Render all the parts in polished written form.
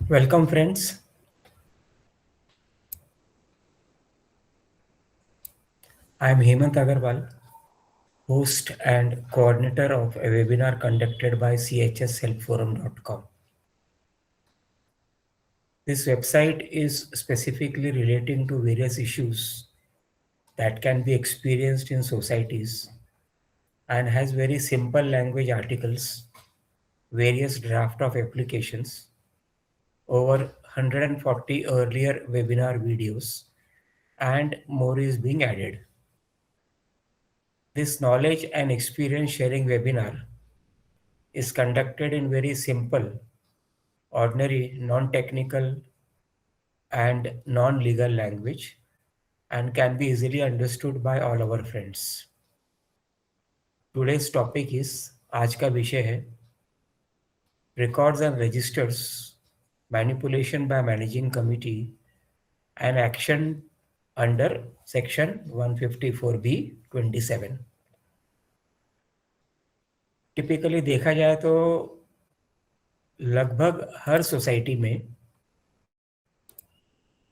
Welcome, friends. I am Hemant Agarwal, host and coordinator of a webinar conducted by chshelpforum.com. This website is specifically relating to various issues that can be experienced in societies and has very simple language articles, various draft of applications, over 140 earlier webinar videos, and more is being added. This knowledge and experience sharing webinar is conducted in very simple, ordinary, non-technical and non-legal language and can be easily understood by all our friends. Today's topic is, आज का विषय है records and registers, manipulation by managing committee and action under section 154B27. Typically देखा जाए तो लगभग हर society में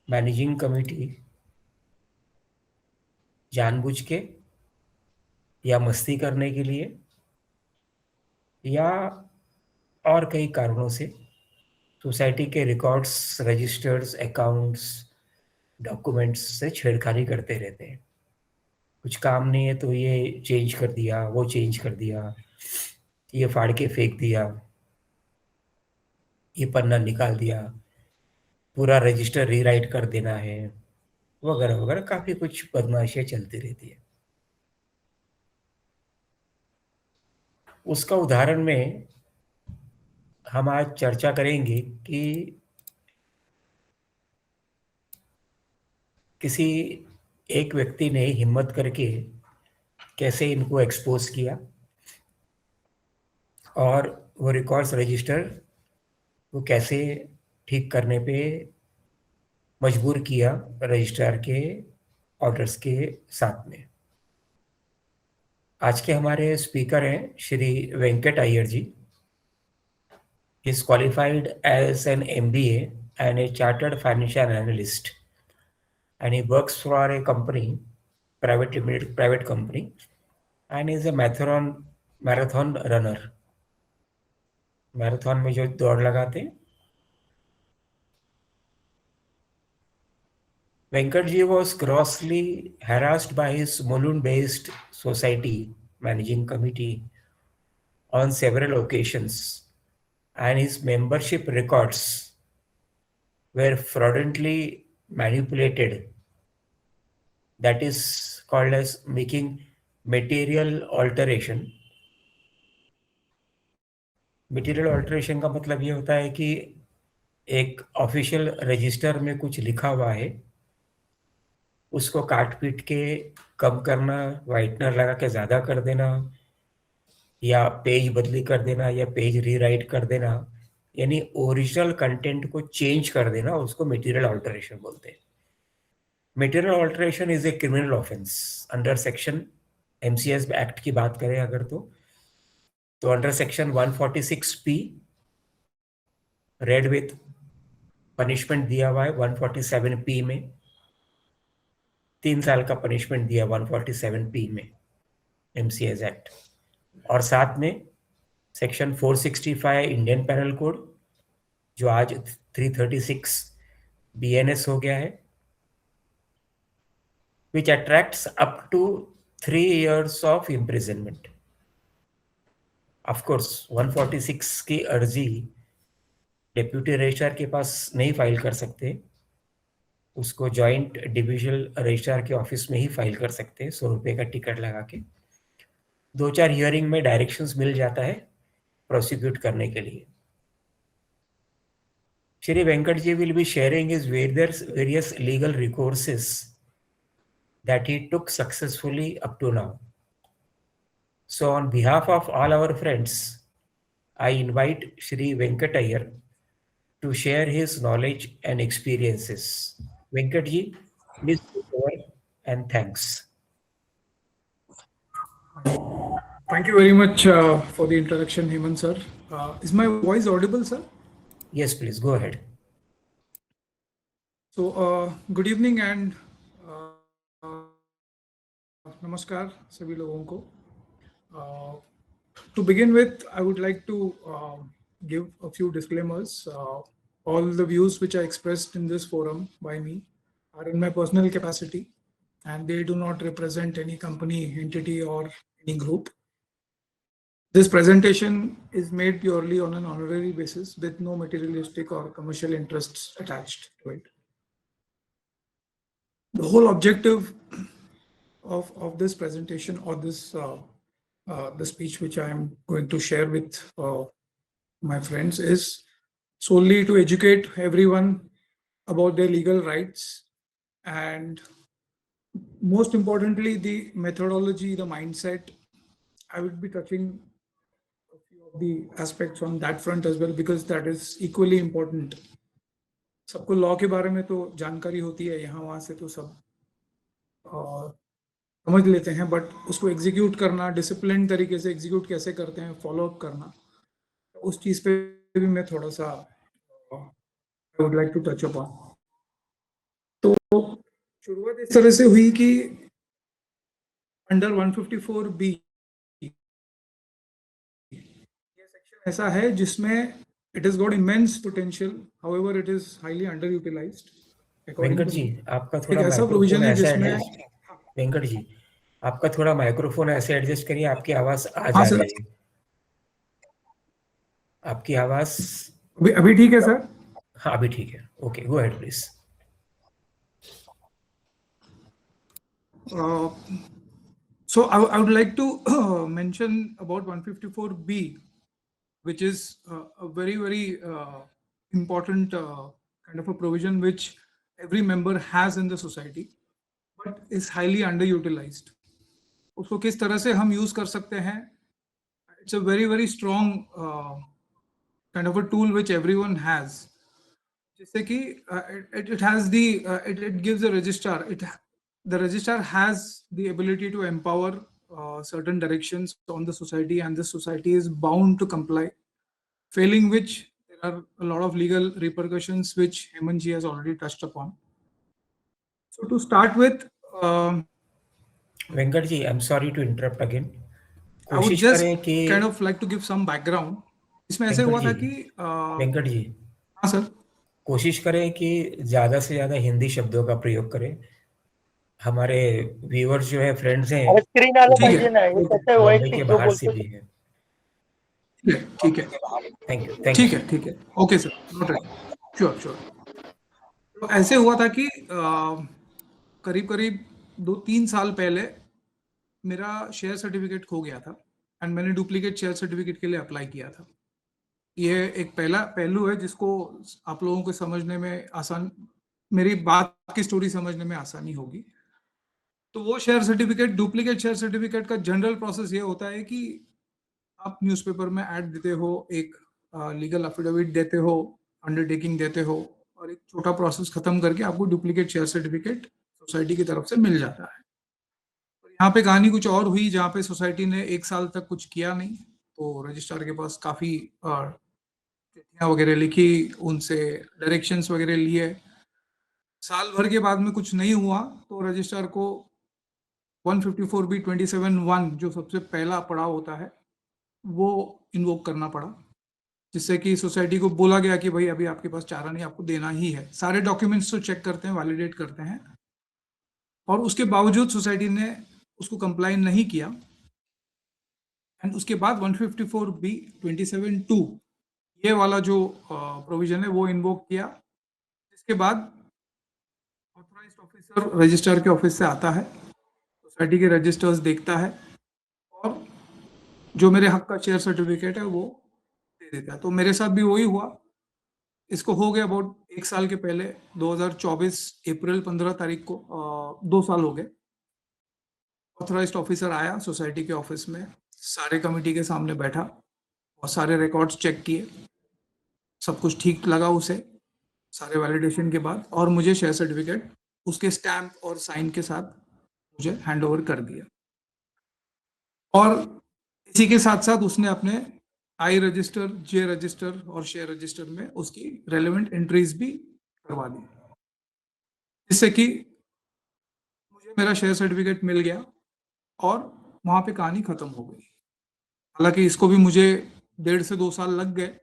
managing committee जानबूझ के या मस्ती करने के लिए या और कई कारणों से सोसाइटी के रिकॉर्ड्स, रजिस्टर्स, अकाउंट्स, डॉक्यूमेंट्स से छेड़खानी करते रहते हैं। कुछ काम नहीं है तो ये चेंज कर दिया, वो चेंज कर दिया, ये फाड़ के फेंक दिया, ये पन्ना निकाल दिया, पूरा रजिस्टर रीराइट कर देना है, वगैरह वगैरह काफ़ी कुछ बदमाशियाँ चलती रहती है। उसका उदाहरण में हम आज चर्चा करेंगे कि किसी एक व्यक्ति ने हिम्मत करके कैसे इनको एक्सपोज किया और वो रिकॉर्ड्स रजिस्टर को कैसे ठीक करने पे मजबूर किया रजिस्ट्रार के ऑर्डर्स के साथ में। आज के हमारे स्पीकर हैं श्री वेंकट अय्यर जी। He is qualified as an MBA and a chartered financial analyst, and he works for a company, private company, and is a marathon runner. Marathon में जो दौड़ लगाते हैं। Venkat ji was grossly harassed by his Mulund-based society managing committee on several occasions, and his membership records were fraudulently manipulated. That is called as making material alteration. Material alteration का मतलब ये होता है कि एक ऑफिशियल रजिस्टर में कुछ लिखा हुआ है, उसको काट पीट के कम करना, वाइटनर लगा के ज़्यादा कर देना, या पेज बदली कर देना, या पेज रीराइट कर देना, यानी ओरिजिनल कंटेंट को चेंज कर देना, उसको मटेरियल ऑल्टरेशन बोलते हैं। Material alteration is a criminal offence under section MCS act की बात करें अगर तो under section 146P red with punishment दिया हुआ है 147P में, 3 साल का पनिशमेंट दिया 147P में MCS एक्ट, और साथ में सेक्शन 465 इंडियन पैनल कोड जो आज 336 BNS हो गया है, which attracts up to 3 years of imprisonment. Of course, 146 की अर्जी डेप्यूटी रजिस्ट्रार के पास नहीं फाइल कर सकते, उसको जॉइंट डिविजनल रजिस्ट्रार के ऑफिस में ही फाइल कर सकते हैं 100 रुपये का टिकट लगा के। 2-4 हियरिंग में डायरेक्शंस मिल जाता है प्रोसिक्यूट करने के लिए। Shri Venkat ji will be sharing his various legal recourses that he took successfully up to now. So on behalf of all our friends, I invite Shri Venkat Ayyar to share his knowledge and experiences. Venkat ji, please take over and thanks. Thank you very much for the introduction, Hemant sir. Is my voice audible, sir? Yes, please go ahead. Good evening and नमस्कार सभी लोगों को. To begin with, I would like to give a few disclaimers. All the views which are expressed in this forum by me are in my personal capacity, and they do not represent any company, entity, or any group. This presentation is made purely on an honorary basis with no materialistic or commercial interests attached to it. The whole objective of this presentation, or this the speech which I am going to share with my friends, is solely to educate everyone about their legal rights, and most importantly the methodology, the mindset. I will be touching a few of the aspects on that front as well, because that is equally important. सबको law के बारे में तो जानकारी होती है, यहाँ वहाँ से तो सब समझ लेते हैं, बट उसको एग्जीक्यूट करना, डिसिप्लिन तरीके से एग्जीक्यूट कैसे करते हैं, फॉलो अप करना, उस चीज पे भी मैं थोड़ा सा I would like to touch upon. तो शुरुआत इस तरह से हुई कि अंडर 154B ये सेक्शन ऐसा है जिसमें it is got immense potential, however it is highly underutilised. Venkat ji, आपका एक थोड़ा ऐसा प्रोविजन है जिसमें वेंकट जी, आपका थोड़ा माइक्रोफोन ऐसे एडजस्ट करिए, आपकी आवाज आ हाँ जा सर, रही है. आपकी आवाज अभी ठीक है सर? हाँ, अभी ठीक है. Okay, go ahead please. So I would like to mention about 154B, which is a very important kind of a provision which every member has in the society, but is highly underutilized. उसको किस तरह से हम use कर सकते हैं? It's a very strong kind of a tool which everyone has. जिससे कि it has the it gives a registrar. The registrar has the ability to empower certain directions on the society, and the society is bound to comply. Failing which, there are a lot of legal repercussions which Hemant ji has already touched upon. So to start with, Venkat ji, I am sorry to interrupt again. I would कोशिश just करें कि kind of like to give some background. इसमें ऐसे हुआ था कि वेंकट जी, हाँ sir, कोशिश करें कि ज्यादा से ज्यादा हिंदी शब्दों का प्रयोग करें. हमारे व्यूअर्स जो है, फ्रेंड्स हैं, अरे स्क्रीन आलं ठीक है, पाहिजे ना हे ठीक है. कसं आहे बॉम्बे वैयक्तिक के जो बाहर से बोलतो भी है. ठीक है, थैंक यू. ठीक है, ओके सर, नोट. श्योर. तो ऐसे हुआ था कि करीब 2-3 साल पहले मेरा शेयर सर्टिफिकेट खो गया था, एंड मैंने डुप्लीकेट शेयर सर्टिफिकेट के लिए अप्लाई किया था. ये एक पहला पहलू है जिसको आप लोगों को समझने में आसान, मेरी बात की स्टोरी समझने में आसानी होगी. तो वो share certificate, duplicate share certificate का जनरल प्रोसेस ये होता है कि आप न्यूज़पेपर में ऐड देते हो, एक लीगल एफिडेविट देते हो, अंडरटेकिंग देते हो, और एक छोटा प्रोसेस खत्म करके आपको डुप्लीकेट शेयर सर्टिफिकेट सोसाइटी की तरफ से मिल जाता है. तो यहाँ पे कहानी कुछ और हुई, जहाँ पे सोसाइटी ने 1 साल तक कुछ किया नहीं. तो रजिस्ट्रार के पास काफ़ी चिट्ठियाँ वगैरह लिखी, उनसे डायरेक्शंस वगैरह लिए. साल भर के बाद में कुछ नहीं हुआ, तो रजिस्ट्रार को 154B 27(1) जो सबसे पहला पड़ाव होता है वो इन्वोक करना पड़ा, जिससे कि सोसाइटी को बोला गया कि भाई अभी आपके पास चारा नहीं, आपको देना ही है. सारे डॉक्यूमेंट्स तो चेक करते हैं, वैलिडेट करते हैं, और उसके बावजूद सोसाइटी ने उसको कंप्लाई नहीं किया. एंड उसके बाद 154B 27(2) ये वाला जो प्रोविजन है वो इन्वोक किया. इसके बाद ऑथराइज्ड ऑफिसर रजिस्ट्रार के ऑफिस से आता है, सोसाइटी के रजिस्टर्स देखता है, और जो मेरे हक का शेयर सर्टिफिकेट है वो दे देता है. तो मेरे साथ भी वही हुआ. इसको हो गया अबाउट 1 साल के पहले, 2024 अप्रैल 15 तारीख को 2 साल हो गए. ऑथराइज्ड ऑफिसर आया सोसाइटी के ऑफिस में, सारे कमेटी के सामने बैठा और सारे रिकॉर्ड्स चेक किए. सब कुछ ठीक लगा उसे, सारे वैलिडेशन के बाद, और मुझे शेयर सर्टिफिकेट उसके स्टैम्प और साइन के साथ मुझे हैंड ओवर कर दिया. और इसी के साथ साथ उसने अपने आई रजिस्टर, जे रजिस्टर और शेयर रजिस्टर में उसकी रेलेवेंट एंट्रीज भी करवा दी. जिससे कि मुझे मेरा शेयर सर्टिफिकेट मिल गया और वहाँ पे कहानी खत्म हो गई। हालांकि इसको भी मुझे 1.5 से 2 साल लग गए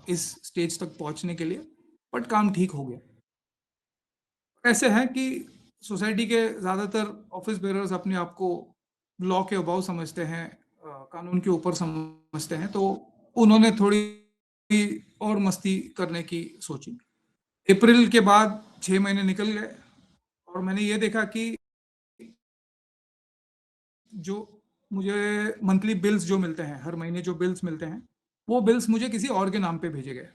इस स्टेज तक पहुंचने के लिए, बट काम ठीक हो गया। ऐसे है कि सोसाइटी के ज़्यादातर ऑफिस बेरर्स अपने आप को लॉ के अबाव समझते हैं, कानून के ऊपर समझते हैं, तो उन्होंने थोड़ी और मस्ती करने की सोची। अप्रैल के बाद 6 महीने निकल गए और मैंने ये देखा कि जो मुझे मंथली बिल्स जो मिलते हैं, हर महीने जो बिल्स मिलते हैं, वो बिल्स मुझे किसी और के नाम पे भेजे गए।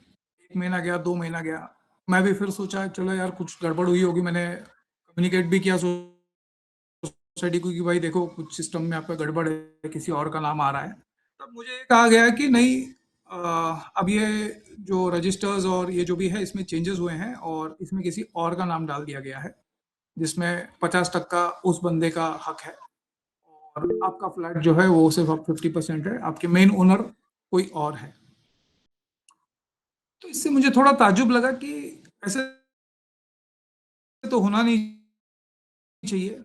1 महीना गया, 2 महीना गया, मैं भी फिर सोचा चलो यार कुछ गड़बड़ हुई होगी। मैंने कम्युनिकेट भी किया सोसाइटी को कि भाई देखो कुछ सिस्टम में आपका गड़बड़ है, किसी और का नाम आ रहा है। तब मुझे ये कहा गया कि नहीं, अब ये जो रजिस्टर्स और ये जो भी है इसमें चेंजेस हुए हैं और इसमें किसी और का नाम डाल दिया गया है, जिसमें 50% उस बंदे का हक है और आपका फ्लैट जो है वो सिर्फ आप 50% है, आपके मेन ओनर कोई और है। तो इससे मुझे थोड़ा ताज्जुब लगा कि ऐसे तो होना नहीं चाहिए।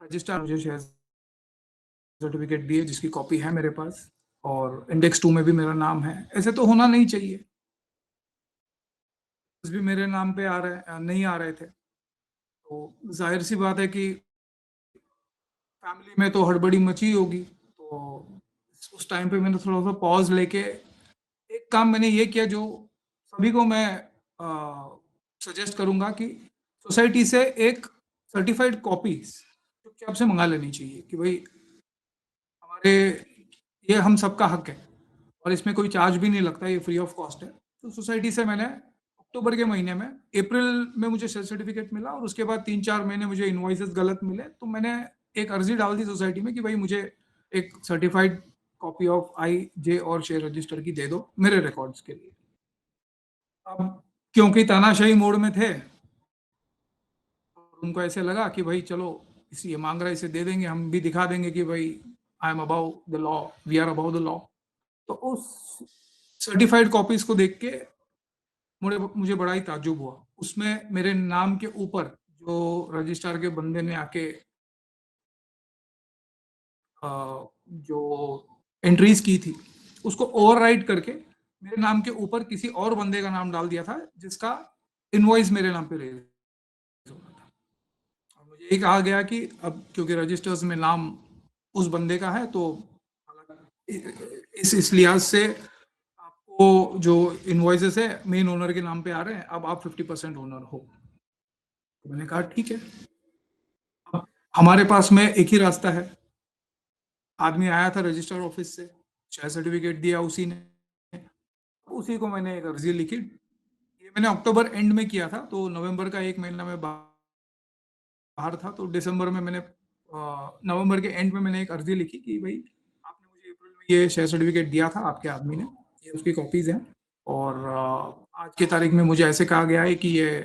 रजिस्ट्रार मुझे शेयर सर्टिफिकेट दिए जिसकी कॉपी है मेरे पास और इंडेक्स 2 में भी मेरा नाम है, ऐसे तो होना नहीं चाहिए। भी मेरे नाम पे आ रहे नहीं आ रहे थे, तो जाहिर सी बात है कि फैमिली में तो हड़बड़ी मची होगी। तो उस टाइम पे मैंने थोड़ा सा पॉज लेके एक काम मैंने ये किया जो सभी को मैं सजेस्ट करूंगा कि सोसाइटी से एक सर्टिफाइड कॉपी चुपचाप से मंगा लेनी चाहिए कि भाई हमारे ये हम सबका हक है और इसमें कोई चार्ज भी नहीं लगता, ये फ्री ऑफ कॉस्ट है। तो सोसाइटी से मैंने अक्टूबर के महीने में, अप्रैल में मुझे शेयर सर्टिफिकेट मिला और उसके बाद 3-4 महीने मुझे इनवॉइसेस गलत मिले, तो मैंने एक अर्जी डाल दी सोसाइटी में कि भाई मुझे एक सर्टिफाइड कॉपी ऑफ आई जे और शेयर रजिस्टर की दे दो मेरे रिकॉर्ड्स के लिए। अब क्योंकि तानाशाही मोड में थे और उनको ऐसे लगा कि भाई चलो इसी ये मांग रहा है इसे दे देंगे, हम भी दिखा देंगे कि भाई I am about the law, we are about the law. तो उस सर्टिफाइड कॉपीज को देख के मुझे बड़ा ही ताज्जुब हुआ। उसमें मेरे नाम के ऊपर जो रजिस्ट्रार के बंदे ने आके जो एंट्रीज की थी उसको ओवरराइट करके मेरे नाम के ऊपर किसी और बंदे का नाम डाल दिया था जिसका इनवॉइस मेरे नाम पे रेज हो रहा था। और मुझे ये कहा गया कि अब क्योंकि रजिस्टर्स में नाम उस बंदे का है, तो इस लिहाज से आपको जो इनवॉइसेस है मेन ओनर के नाम पे आ रहे हैं, अब आप 50% ओनर हो। तो मैंने कहा ठीक है। अब हमारे पास में एक ही रास्ता है। आदमी आया था रजिस्टर ऑफिस से, शेयर सर्टिफिकेट दिया उसी ने, उसी को मैंने एक अर्जी लिखी। ये मैंने अक्टूबर एंड में किया था, तो नवंबर का 1 महीना में बाहर था, तो दिसंबर में मैंने नवंबर के एंड में मैंने एक अर्जी लिखी कि भाई आपने मुझे अप्रैल में ये शेयर सर्टिफिकेट दिया था आपके आदमी ने, ये उसकी कॉपीज हैं और आज की तारीख में मुझे ऐसे कहा गया है कि ये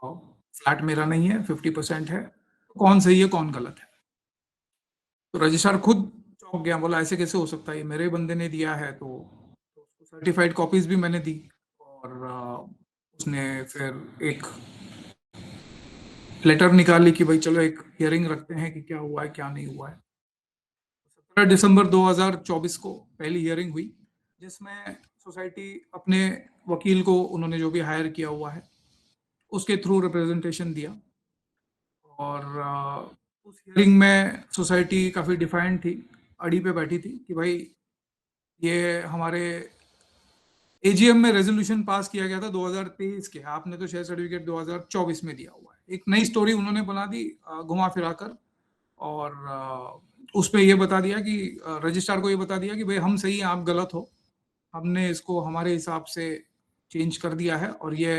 फ्लैट मेरा नहीं है, 50% है, कौन सही है कौन गलत है। तो रजिस्ट्रार खुद चौंक गया, बोला ऐसे कैसे हो सकता है, ये मेरे बंदे ने दिया है। तो सर्टिफाइड कॉपीज भी मैंने दी और उसने फिर एक लेटर निकाली कि भाई चलो एक हियरिंग रखते हैं कि क्या हुआ है क्या नहीं हुआ है। 17 दिसंबर 2024 को पहली हियरिंग हुई, जिसमें सोसाइटी अपने वकील को उन्होंने जो भी हायर किया हुआ है उसके थ्रू रिप्रेजेंटेशन दिया और उस हियरिंग में सोसाइटी काफ़ी डिफाइंड थी, अड़ी पे बैठी थी कि भाई ये हमारे एजीएम में रेजोल्यूशन पास किया गया था 2023 के, आपने तो शेयर सर्टिफिकेट 2024 में दिया हुआ है। एक नई स्टोरी उन्होंने बना दी घुमा फिरा कर और उस पर यह बता दिया कि रजिस्ट्रार को ये बता दिया कि भाई हम सही हैं आप गलत हो, हमने इसको हमारे हिसाब से चेंज कर दिया है और ये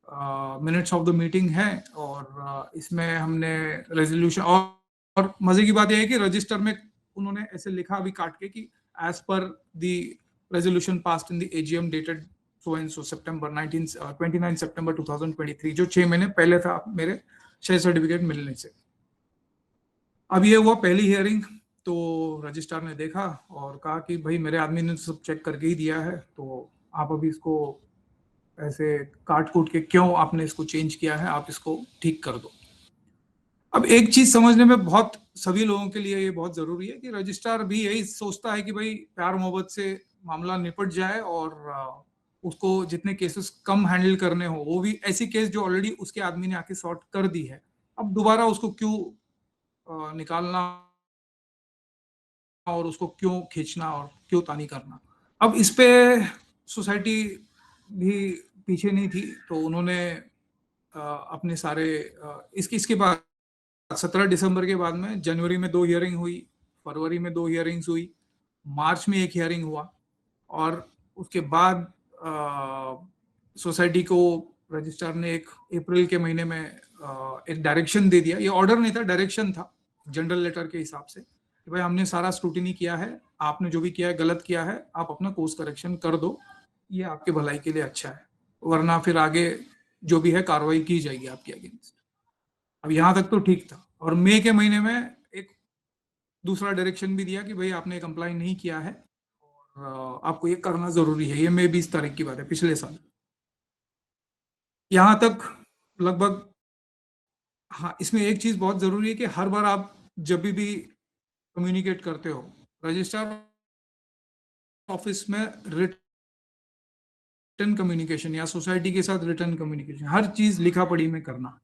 मिनट्स ऑफ द मीटिंग है और इसमें हमने रेजोल्यूशन और मजे की बात यह है कि रजिस्टर में उन्होंने ऐसे लिखा अभी काट के कि एज पर the resolution passed in the AGM dated so and so September 29 September 2023, जो 6 महीने पहले था मेरे शेयर सर्टिफिकेट मिलने से। अब ये हुआ पहली हियरिंग, तो रजिस्ट्रार ने देखा और कहा कि भाई मेरे आदमी ने सब चेक करके ही दिया है, तो आप अभी इसको ऐसे काट कूट के क्यों आपने इसको चेंज किया है, आप इसको ठीक कर दो। अब एक चीज समझने में बहुत सभी लोगों के लिए ये बहुत जरूरी है कि रजिस्ट्रार भी यही सोचता है कि भाई प्यार मोहब्बत से मामला निपट जाए और उसको जितने केसेस कम हैंडल करने हो, वो भी ऐसी केस जो ऑलरेडी उसके आदमी ने आके सॉर्ट कर दी है, अब दोबारा उसको क्यों निकालना और उसको क्यों खींचना और क्यों तानी करना। अब इस पे सोसाइटी भी पीछे नहीं थी, तो उन्होंने अपने सारे इसके बाद 17 दिसंबर के बाद में जनवरी में 2 हियरिंग हुई, फरवरी में 2 हियरिंग्स हुई, मार्च में 1 हियरिंग हुआ, और उसके बाद सोसाइटी को रजिस्ट्रार ने एक अप्रैल के महीने में एक डायरेक्शन दे दिया। ये ऑर्डर नहीं था, डायरेक्शन था जनरल लेटर के हिसाब से कि भाई हमने सारा स्क्रूटिनी किया है, आपने जो भी किया है गलत किया है, आप अपना कोर्स करेक्शन कर दो, ये आपके भलाई के लिए अच्छा है, वरना फिर आगे जो भी है कार्रवाई की जाएगी आपके अगेंस्ट। अब यहाँ तक तो ठीक था, और मई के महीने में एक दूसरा डायरेक्शन भी दिया कि भाई आपने कंप्लाई नहीं किया है और आपको ये करना जरूरी है। ये मई 20 तारीख की बात है, पिछले साल। यहाँ तक लगभग, हाँ, इसमें एक चीज बहुत जरूरी है कि हर बार आप जब भी कम्युनिकेट करते हो रजिस्ट्रार ऑफिस में, रिटर्न कम्युनिकेशन या सोसाइटी के साथ रिटर्न कम्युनिकेशन, हर चीज लिखा पढ़ी में करना।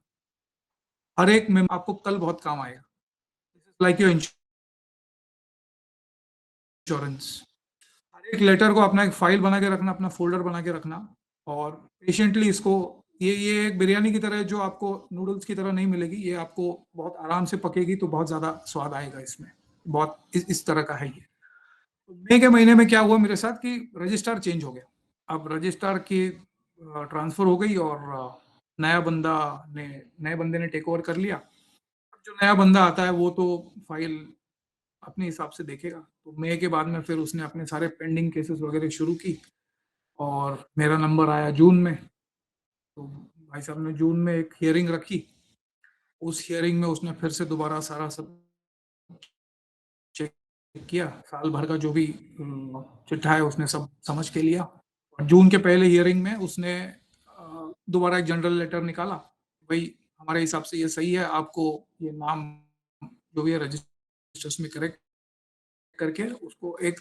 हर एक में आपको कल बहुत काम आएगा, लाइक योर इंश्योरेंस। हर एक लेटर को अपना एक फाइल बना के रखना, अपना फोल्डर बना के रखना, और पेशेंटली इसको, ये एक बिरयानी की तरह है जो आपको नूडल्स की तरह नहीं मिलेगी, ये आपको बहुत आराम से पकेगी तो बहुत ज्यादा स्वाद आएगा इसमें, बहुत इस तरह का है ये। तो मई के महीने में क्या हुआ मेरे साथ कि रजिस्ट्रार चेंज हो गया। अब रजिस्ट्रार की ट्रांसफर हो गई और नया बंदा ने नए बंदे ने टेक ओवर कर लिया। अब जो नया बंदा आता है वो तो फाइल अपने हिसाब से देखेगा, तो मई के बाद में फिर उसने अपने सारे पेंडिंग केसेस वगैरह शुरू की, और मेरा नंबर आया जून में। तो भाई साहब ने जून में एक हियरिंग रखी। उस हियरिंग में उसने फिर से दोबारा सारा सब चेक किया, साल भर का जो भी चिट्ठा है उसने सब समझ के लिया। और जून के पहले हियरिंग में उसने दोबारा एक जनरल लेटर निकाला, भाई हमारे हिसाब से ये सही है, आपको ये नाम जो भी है रजिस्टर्स में करेक्ट करके उसको एक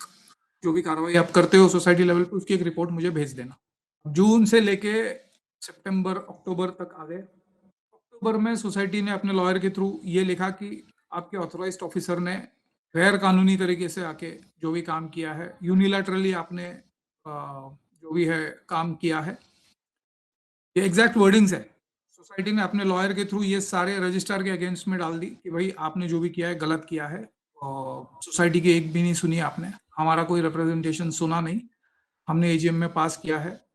जो भी कार्रवाई आप करते हो सोसाइटी लेवल पे उसकी एक रिपोर्ट मुझे भेज देना। जून से लेके सितंबर अक्टूबर तक आ गए। अक्टूबर में सोसाइटी ने अपने लॉयर के थ्रू ये लिखा कि आपके ऑथराइज्ड ऑफिसर ने गैर कानूनी तरीके से आके जो भी काम किया है, यूनिलैटरली आपने जो भी है काम किया है, ये एग्जैक्ट वर्डिंग्स है। सोसाइटी ने अपने लॉयर के थ्रू ये सारे रजिस्ट्रार के अगेंस्ट में डाल दी कि भाई आपने जो भी किया है गलत किया है, और सोसाइटी की एक भी नहीं सुनी आपने, हमारा कोई रिप्रेजेंटेशन सुना नहीं, हमने एजीएम में पास किया है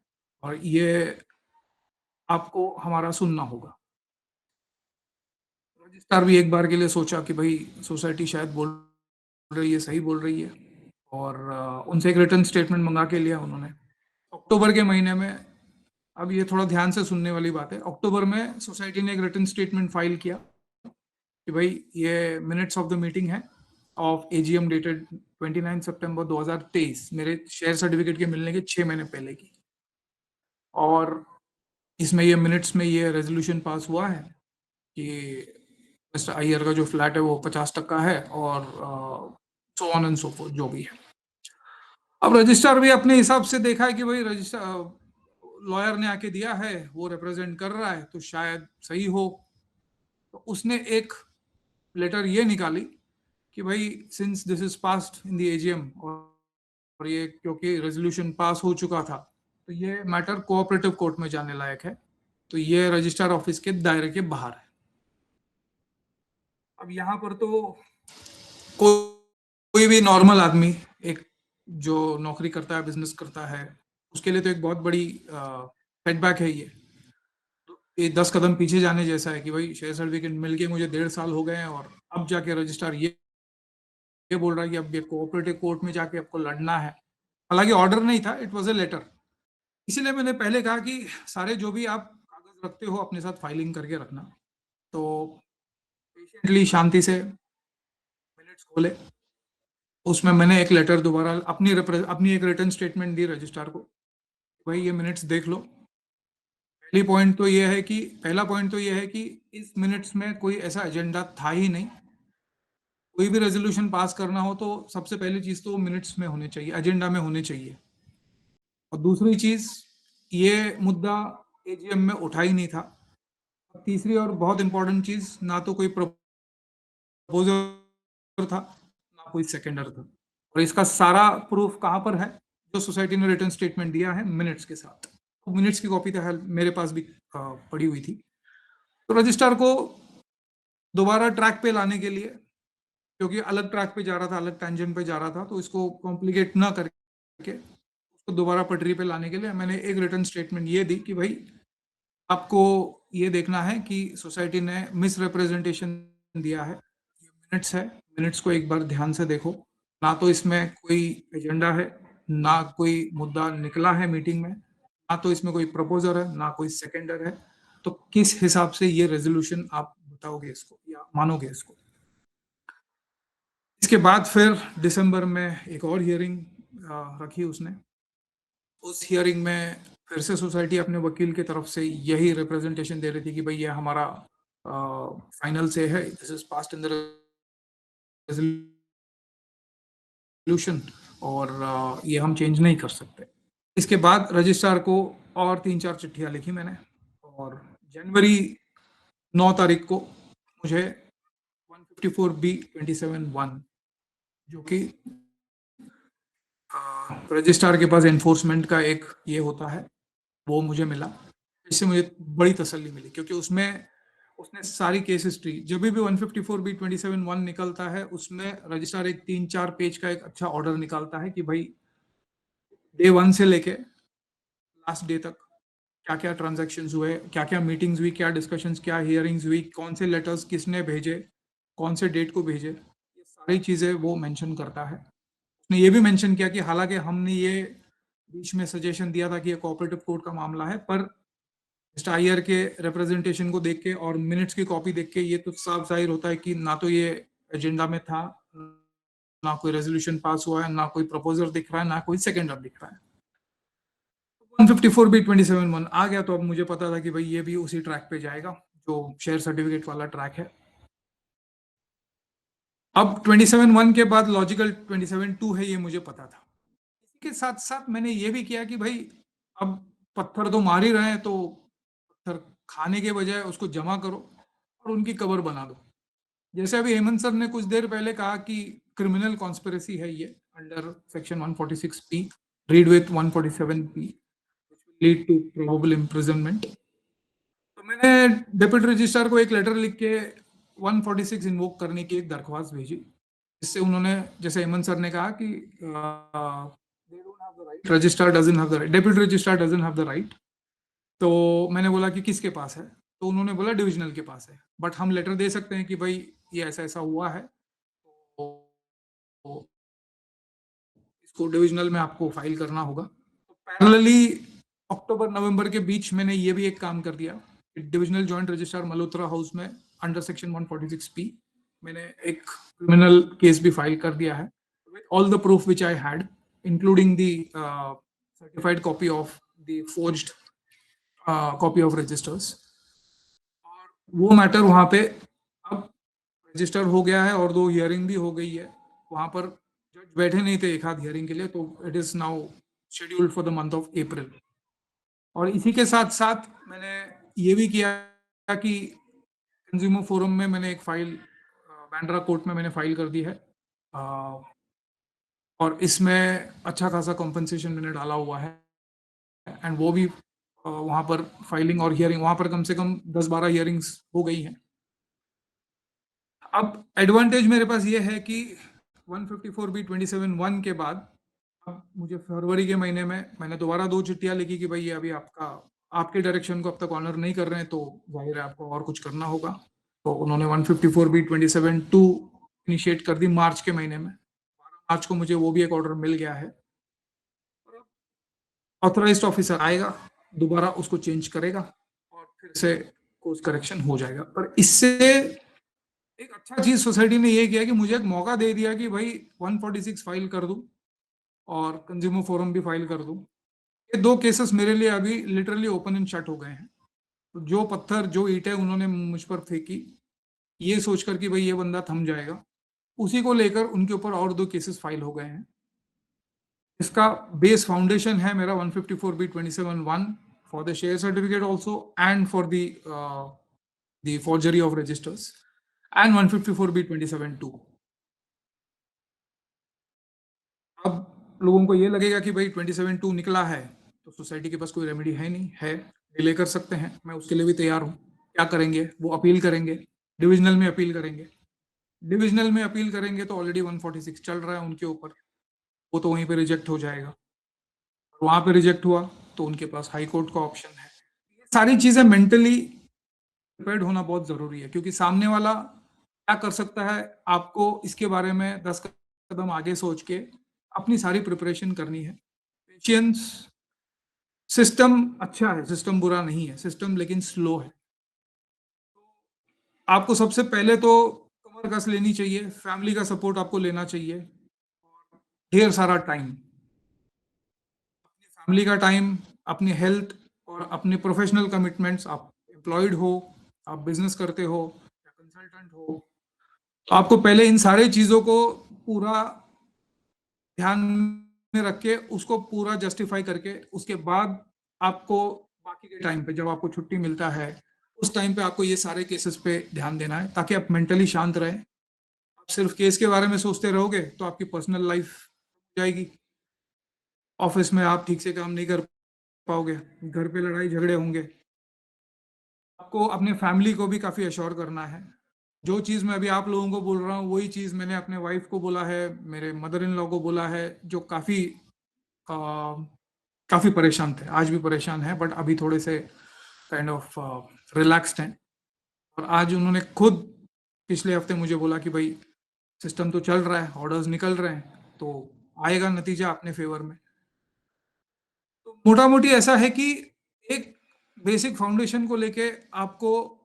और ये आपको हमारा सुनना होगा। रजिस्ट्रार भी एक बार के लिए सोचा कि भाई सोसाइटी शायद बोल रही है, सही बोल रही है, और उनसे एक रिटर्न स्टेटमेंट मंगा के लिया उन्होंने। अक्टूबर के महीने में, अब ये थोड़ा ध्यान से सुनने वाली बात है, अक्टूबर में सोसाइटी ने एक रिटर्न स्टेटमेंट फाइल किया कि भाई ये मिनट्स ऑफ द मीटिंग है ऑफ एजीएम डेटेड 29 सितंबर 2023, मेरे शेयर सर्टिफिकेट के मिलने के 6 महीने पहले की, और इसमें ये मिनट्स में ये रेजोल्यूशन पास हुआ है कि मिस्टर अय्यर का जो फ्लैट है वो 50% है, और so on and so fourth जो भी है। अब रजिस्ट्रार भी अपने हिसाब से देखा है कि भाई रजिस्ट्रार लॉयर ने आके दिया है, वो रिप्रेजेंट कर रहा है तो शायद सही हो, तो उसने एक लेटर ये निकाली कि भाई since this is passed in the AGM, और ये क्योंकि रेजोल्यूशन पास हो चुका था, तो ये मैटर कोऑपरेटिव कोर्ट में जाने लायक है, तो ये रजिस्ट्रार ऑफिस के दायरे के बाहर है। अब यहाँ पर तो कोई भी नॉर्मल आदमी, एक जो नौकरी करता है, बिजनेस करता है, उसके लिए तो एक बहुत बड़ी सेटबैक है ये। तो ये 10 कदम पीछे जाने जैसा है कि भाई शेयर सर्टिफिकेट मिल के मुझे 1.5 साल हो गए हैं, और अब जाके रजिस्ट्रार ये बोल रहा है कि अब ये कोऑपरेटिव कोर्ट में जाके आपको लड़ना है। हालांकि ऑर्डर नहीं था, इट वॉज ए लेटर। इसीलिए मैंने पहले कहा कि सारे जो भी आप कागज रखते हो अपने साथ फाइलिंग करके रखना। तो पेशेंटली शांति से मिनट्स खोले, उसमें मैंने एक लेटर दोबारा अपनी एक रिटर्न स्टेटमेंट दी रजिस्ट्रार को, भाई ये मिनट्स देख लो, पहला पॉइंट तो ये है कि इस मिनट्स में कोई ऐसा एजेंडा था ही नहीं। कोई भी रेजोल्यूशन पास करना हो तो सबसे पहली चीज तो मिनट्स में होने चाहिए, एजेंडा में होने चाहिए। और दूसरी चीज, ये मुद्दा एजीएम में उठा ही नहीं था। तीसरी और बहुत इंपॉर्टेंट चीज, ना तो कोई प्रपोजर था ना कोई सेकेंडर था। और इसका सारा प्रूफ कहां पर है? जो सोसाइटी ने रिटर्न स्टेटमेंट दिया है मिनट्स के साथ। तो मिनट्स की कॉपी तो मेरे पास भी पड़ी हुई थी। तो रजिस्ट्रार को दोबारा ट्रैक पे लाने के लिए, क्योंकि अलग ट्रैक पे जा रहा था, अलग टेंजेंट पे जा रहा था, तो इसको कॉम्प्लिकेट ना करके उसको दोबारा पटरी पे लाने के लिए मैंने एक रिटर्न स्टेटमेंट ये दी कि भाई आपको ये देखना है कि सोसाइटी ने मिस रिप्रेजेंटेशन दिया है। मिनट्स है, मिनट्स को एक बार ध्यान से देखो। ना तो इसमें कोई एजेंडा है, ना कोई मुद्दा निकला है मीटिंग में, ना तो इसमें कोई प्रपोजर है, ना कोई सेकेंडर है। तो किस हिसाब से ये रेजोल्यूशन आप बताओगे इसको या मानोगे इसको? इसके बाद फिर दिसंबर में एक और हियरिंग रखी उसने। उस हियरिंग में फिर से सोसाइटी अपने वकील की तरफ से यही रिप्रेजेंटेशन दे रही थी कि भाई ये हमारा फाइनल से है, this is passed in the resolution, और ये हम चेंज नहीं कर सकते। इसके बाद रजिस्ट्रार को और 3-4 चिट्ठियां लिखी मैंने, और जनवरी 9 तारीख को मुझे 154B27(1), जो कि रजिस्ट्रार के पास एनफोर्समेंट का एक ये होता है, वो मुझे मिला। इससे मुझे बड़ी तसल्ली मिली, क्योंकि उसमें उसने सारी केस हिस्ट्री, जब भी 154B27(1) निकलता है उसमें रजिस्ट्रार एक 3-4 पेज का एक अच्छा ऑर्डर निकालता है कि भाई डे 1 से लेके लास्ट डे तक क्या क्या ट्रांजैक्शंस हुए, क्या क्या मीटिंग्स हुई, क्या डिस्कशंस, क्या हियरिंग्स हुई, कौन से लेटर्स किसने भेजे, कौन से डेट को भेजे, ये सारी चीज़ें वो मेंशन करता है। उसने ये भी मेंशन किया कि हालांकि हमने ये बीच में सजेशन दिया था कि ये कोऑपरेटिव कोर्ट का मामला है, पर मिस्टर अय्यर के रिप्रेजेंटेशन को देख के और मिनट्स की कॉपी देख के ये तो साफ जाहिर होता है कि ना तो ये एजेंडा में था, ना कोई रेजोल्यूशन पास हुआ है, ना कोई प्रपोजल दिख रहा है, ना कोई सेकेंडर दिख रहा है। 154B27(1) आ गया, तो अब मुझे पता था कि भाई ये भी उसी ट्रैक पे जाएगा जो शेयर सर्टिफिकेट वाला ट्रैक है। अब 27(1) के बाद लॉजिकल 27(2) है, ये मुझे पता था। इसी के साथ साथ मैंने ये भी किया कि भाई अब पत्थर तो मार ही रहे हैं, तो पत्थर खाने के बजाय उसको जमा करो और उनकी कबर बना दो। जैसे अभी हेमंत सर ने कुछ देर पहले कहा कि क्रिमिनल कॉन्स्पिरेसी है ये under section 146P, read with 147P, lead to probable imprisonment. तो मैंने डेप्यूटी रजिस्ट्रार को एक लेटर लिख के 146 इन्वोक करने की एक दरख्वास्त भेजी, जिससे उन्होंने, जैसे हेमंत सर ने कहा कि registrar doesn't have the right, deputy registrar doesn't have the right. तो मैंने बोला कि किसके पास है, तो उन्होंने बोला डिविजनल के पास है, बट हम लेटर दे सकते हैं कि भाई ये ऐसा ऐसा हुआ है, तो इसको डिविजनल में आपको फाइल करना होगा। तो पैरेलली अक्टूबर नवंबर के बीच मैंने ये भी एक काम कर दिया, divisional joint registrar Malhotra house में अंडर सेक्शन 146P मैंने एक क्रिमिनल केस भी फाइल कर दिया है, all the proof which I had, including the certified copy of the forged copy of registers. वो मैटर वहां पे अब रजिस्टर हो गया है और 2 हियरिंग भी हो गई है। वहां पर जज बैठे नहीं थे एक आध हियरिंग के लिए, तो it is now scheduled for the month of April. और इसी के साथ साथ मैंने ये भी किया कि कंज्यूमर फोरम में मैंने एक फाइल बांद्रा कोर्ट में मैंने फाइल कर दी है, और इसमें अच्छा खासा कॉम्पनसेशन मैंने डाला हुआ है, एंड वो भी वहां पर फाइलिंग और हियरिंग, वहां पर कम से कम 10-12 हियरिंग्स हो गई हैं। अब एडवांटेज मेरे पास ये है कि 154B27(1) के बाद अब मुझे फरवरी के महीने में मैंने दोबारा 2 चिट्ठियां लिखी कि भाई ये अभी आपके डायरेक्शन को अब तक ऑनर नहीं कर रहे हैं, तो जाहिर है आपको और कुछ करना होगा। तो उन्होंने 154B27(2) इनिशिएट कर दी मार्च के महीने में। 12 मार्च को मुझे वो भी एक ऑर्डर मिल गया है। ऑथराइज्ड ऑफिसर आएगा, दोबारा उसको चेंज करेगा और फिर से कोर्स करेक्शन हो जाएगा। पर इससे एक अच्छा चीज सोसाइटी ने ये किया कि मुझे एक मौका दे दिया कि भाई 146 फाइल कर दूं और कंज्यूमर फोरम भी फाइल कर दूं। ये 2 केसेस मेरे लिए अभी लिटरली ओपन एंड शट हो गए हैं। जो पत्थर जो ईंटें उन्होंने मुझ पर फेंकी, ये सोचकर कि भाई ये बंदा थम जाएगा, उसी को लेकर उनके ऊपर और 2 केसेस फाइल हो गए हैं। इसका बेस फाउंडेशन है मेरा 154B27(1) for the share certificate also and for the forgery of registers and 154B27(2). अब लोगों को ये लगेगा कि भाई 27(2) निकला है तो सोसाइटी के पास कोई रेमेडी है नहीं, है डिले कर सकते हैं, मैं उसके लिए भी तैयार हूँ। क्या करेंगे? वो अपील करेंगे, डिविजनल में अपील करेंगे। डिविजनल में अपील करेंगे तो ऑलरेडी 146 चल रहा है उनके ऊपर, वो तो वहीं पे रिजेक्ट हो जाएगा। वहां पे रिजेक्ट हुआ तो उनके पास हाई कोर्ट का ऑप्शन है। ये सारी चीजें मेंटली प्रिपेयर्ड होना बहुत जरूरी है, क्योंकि सामने वाला क्या कर सकता है, आपको इसके बारे में 10 कदम आगे सोच के अपनी सारी प्रिपरेशन करनी है। पेशेंस, सिस्टम अच्छा है, सिस्टम बुरा नहीं है, सिस्टम लेकिन स्लो है। आपको सबसे पहले तो कमर कस लेनी चाहिए, फैमिली का सपोर्ट आपको लेना चाहिए, ढेर सारा टाइम, अपनी फैमिली का टाइम, अपनी हेल्थ और अपने प्रोफेशनल कमिटमेंट्स। आप एम्प्लॉयड हो, आप बिजनेस करते हो या कंसल्टेंट हो, तो आपको पहले इन सारे चीजों को पूरा ध्यान में रख के उसको पूरा जस्टिफाई करके उसके बाद आपको बाकी के टाइम पे जब आपको छुट्टी मिलता है उस टाइम पे आपको ये सारे केसेस पे ध्यान देना है, ताकि आप मेंटली शांत रहें। आप सिर्फ केस के बारे में सोचते रहोगे तो आपकी पर्सनल लाइफ जाएगी, ऑफिस में आप ठीक से काम नहीं कर पाओगे, घर पे लड़ाई झगड़े होंगे। आपको अपने फैमिली को भी काफी अश्योर करना है। जो चीज मैं अभी आप लोगों को बोल रहा हूँ वही चीज मैंने अपने वाइफ को बोला है, मेरे मदर इन लॉ को बोला है, जो काफी परेशान थे, आज भी परेशान है, बट अभी थोड़े से काइंड ऑफ रिलैक्स्ड हैं। और आज उन्होंने खुद पिछले हफ्ते मुझे बोला कि भाई सिस्टम तो चल रहा है, ऑर्डर्स निकल रहे हैं, तो आएगा नतीजा अपने फेवर में। तो मोटा मोटी ऐसा है कि एक बेसिक फाउंडेशन को लेके आपको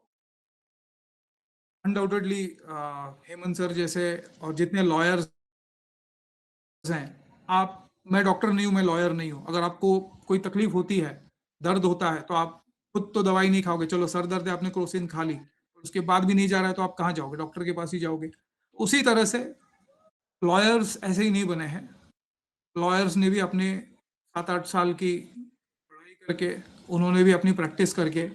अनडाउटेडली हेमंत सर जैसे और जितने लॉयर्स हैं, आप, मैं डॉक्टर नहीं हूं, मैं लॉयर नहीं हूं, अगर आपको कोई तकलीफ होती है, दर्द होता है, तो आप खुद तो दवाई नहीं खाओगे, चलो सर दर्द है आपने क्रोसिन खा ली, उसके बाद भी नहीं जा रहा है तो आप कहाँ जाओगे? डॉक्टर के पास ही जाओगे। उसी तरह से लॉयर्स ऐसे ही नहीं बने हैं, लॉयर्स ने भी अपने 7-8 साल की पढ़ाई करके, उन्होंने भी अपनी प्रैक्टिस करके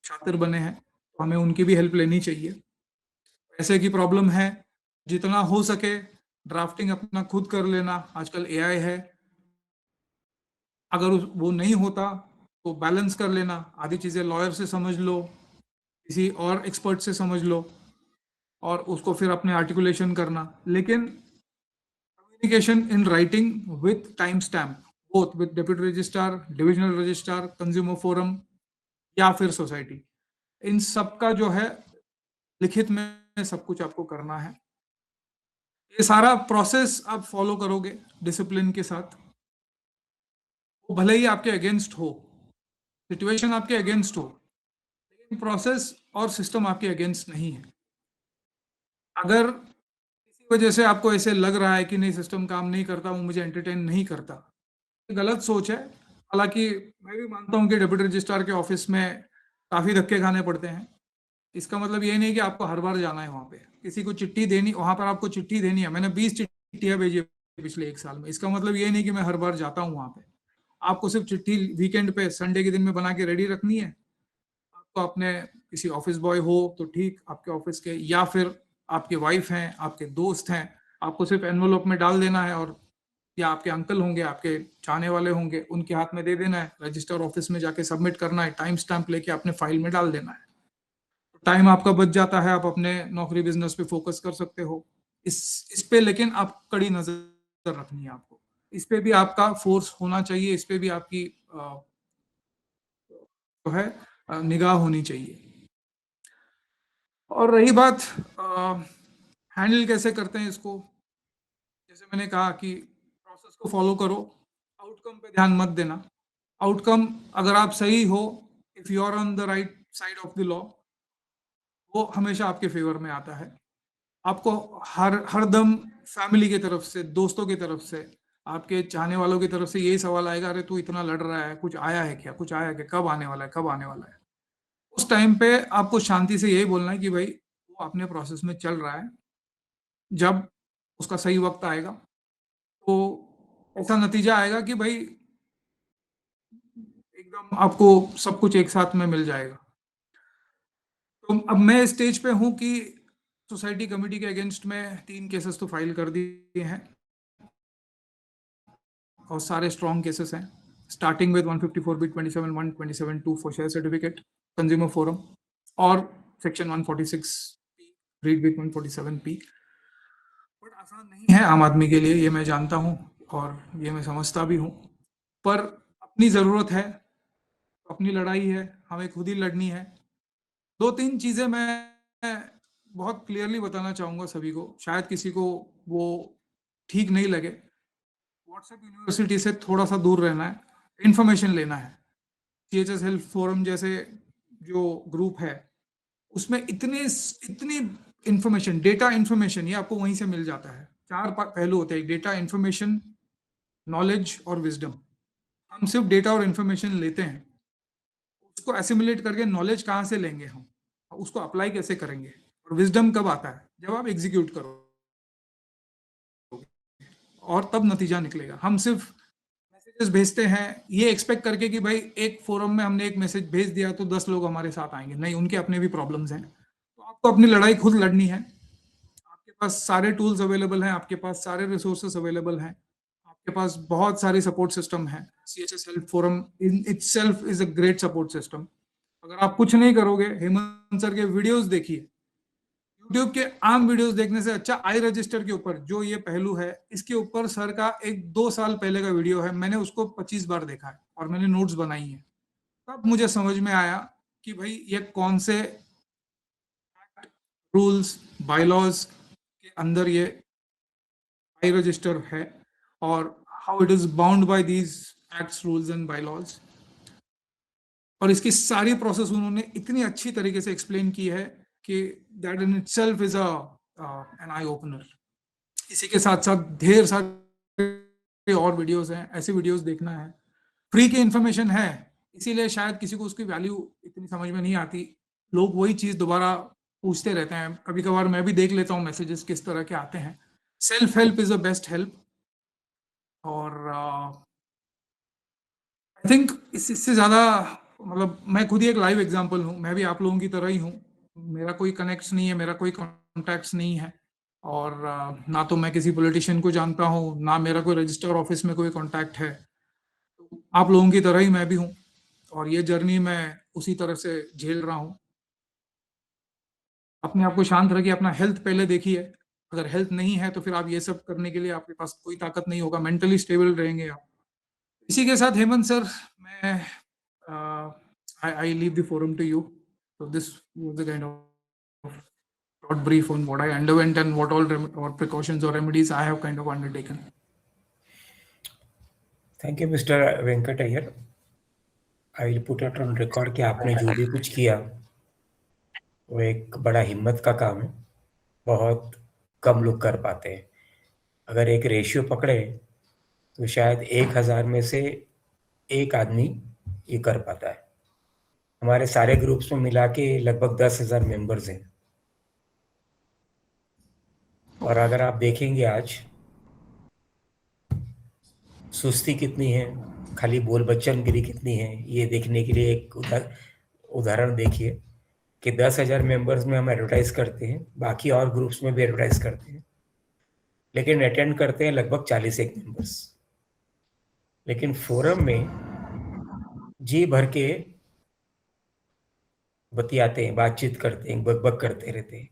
शातिर बने हैं, तो हमें उनकी भी हेल्प लेनी चाहिए। पैसे की प्रॉब्लम है, जितना हो सके ड्राफ्टिंग अपना खुद कर लेना, आजकल एआई है, अगर वो नहीं होता तो बैलेंस कर लेना, आधी चीजें लॉयर से समझ लो, किसी और एक्सपर्ट से समझ लो, और उसको फिर अपने आर्टिकुलेशन करना। लेकिन communication in writing with time stamp, both with deputy registrar, divisional registrar, consumer forum या फिर सोसाइटी, इन सब का जो है लिखित में सब कुछ आपको करना है। ये सारा प्रोसेस आप फॉलो करोगे डिसिप्लिन के साथ, वो भले ही आपके अगेंस्ट हो, सिचुएशन आपके अगेंस्ट हो, लेकिन प्रोसेस और सिस्टम आपके अगेंस्ट नहीं है। अगर किसी वजह से आपको ऐसे लग रहा है कि नहीं सिस्टम काम नहीं करता, वो मुझे एंटरटेन नहीं करता, गलत सोच है। हालांकि मैं भी मानता हूँ कि डिप्टी रजिस्ट्रार के ऑफिस में काफी धक्के खाने पड़ते हैं, इसका मतलब ये नहीं कि आपको हर बार जाना है वहां पे, किसी को चिट्ठी देनी, वहां पर आपको चिट्ठी देनी है। मैंने 20 चिट्ठियां भेजी पिछले 1 साल में, इसका मतलब ये नहीं कि मैं हर बार जाता हूँ वहां पे। आपको सिर्फ चिट्ठी वीकेंड पे संडे के दिन में बना के रेडी रखनी है। आपको अपने किसी ऑफिस बॉय हो तो ठीक, आपके ऑफिस के, या फिर आपके वाइफ हैं, आपके दोस्त हैं, आपको सिर्फ एनवलप में डाल देना है, और या आपके अंकल होंगे, आपके चाहने वाले होंगे, उनके हाथ में दे देना है, रजिस्टर ऑफिस में जाके सबमिट करना है, टाइम स्टैंप लेके अपने फाइल में डाल देना है। टाइम आपका बच जाता है, आप अपने नौकरी बिजनेस पे फोकस कर सकते हो। इस पे लेकिन आप कड़ी नजर रखनी है आपको, इस पे भी आपका फोर्स होना चाहिए, इस पे भी आपकी जो है निगाह होनी चाहिए। और रही बात हैंडल कैसे करते हैं इसको, जैसे मैंने कहा कि प्रोसेस को फॉलो करो, आउटकम पे ध्यान मत देना। आउटकम अगर आप सही हो, if you are on the right side of the law, वो हमेशा आपके फेवर में आता है। आपको हर दम फैमिली की तरफ से, दोस्तों की तरफ से, आपके चाहने वालों की तरफ से यही सवाल आएगा, अरे तू इतना लड़ रहा है, कुछ आया है क्या, कुछ आया है क्या, कब आने वाला है, कब आने वाला है। उस टाइम पे आपको शांति से यही बोलना है कि भाई वो अपने प्रोसेस में चल रहा है, जब उसका सही वक्त आएगा तो ऐसा नतीजा आएगा कि भाई एकदम आपको सब कुछ एक साथ में मिल जाएगा। तो अब मैं स्टेज पे हूं कि सोसाइटी कमेटी के अगेंस्ट में 3 केसेस तो फाइल कर दिए हैं और सारे स्ट्रॉन्ग केसेस हैं, starting with 154 B 27(1), 27(2) for share certificate, consumer forum, और section 146 read with 147 P. But आसान नहीं है आम आदमी के लिए, ये मैं जानता हूँ और ये मैं समझता भी हूँ, पर अपनी ज़रूरत है, अपनी लड़ाई है, हमें खुद ही लड़नी है। 2-3 चीज़ें मैं बहुत क्लियरली बताना चाहूँगा सभी को, शायद किसी को वो ठीक नहीं लगे। व्हाट्सएप यूनिवर्सिटी से थोड़ा सा दूर रहना है, इन्फॉर्मेशन लेना है। CHS हेल्थ फोरम जैसे जो ग्रुप है उसमें इतनी इंफॉर्मेशन, डेटा इंफॉर्मेशन, ये आपको वहीं से मिल जाता है। 4 पहलू होते हैं, डेटा, इंफॉर्मेशन, नॉलेज और विजडम। हम सिर्फ डेटा और इंफॉर्मेशन लेते हैं, उसको एसिमुलेट करके नॉलेज कहाँ से लेंगे हम, उसको अप्लाई कैसे करेंगे, और विजडम कब आता है, जब आप एग्जीक्यूट करो, और तब नतीजा निकलेगा। हम सिर्फ मैसेजेस भेजते हैं ये एक्सपेक्ट करके कि भाई एक फोरम में हमने एक मैसेज भेज दिया तो 10 लोग हमारे साथ आएंगे, नहीं, उनके अपने भी प्रॉब्लम्स हैं। तो आपको अपनी लड़ाई खुद लड़नी है। आपके पास सारे टूल्स अवेलेबल हैं, आपके पास सारे रिसोर्सेस अवेलेबल हैं, आपके पास बहुत सारी सपोर्ट सिस्टम है। CHS health forum in itself is a great support system. अगर आप कुछ नहीं करोगे, हेमंत सर के वीडियोस देखिए। यूट्यूब के आम वीडियोस देखने से अच्छा आई रजिस्टर के ऊपर जो ये पहलू है, इसके ऊपर सर का एक 2 साल पहले का वीडियो है, मैंने उसको 25 बार देखा है और मैंने नोट्स बनाई है। तब मुझे समझ में आया कि भाई ये कौन से रूल्स, बायलॉज के अंदर ये आई रजिस्टर है और how it is bound by these acts, rules and bylaws. और इसकी सारी प्रोसेस उन्होंने इतनी अच्छी तरीके से एक्सप्लेन की है कि that in itself is an eye opener. इसी के साथ साथ ढेर सारे और वीडियोस हैं, ऐसे वीडियोस देखना है। फ्री की इंफॉर्मेशन है, इसीलिए शायद किसी को उसकी वैल्यू इतनी समझ में नहीं आती, लोग वही चीज दोबारा पूछते रहते हैं। कभी कभार मैं भी देख लेता हूँ मैसेजेस किस तरह के आते हैं। Self help is the best help. और आई थिंक इससे ज्यादा, मतलब मैं खुद ही एक लाइव एग्जांपल हूँ, मैं भी आप लोगों की तरह ही हूँ। मेरा कोई कनेक्ट्स नहीं है, मेरा कोई कॉन्टैक्ट्स नहीं है, और ना तो मैं किसी पॉलिटिशियन को जानता हूँ, ना मेरा कोई रजिस्टर ऑफिस में कोई कॉन्टैक्ट है। तो आप लोगों की तरह ही मैं भी हूँ, और ये जर्नी मैं उसी तरह से झेल रहा हूँ। अपने आप को शांत रखिए, अपना हेल्थ पहले देखिए। अगर हेल्थ नहीं है तो फिर आप ये सब करने के लिए आपके पास कोई ताकत नहीं होगा, मेंटली स्टेबल रहेंगे आप। इसी के साथ हेमंत सर, मैं I leave the forum to you. So this was the kind of short brief on what I underwent and what all or precautions or remedies I have kind of undertaken. Thank you mister Venkat Iyer. I will put it on record कि आपने जो भी कुछ किया वो एक बड़ा हिम्मत का काम है, बहुत कम लोग कर पाते हैं। अगर एक रेशियो पकड़े तो शायद 1000 में से एक आदमी ये कर पाता है। हमारे सारे ग्रुप्स में मिला के लगभग 10,000 मेंबर्स हैं, और अगर आप देखेंगे आज सुस्ती कितनी है, खाली बोल बच्चनगिरी कितनी है, ये देखने के लिए एक उदाहरण देखिए कि 10,000 मेंबर्स में हम एडवर्टाइज करते हैं, बाकी और ग्रुप्स में भी एडवर्टाइज करते हैं, लेकिन अटेंड करते हैं लगभग 41 मेंबर्स। लेकिन फोरम में जी भर के बतियाते हैं, बातचीत करते हैं, बकबक करते रहते हैं।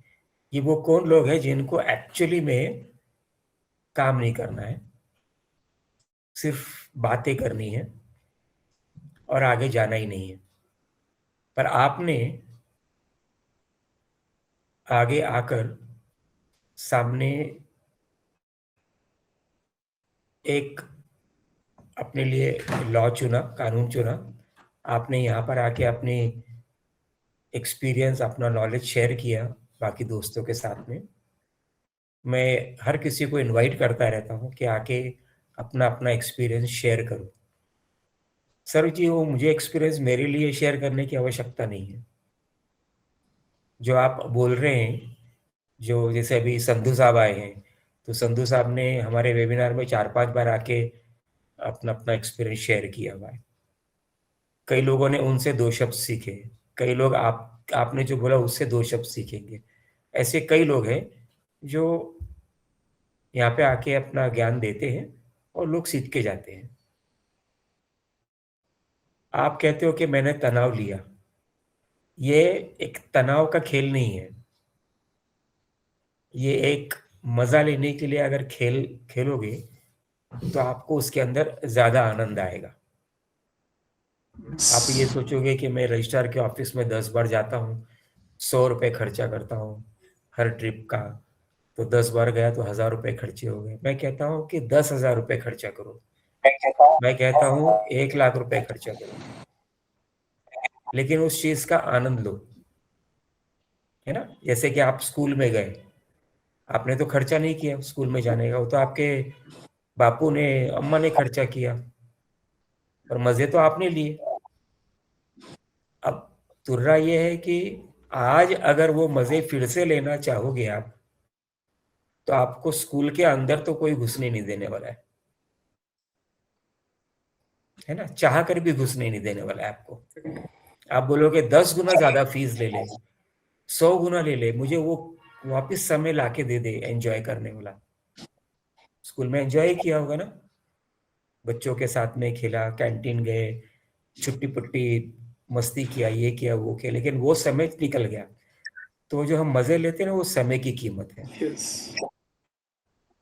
ये वो कौन लोग हैं जिनको एक्चुअली में काम नहीं करना है, सिर्फ बातें करनी है और आगे जाना ही नहीं है। पर आपने आगे आकर सामने एक अपने लिए लॉ चुना, कानून चुना। आपने यहाँ पर आके अपनी एक्सपीरियंस, अपना नॉलेज शेयर किया बाकी दोस्तों के साथ में। मैं हर किसी को इनवाइट करता रहता हूँ कि आके अपना अपना एक्सपीरियंस शेयर करो। सर जी, वो मुझे एक्सपीरियंस मेरे लिए शेयर करने की आवश्यकता नहीं है। जो आप बोल रहे हैं, जो जैसे अभी संधू साहब आए हैं, तो संधू साहब ने हमारे वेबिनार में 4-5 बार आके अपना अपना एक्सपीरियंस शेयर किया हुआ है। कई लोगों ने उनसे 2 शब्द सीखे, कई लोग आपने जो बोला उससे 2 शब्द सीखेंगे। ऐसे कई लोग हैं जो यहाँ पे आके अपना ज्ञान देते हैं और लोग सीख के जाते हैं। आप कहते हो कि मैंने तनाव लिया, ये एक तनाव का खेल नहीं है। ये एक मजा लेने के लिए अगर खेलोगे तो आपको उसके अंदर ज्यादा आनंद आएगा। आप ये सोचोगे कि मैं रजिस्ट्रार के ऑफिस में 10 बार जाता हूँ, 100 रुपये खर्चा करता हूँ हर ट्रिप का, तो 10 बार गया तो 1000 रुपये खर्चे हो गए। मैं कहता हूँ कि 10,000 रुपये खर्चा करो, मैं कहता हूँ 1,00,000 रुपये खर्चा करो, लेकिन उस चीज का आनंद लो। है ना? जैसे कि आप स्कूल में गए, आपने तो खर्चा नहीं किया स्कूल में जाने का, वो तो आपके बापू ने, अम्मा ने खर्चा किया, और मजे तो आपने लिए। अब तुर्रा ये है कि आज अगर वो मजे फिर से लेना चाहोगे आप, तो आपको स्कूल के अंदर तो कोई घुसने नहीं देने वाला है ना? चाह कर भी घुसने नहीं देने वाला है आपको। आप बोलोगे 10 गुना ज्यादा फीस ले ले, 100 गुना ले ले, मुझे वो वापस समय लाके दे दे एंजॉय करने वाला। स्कूल में एंजॉय किया होगा ना, बच्चों के साथ में खेला, कैंटीन गए, छुट्टी पुट्टी मस्ती किया, ये किया वो किया, लेकिन वो समय निकल गया। तो जो हम मजे लेते हैं ना, वो समय की कीमत है।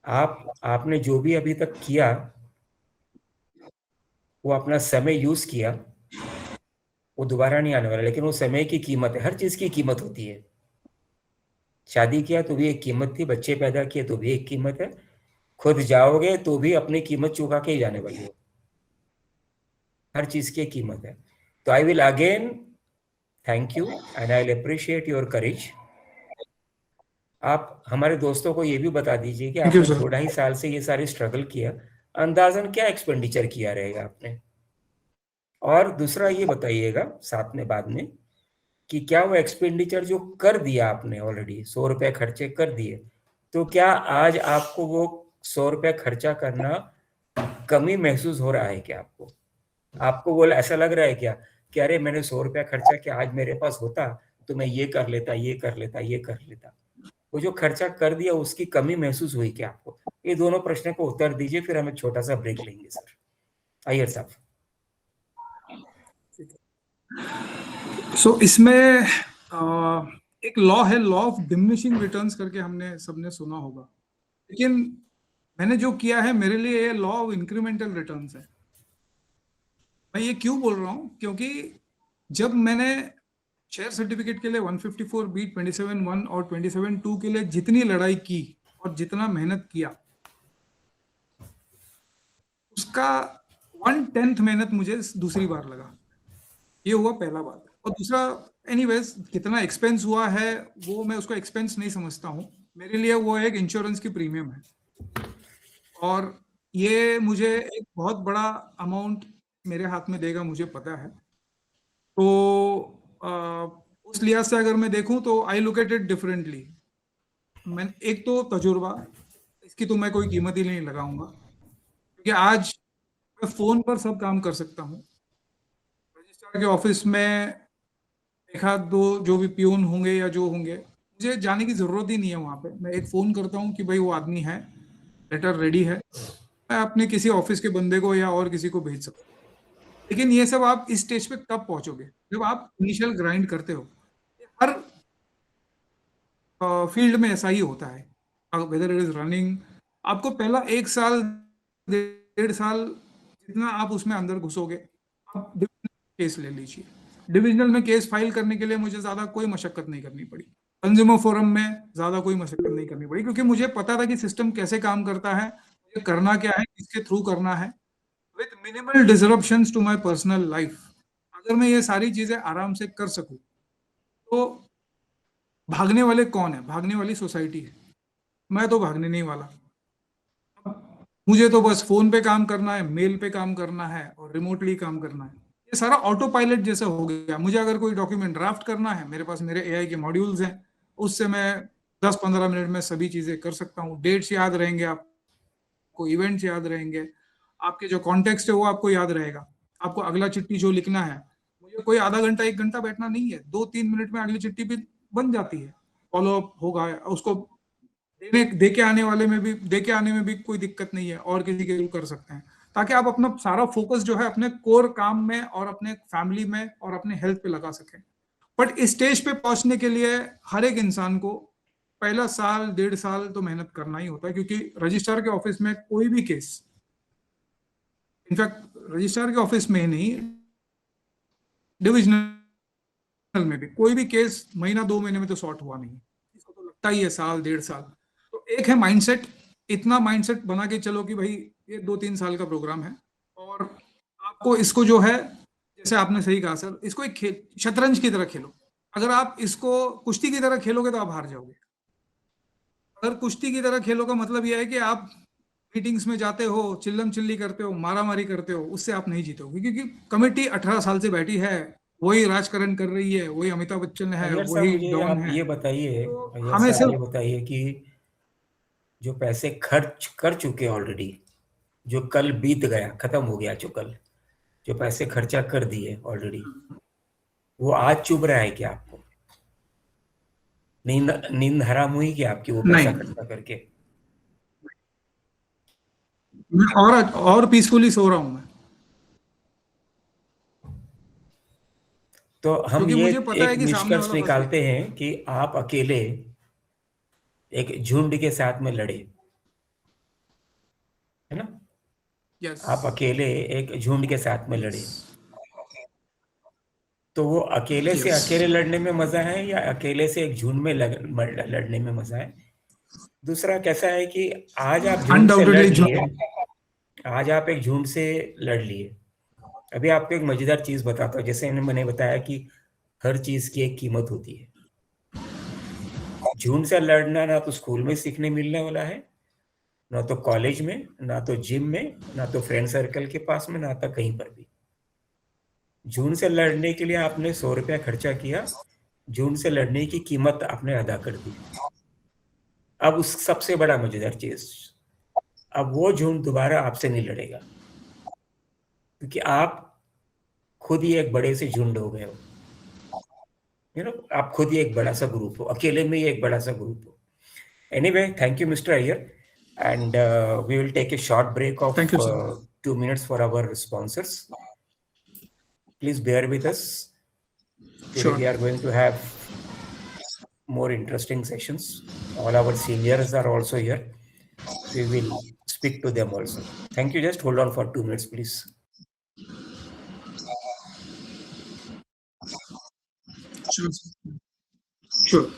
आपने जो भी अभी तक किया, वो अपना समय यूज किया, वो दोबारा नहीं आने वाला, लेकिन वो समय की कीमत है। हर चीज की कीमत होती है। शादी किया तो भी एक कीमत थी, बच्चे पैदा किए तो भी एक कीमत है, खुद जाओगे तो भी अपनी कीमत चुका के ही जाने वाली हो। हर चीज की कीमत है। तो आई will again thank you and I will appreciate your करेज। आप हमारे दोस्तों को ये भी बता दीजिए कि थैंक यू आपने सर। 2-2.5 साल से ये सारी स्ट्रगल किया, अंदाजन क्या एक्सपेंडिचर किया रहेगा आपने। और दूसरा ये बताइएगा साथ में बाद में कि क्या वो एक्सपेंडिचर जो कर दिया आपने ऑलरेडी, 100 रुपये खर्चे कर दिए, तो क्या आज आपको वो 100 रुपये खर्चा करना कमी महसूस हो रहा है क्या आपको? आपको वो ऐसा लग रहा है क्या कि अरे मैंने 100 रुपया खर्चा किया, आज मेरे पास होता तो मैं ये कर लेता, ये कर लेता, ये कर लेता। वो जो खर्चा कर दिया उसकी कमी महसूस हुई क्या आपको? ये दोनों प्रश्न को उत्तर दीजिए, फिर हम एक छोटा सा ब्रेक लेंगे सर। अय्यर साहब। सो इसमें एक लॉ है, लॉ ऑफ डिमिनिशिंग रिटर्न्स करके हमने सबने सुना होगा, लेकिन मैंने जो किया है मेरे लिए ये लॉ ऑफ इंक्रीमेंटल रिटर्न्स है। मैं ये क्यों बोल रहा हूँ, क्योंकि जब मैंने शेयर सर्टिफिकेट के लिए 154B 27(1) और 27(2) के लिए जितनी लड़ाई की और जितना मेहनत किया, उसका 1/10 मेहनत मुझे दूसरी बार लगा। ये हुआ पहला बात। और दूसरा, एनीवेज कितना एक्सपेंस हुआ है वो मैं उसको एक्सपेंस नहीं समझता हूँ, मेरे लिए वो एक इंश्योरेंस की प्रीमियम है, और ये मुझे एक बहुत बड़ा अमाउंट मेरे हाथ में देगा, मुझे पता है। तो उस लिहाज से अगर मैं देखूं तो I look at it differently. मैं एक तो तजुर्बा, इसकी तो मैं कोई कीमत ही नहीं लगाऊंगा, क्योंकि आज मैं फोन पर सब काम कर सकता हूँ। रजिस्ट्रार के ऑफिस में एक आध दो जो भी पियून होंगे या जो होंगे, मुझे जाने की जरूरत ही नहीं है वहां पे। मैं एक फोन करता हूँ कि भाई वो आदमी है, लेटर रेडी है, मैं अपने किसी ऑफिस के बंदे को या और किसी को भेज सकता हूँ। लेकिन ये सब आप इस स्टेज पे कब पहुंचोगे? जब आप इनिशियल ग्राइंड करते हो। हर फील्ड में ऐसा ही होता है, वेदर इट इज रनिंग, आपको पहला 1 साल 1.5 साल जितना आप उसमें अंदर घुसोगे। आप केस ले लीजिए, डिविजनल में केस फाइल करने के लिए मुझे ज्यादा कोई मशक्कत नहीं करनी पड़ी, कंज्यूमर फोरम में ज्यादा कोई मशक्कत नहीं करनी पड़ी, क्योंकि मुझे पता था कि सिस्टम कैसे काम करता है, मुझे करना क्या है, किसके थ्रू करना है, with minimal disruptions to my personal life. अगर मैं ये सारी चीजें आराम से कर सकूं, तो भागने वाले कौन है? भागने वाली सोसाइटी है, मैं तो भागने नहीं वाला। मुझे तो बस फोन पे काम करना है, मेल पे काम करना है और रिमोटली काम करना है। ये सारा ऑटो पायलट जैसा हो गया। मुझे अगर कोई डॉक्यूमेंट ड्राफ्ट करना है, मेरे पास मेरे एआई के मॉड्यूल्स हैं, उससे मैं 10-15 मिनट में सभी चीजें कर सकता हूँ। डेट्स याद रहेंगे, आपको इवेंट्स याद रहेंगे, आपके जो कॉन्टेक्स्ट है वो आपको याद रहेगा। आपको अगला चिट्ठी जो लिखना है, मुझे कोई आधा घंटा 1 घंटा बैठना नहीं है, 2-3 मिनट में अगली चिट्ठी भी बन जाती है। फॉलो अप होगा, उसको दे के आने में भी कोई दिक्कत नहीं है, और किसी के थ्रू कर सकते हैं, ताकि आप अपना सारा फोकस जो है अपने कोर काम में और अपने फैमिली में और अपने हेल्थ पे लगा सकें। बट इस स्टेज पे पहुंचने के लिए हर एक इंसान को पहला साल 1.5 साल तो मेहनत करना ही होता है, क्योंकि रजिस्ट्रार के ऑफिस में कोई भी केस, इनफैक्ट रजिस्ट्रार के ऑफिस में ही नहीं, डिविजनल में भी कोई भी केस महीना 2 महीने में तो सॉर्ट हुआ नहीं, इसको तो लगता ही है साल 1.5 साल। तो एक है माइंडसेट, इतना माइंडसेट बना के चलो कि भाई ये 2-3 साल का प्रोग्राम है, और आपको इसको जो है, जैसे आपने सही कहा सर, इसको एक खेल शतरंज की तरह खेलो। अगर आप इसको कुश्ती की तरह खेलोगे तो आप हार जाओगे। अगर कुश्ती की तरह खेलो का मतलब यह है कि आप मीटिंग्स में जाते हो, चिल्लम चिल्ली करते हो, मारा मारी करते हो, उससे आप नहीं जीतोगे, क्योंकि कमेटी 18 साल से बैठी है, वही राजकरण कर रही है, वही अमिताभ बच्चन है, अय्यर साहब, वही मुझे डॉन आप है। ये बताइए, तो अय्यर हमें साहब ये सिर्फ बताइए कि जो पैसे खर्च कर चुके ऑलरेडी, जो कल बीत गया, खत्म हो गया, जो कल जो पैसे खर्चा कर दिए ऑलरेडी, वो आज चुभ रहा है क्या आपको? नींद नींद हराम हुई क्या आपकी वो पैसा नहीं, खर्चा करके? मैं और पीसफुली सो रहा हूं मैं, तो हम क्योंकि ये मुझे पता एक है कि सामने निष्कर्ष वाला फंस गया। निकालते हैं कि आप अकेले एक झुंड के साथ में लड़े, है ना? यस। आप अकेले एक झुंड के साथ में यस। लड़े। तो वो अकेले से यस। अकेले लड़ने में मजा है या अकेले से एक झुंड में लड़ने में मजा है? दूसरा कैसा है कि आज आप झुंड से लड़ अनडाउटेडली लिए, आज आप एक झुंड से लड़ लिए। अभी आपको एक मजेदार चीज बताता हूँ। जैसे मैंने बताया कि हर चीज की एक कीमत होती है। झुंड से लड़ना ना तो स्कूल में सीखने मिलने वाला है, ना तो कॉलेज में, ना तो जिम में, ना तो फ्रेंड सर्कल के पास में, ना तो कहीं पर भी। झुंड से लड़ने के लिए आपने 100 रुपया खर्चा किया, झुंड से लड़ने की कीमत आपने अदा कर दी। अब उस सबसे बड़ा मजेदार चीज, अब वो झुंड दोबारा आपसे नहीं लड़ेगा, क्योंकि आप खुद ही एक बड़े से झुंड हो गए हो। आप खुद ही एक बड़ा सा ग्रुप हो, अकेले में ही एक बड़ा सा ग्रुप हो। Anyway, thank you mister Iyer, and we will take a short break of thank you sir. 2 minutes for our sponsors. Please bear with us. Today sure. we are going to have more interesting sessions. All our seniors are also here. We will speak to them also. Thank you. Just hold on for 2 minutes, please. Sure. Sure.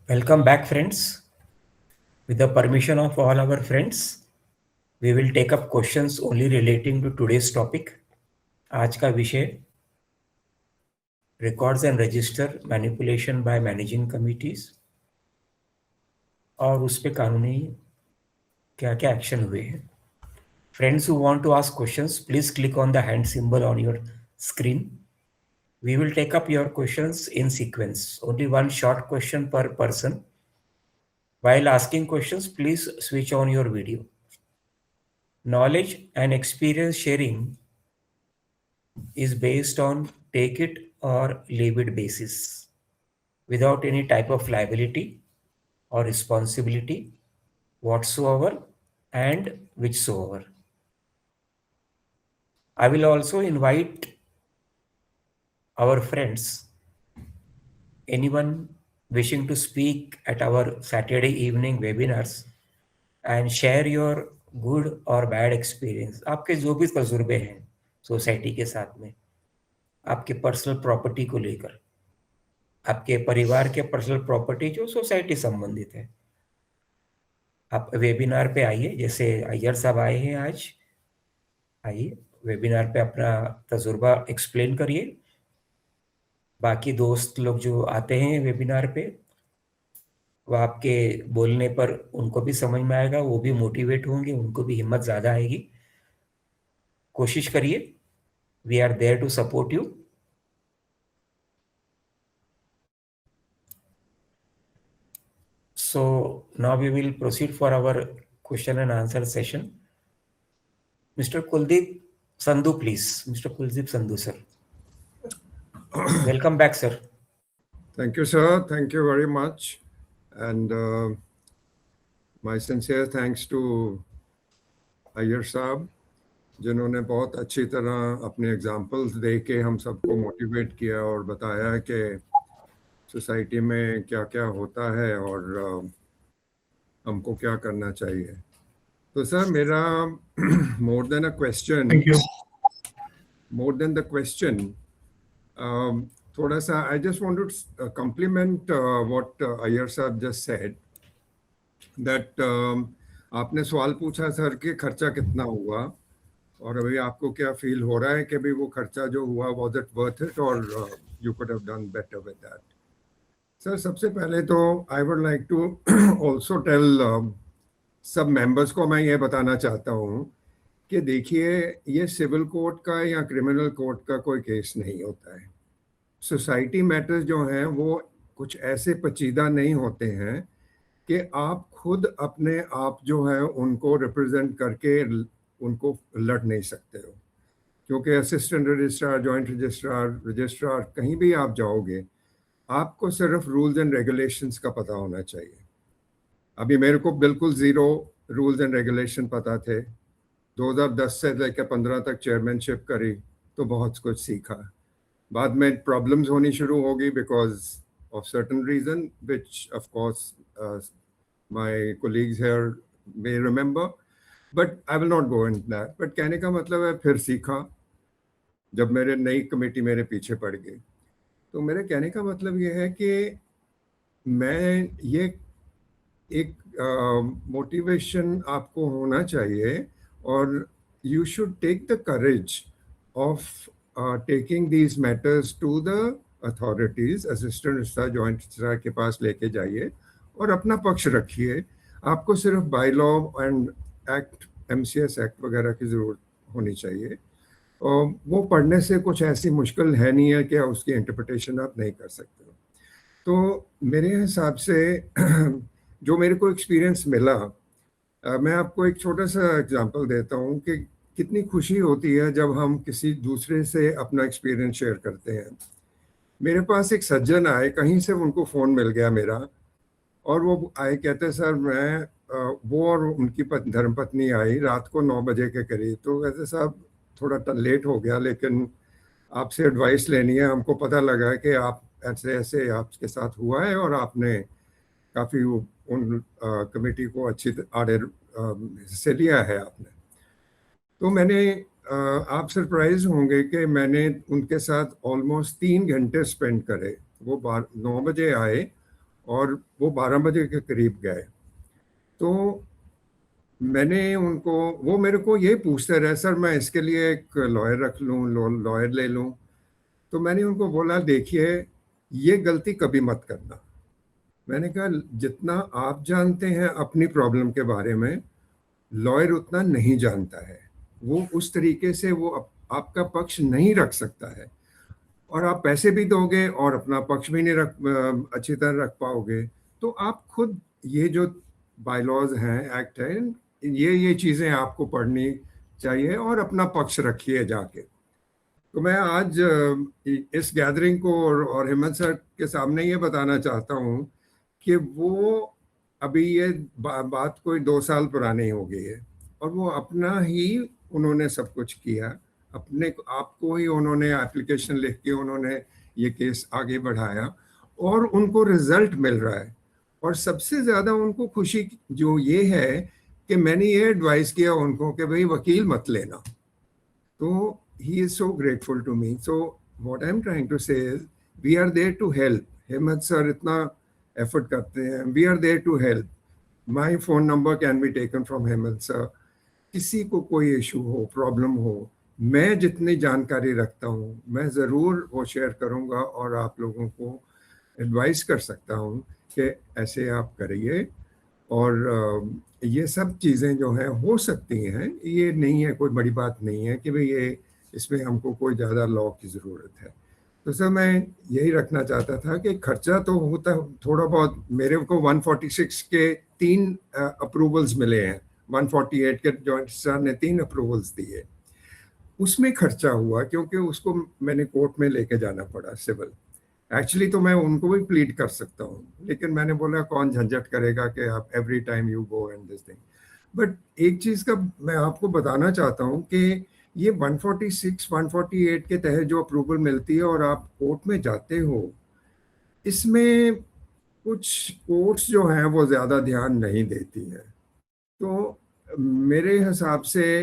Welcome back, friends. With the permission of all our friends, we will take up questions only relating to today's topic. आज का विषय records and register manipulation by managing committees और उस पे कानूनी क्या क्या action हुए हैं. Friends who want to ask questions, please click on the hand symbol on your screen. We will take up your questions in sequence. Only one short question per person. While asking questions, please switch on your video. Knowledge and experience sharing is based on take it or leave it basis, without any type of liability or responsibility whatsoever and whichsoever. I will also invite our friends, anyone wishing to speak at our Saturday evening webinars and share your good or bad experience. आपके जो भी तजुर्बे हैं society के साथ में, आपके personal property को लेकर, आपके परिवार के पर्सनल प्रॉपर्टी जो सोसाइटी संबंधित है, आप वेबिनार पे आइए. जैसे अय्यर साहब आए हैं आज, आइए वेबिनार पे अपना तजुर्बा एक्सप्लेन करिए. बाकी दोस्त लोग जो आते हैं वेबिनार पे, वो आपके बोलने पर उनको भी समझ में आएगा, वो भी मोटिवेट होंगे, उनको भी हिम्मत ज़्यादा आएगी. कोशिश करिए. We are there to support you. So now we will proceed for our question and answer session. Mr. Kuldeep Sandhu, please. Mr. Kuldeep Sandhu, sir. Welcome back, sir. Thank you, sir. Thank you very much. And my sincere thanks to Iyer साहब, जिन्होंने बहुत अच्छी तरह अपने examples दे के हम सबको motivate किया और बताया कि सोसाइटी में क्या क्या होता है और हमको क्या करना चाहिए. तो सर मेरा मोर देन अ क्वेश्चन थोड़ा सा I just want to compliment what Iyer साहब जस्ट सेड दैट आपने सवाल पूछा सर कि खर्चा कितना हुआ और अभी आपको क्या फील हो रहा है कि भी वो खर्चा जो हुआ वाज इट वर्थ इट और you could have done better with that. Sir सबसे पहले तो I would like to also tell सब मेंबर्स को मैं ये बताना चाहता हूँ कि देखिए ये सिविल कोर्ट का या क्रिमिनल कोर्ट का कोई केस नहीं होता है. सोसाइटी मैटर्स जो हैं वो कुछ ऐसे पेचीदा नहीं होते हैं कि आप खुद अपने आप जो है उनको रिप्रेजेंट करके उनको लड़ नहीं सकते हो, क्योंकि असिस्टेंट रजिस्ट्रार, जॉइंट रजिस्ट्रार कहीं भी आप जाओगे आपको सिर्फ रूल्स एंड रेगुलेशंस का पता होना चाहिए. अभी मेरे को बिल्कुल ज़ीरो रूल्स एंड रेगुलेशन पता थे. 2010 से लेकर 15 तक चेयरमैनशिप करी तो बहुत कुछ सीखा. बाद में प्रॉब्लम्स होनी शुरू हो गई because of certain reason which of course my colleagues here may remember, but I will not go in that. But कहने का मतलब है फिर सीखा जब मेरे नई कमेटी मेरे पीछे पड़ गई. तो मेरे कहने का मतलब ये है कि मैं ये एक मोटिवेशन आपको होना चाहिए और you should take the courage of taking these matters to the authorities. Assistant registrar, joint registrar के पास लेके जाइए और अपना पक्ष रखिए. आपको सिर्फ by law and act, MCS act वगैरह की ज़रूरत होनी चाहिए और वो पढ़ने से कुछ ऐसी मुश्किल है नहीं है कि उसकी इंटरप्रिटेशन आप नहीं कर सकते हो. तो मेरे हिसाब से जो मेरे को एक्सपीरियंस मिला, मैं आपको एक छोटा सा एग्जांपल देता हूँ कि कितनी खुशी होती है जब हम किसी दूसरे से अपना एक्सपीरियंस शेयर करते हैं. मेरे पास एक सज्जन आए, कहीं से उनको फ़ोन मिल गया मेरा, और वो आए कहते सर मैं वो और उनकी धर्मपत्नी आई रात को 9 बजे के करीब. तो कहते साहब थोड़ा लेट हो गया लेकिन आपसे एडवाइस लेनी है. हमको पता लगा कि आप ऐसे ऐसे आपके साथ हुआ है और आपने काफ़ी उन कमेटी को अच्छी आड़े हिस्से लिया है आपने. तो मैंने आप सरप्राइज होंगे कि मैंने उनके साथ ऑलमोस्ट 3 घंटे स्पेंड करे. वो 9 बजे आए और वो 12 बजे के करीब गए। तो मैंने उनको, वो मेरे को ये पूछते रहे, सर मैं इसके लिए एक लॉयर रख लूँ, लॉयर ले लूँ? तो मैंने उनको बोला, देखिए ये गलती कभी मत करना। मैंने कहा जितना आप जानते हैं अपनी प्रॉब्लम के बारे में, लॉयर उतना नहीं जानता है। वो उस तरीके से वो आपका पक्ष नहीं रख सकता है, और आप पैसे भी दोगे और अपना पक्ष भी नहीं अच्छी तरह रख पाओगे। तो आप खुद ये जो बायलॉज हैं, एक्ट है, ये चीज़ें आपको पढ़नी चाहिए और अपना पक्ष रखिए जाके। तो मैं आज इस गैदरिंग को और हेमंत सर के सामने ये बताना चाहता हूँ कि वो अभी ये बात कोई 2 साल पुरानी हो गई है, और वो अपना ही उन्होंने सब कुछ किया, अपने आपको ही उन्होंने एप्लीकेशन लिख के उन्होंने ये केस आगे बढ़ाया, और उनको रिजल्ट मिल रहा है। और सबसे ज़्यादा उनको खुशी जो ये है कि मैंने ये एडवाइस किया उनको कि भाई वकील मत लेना। तो he is so grateful to me. So what I'm trying to say is we are there to help. Hemant sir इतना एफर्ट करते हैं, we are there to help. My phone number can be taken from Hemant sir. किसी को कोई issue हो, problem हो, मैं जितनी जानकारी रखता हूँ मैं ज़रूर वो शेयर करूँगा और आप लोगों को एडवाइस कर सकता हूँ कि ऐसे आप करिए। और ये सब चीज़ें जो हैं हो सकती हैं, ये नहीं है, कोई बड़ी बात नहीं है कि भाई ये इसमें हमको कोई ज़्यादा लॉ की ज़रूरत है। तो सर मैं यही रखना चाहता था कि खर्चा तो होता थोड़ा बहुत। मेरे को 146 के 3 अप्रूवल्स मिले हैं, 148 के जॉइंट सर ने 3 अप्रूवल्स दिए, उसमें खर्चा हुआ क्योंकि उसको मैंने कोर्ट में लेके जाना पड़ा सिविल। एक्चुअली तो मैं उनको भी प्लीड कर सकता हूँ, लेकिन मैंने बोला कौन झंझट करेगा कि आप every time you go and this thing. But एक चीज़ का मैं आपको बताना चाहता हूँ कि ये 146, 148 के तहत जो अप्रूवल मिलती है और आप कोर्ट में जाते हो, इसमें कुछ कोर्ट्स जो हैं वो ज़्यादा ध्यान नहीं देती हैं। तो मेरे हिसाब से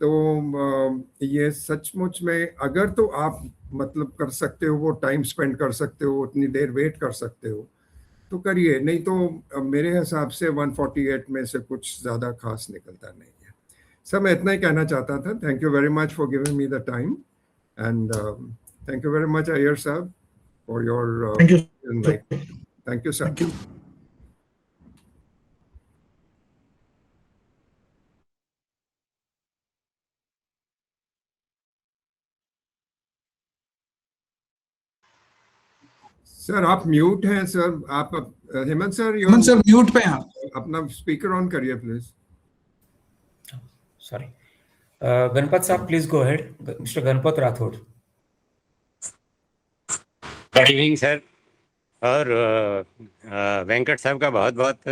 तो ये सचमुच में अगर तो आप मतलब कर सकते हो, वो टाइम स्पेंड कर सकते हो, उतनी देर वेट कर सकते हो तो करिए, नहीं तो मेरे हिसाब से 148 में से कुछ ज़्यादा खास निकलता नहीं है। सर मैं इतना ही कहना चाहता था। Thank you very much for giving me the time, and thank you very much Iyer साहब for your thank you sir. Thank you. Sir आप म्यूट हैं सर, आप Hemant sir Hemant sir mute पे हैं आप, अपना स्पीकर ऑन करिए प्लीज। सॉरी, गणपत साहब please go ahead, mister Ganpat Rathore. Good evening sir, और वेंकट साहब का बहुत बहुत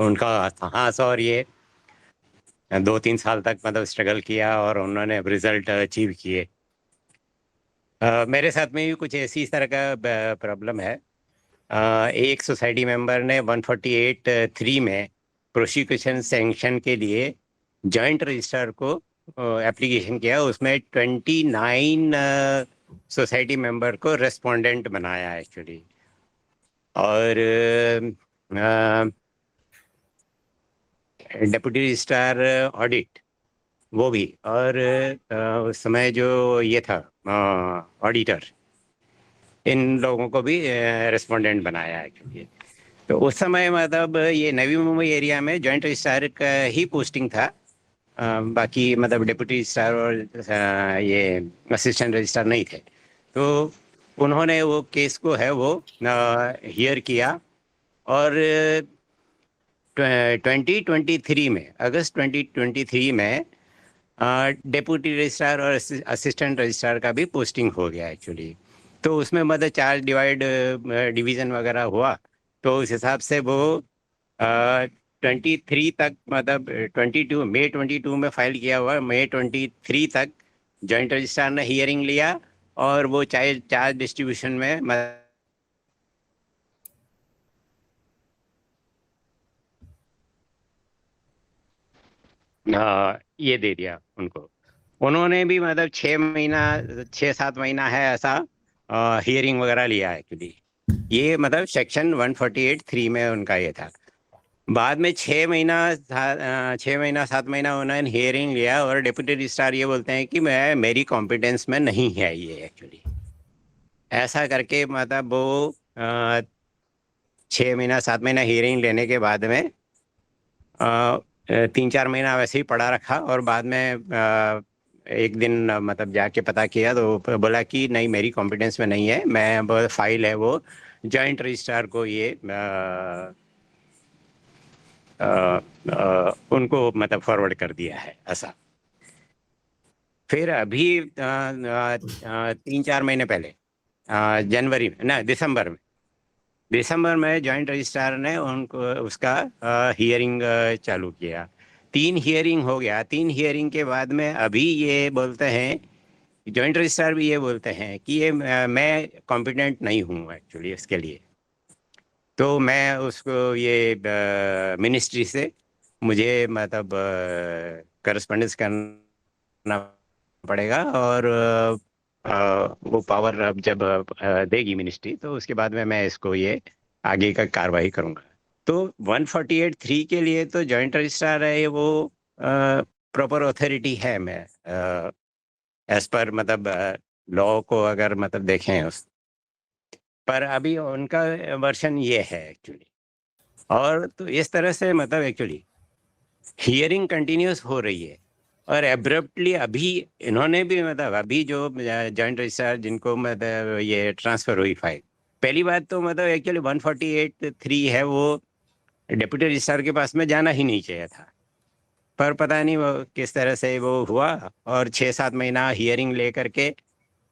उनका साहस, और ये 2-3 साल तक मतलब स्ट्रगल किया और उन्होंने रिजल्ट अचीव किए। मेरे साथ में भी कुछ ऐसी इस तरह का प्रॉब्लम है। एक सोसाइटी मेंबर ने 148(3) में प्रोसिक्यूशन सैंक्शन के लिए जॉइंट रजिस्ट्रार को एप्लीकेशन किया। उसमें 29 सोसाइटी मेंबर को रेस्पोंडेंट बनाया एक्चुअली, और डेप्यूटी रजिस्ट्रार ऑडिट वो भी, और उस समय जो ये था ऑडिटर, इन लोगों को भी रेस्पोंडेंट बनाया एक्चुअली। तो उस समय मतलब ये नवी मुंबई एरिया में जॉइंट रजिस्ट्रार का ही पोस्टिंग था, बाकी मतलब डेप्यूटी रजिस्ट्रार और ये असिस्टेंट रजिस्ट्रार नहीं थे। तो उन्होंने वो केस को है वो हियर किया, और 2023 में, अगस्त 2023 में डेप्यूटी रजिस्ट्रार और असिस्टेंट रजिस्ट्रार का भी पोस्टिंग हो गया एक्चुअली। तो उसमें मतलब चार्ज डिवीज़न वगैरह हुआ, तो उस हिसाब से वो 23 तक, मतलब 22 मई 22 में फाइल किया हुआ, मई 23 तक जॉइंट रजिस्ट्रार ने हियरिंग लिया, और वो चार्ज डिस्ट्रीब्यूशन में ये दे दिया उनको। उन्होंने भी मतलब 6-7 महीना है ऐसा हियरिंग वगैरह लिया एक्चुअली। ये मतलब सेक्शन 148(3) में उनका ये था। बाद में 6 महीना 7 महीना उन्होंने हियरिंग लिया और डिप्टी रजिस्ट्रार ये बोलते हैं कि मैं मेरी कॉम्पिटेंस में नहीं है ये एक्चुअली। ऐसा करके मतलब वो 6 महीना 7 महीना हियरिंग लेने के बाद में 3-4 महीना वैसे ही पड़ा रखा और बाद में एक दिन मतलब जाके पता किया तो बोला कि नहीं मेरी कॉम्पिटेंस में नहीं है, मैं वो फाइल है वो जॉइंट रजिस्ट्रार को ये उनको मतलब फॉरवर्ड कर दिया है ऐसा। फिर अभी 3-4 महीने पहले जनवरी ना दिसंबर में जॉइंट रजिस्ट्रार ने उनको उसका हियरिंग चालू किया। 3 हियरिंग हो गया। 3 हियरिंग के बाद में अभी ये बोलते हैं, जॉइंट रजिस्ट्रार भी ये बोलते हैं कि ये मैं कॉम्पिटेंट नहीं हूँ एक्चुअली इसके लिए। तो मैं उसको ये मिनिस्ट्री से मुझे मतलब करस्पॉन्डेंस करना पड़ेगा और वो पावर अब जब देगी मिनिस्ट्री तो उसके बाद में मैं इसको ये आगे का कार्रवाई करूंगा। तो 148(3) के लिए तो जॉइंट रजिस्ट्रार है वो प्रॉपर अथॉरिटी है। मैं एज पर मतलब लॉ को अगर मतलब देखें उस पर अभी उनका वर्शन ये है एक्चुअली। और तो इस तरह से मतलब एक्चुअली हियरिंग कंटिन्यूस हो रही है और एब्रप्टली अभी इन्होंने भी मतलब अभी जो जॉइंट रजिस्ट्रार जिनको मतलब ये ट्रांसफर हुई फाइल, पहली बात तो मतलब एक्चुअली 148(3) है वो डिप्टी रजिस्ट्रार के पास में जाना ही नहीं चाहिए था, पर पता नहीं वो किस तरह से वो हुआ और 6-7 महीना हियरिंग ले करके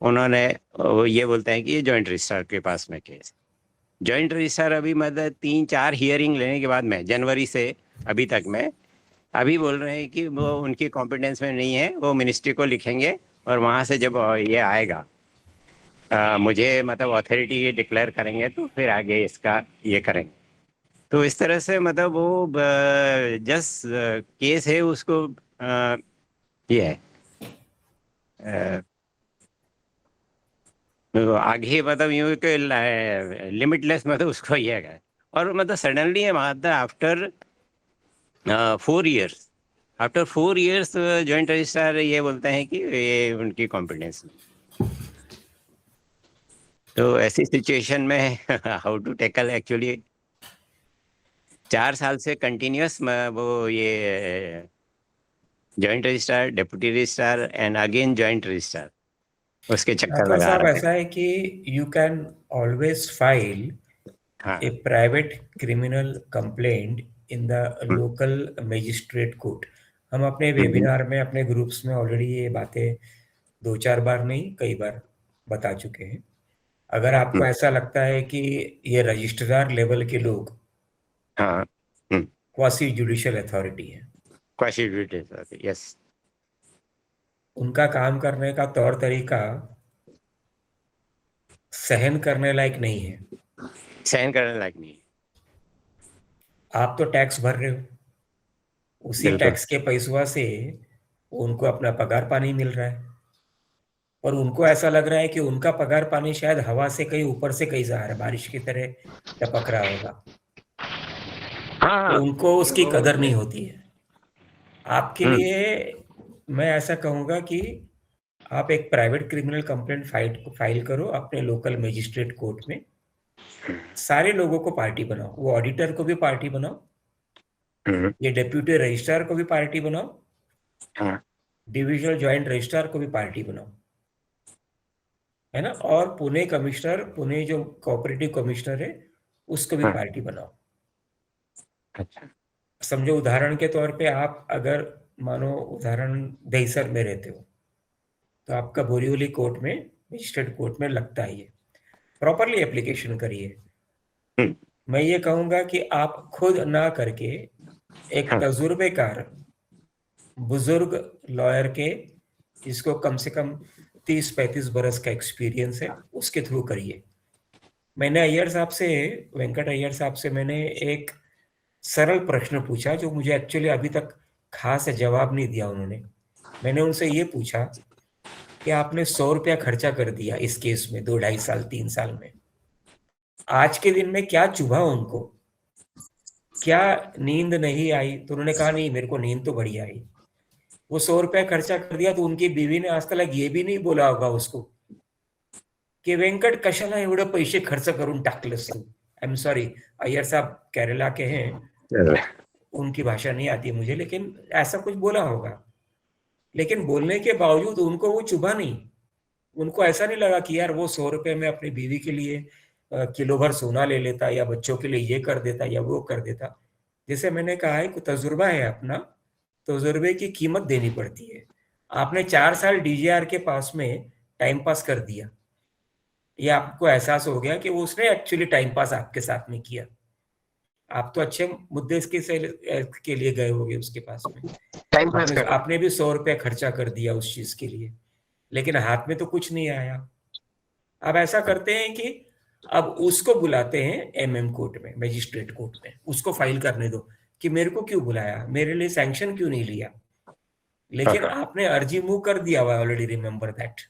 उन्होंने वो ये बोलते हैं कि ये जॉइंट रजिस्ट्रार के पास में केस। जॉइंट रजिस्ट्रार अभी मतलब 3-4 हियरिंग लेने के बाद में जनवरी से अभी तक में अभी बोल रहे हैं कि वो उनकी कॉम्पिटेंस में नहीं है, वो मिनिस्ट्री को लिखेंगे और वहाँ से जब ये आएगा मुझे मतलब अथॉरिटी ये डिक्लेयर करेंगे तो फिर आगे इसका ये करेंगे। तो इस तरह से मतलब वो जस्ट केस है उसको ये है तो आगे मतलब यूँ कि लिमिटलेस मतलब उसको ये है और मतलब सडनली मतलब आफ्टर 4 इयर्स जॉइंट रजिस्ट्रार ये बोलते हैं कि ये उनकी कॉम्पिटेंस। तो ऐसी सिचुएशन में हाउ टू टैकल एक्चुअली 4 साल से कंटिन्यूस वो ये joint registrar, deputy registrar and again joint registrar उसके चक्कर राठौर लगा साहब रहे ऐसा है कि यू कैन ऑलवेज फाइल हाँ a private criminal complaint in the local magistrate court। हम अपने वेबिनार में अपने ग्रुप्स में ऑलरेडी ये बातें 2-4 बार नहीं कई बार बता चुके हैं। अगर आपको ऐसा लगता है कि ये रजिस्ट्रार लेवल के लोग हाँ क्वासी जुडिशियल अथॉरिटी है, यस उनका काम करने का तौर तरीका सहन करने लायक नहीं है। सहन करने लायक नहीं। आप तो टैक्स भर रहे हो, उसी बिल्कुल टैक्स के पैसों से उनको अपना पगार पानी मिल रहा है और उनको ऐसा लग रहा है कि उनका पगार पानी शायद हवा से कहीं ऊपर से कहीं जा रहा है, बारिश की तरह टपक रहा होगा। हाँ तो उनको उसकी कदर नहीं होती है। आपके लिए मैं ऐसा कहूंगा कि आप एक प्राइवेट क्रिमिनल कंप्लेंट फाइल करो अपने लोकल मजिस्ट्रेट कोर्ट में। सारे लोगों को पार्टी बनाओ, वो ऑडिटर को भी पार्टी बनाओ, ये डिप्यूटी रजिस्ट्रार को भी पार्टी बनाओ, हाँ डिविजनल जॉइंट रजिस्ट्रार को भी पार्टी बनाओ, है ना, और पुणे जो कोऑपरेटिव कमिश्नर है उसको भी हाँ। पार्टी बनाओ। अच्छा समझो उदाहरण के तौर पे आप अगर मानो उदाहरण दहीसर में रहते हो तो आपका बोरीवली कोर्ट में मजिस्ट्रेट कोर्ट में लगता है, ये प्रॉपरली एप्लीकेशन करिए। मैं ये कहूंगा कि आप खुद ना करके एक तजुर्बेकार बुजुर्ग लॉयर के जिसको कम से कम 30-35 बरस का एक्सपीरियंस है उसके थ्रू करिए। मैंने वेंकट अय्यर साहब से मैंने एक सरल प्रश्न पूछा जो मुझे एक्चुअली अभी तक खास जवाब नहीं दिया उन्होंने। मैंने उनसे ये पूछा कि आपने 100 रुपया खर्चा कर दिया इस केस में 2-2.5 साल 3 साल में, आज के दिन में क्या चुभा उनको, क्या नींद नहीं आई, तो उन्होंने कहा नहीं मेरे को नींद तो बढ़िया आई। वो 100 रुपया खर्चा कर दिया, तो उनकी बीवी ने आज तक ये भी नहीं बोला होगा उसको की व्यंकट कशाला एवढे पैसे खर्च करून टाकलंस तू। आई एम सॉरी, अय्यर साहब केरला के हैं, उनकी भाषा नहीं आती मुझे, लेकिन ऐसा कुछ बोला होगा। लेकिन बोलने के बावजूद उनको वो चुभा नहीं। उनको ऐसा नहीं लगा कि यार वो 100 रुपए में अपनी बीवी के लिए किलो भर सोना ले लेता, या बच्चों के लिए ये कर देता या वो कर देता। जैसे मैंने कहा है, तजुर्बा है अपना, तजुर्बे की कीमत देनी पड़ती है। आपने 4 साल डीजीआर के पास में टाइम पास कर दिया, ये आपको एहसास हो गया कि वो उसने एक्चुअली टाइम पास आपके साथ में किया। आप तो अच्छे मुद्दे के लिए गए होगे उसके पास में, टाइम पास कर आपने भी 100 रुपया खर्चा कर दिया उस चीज के लिए, लेकिन हाथ में तो कुछ नहीं आया। अब ऐसा करते हैं कि अब उसको बुलाते हैं एमएम कोर्ट में, मजिस्ट्रेट कोर्ट में, उसको फाइल करने दो कि मेरे को क्यों बुलाया, मेरे लिए सैंक्शन क्यों नहीं लिया। लेकिन आपने अर्जी मूव कर दिया हुआ, ऑलरेडी रिमेंबर दैट।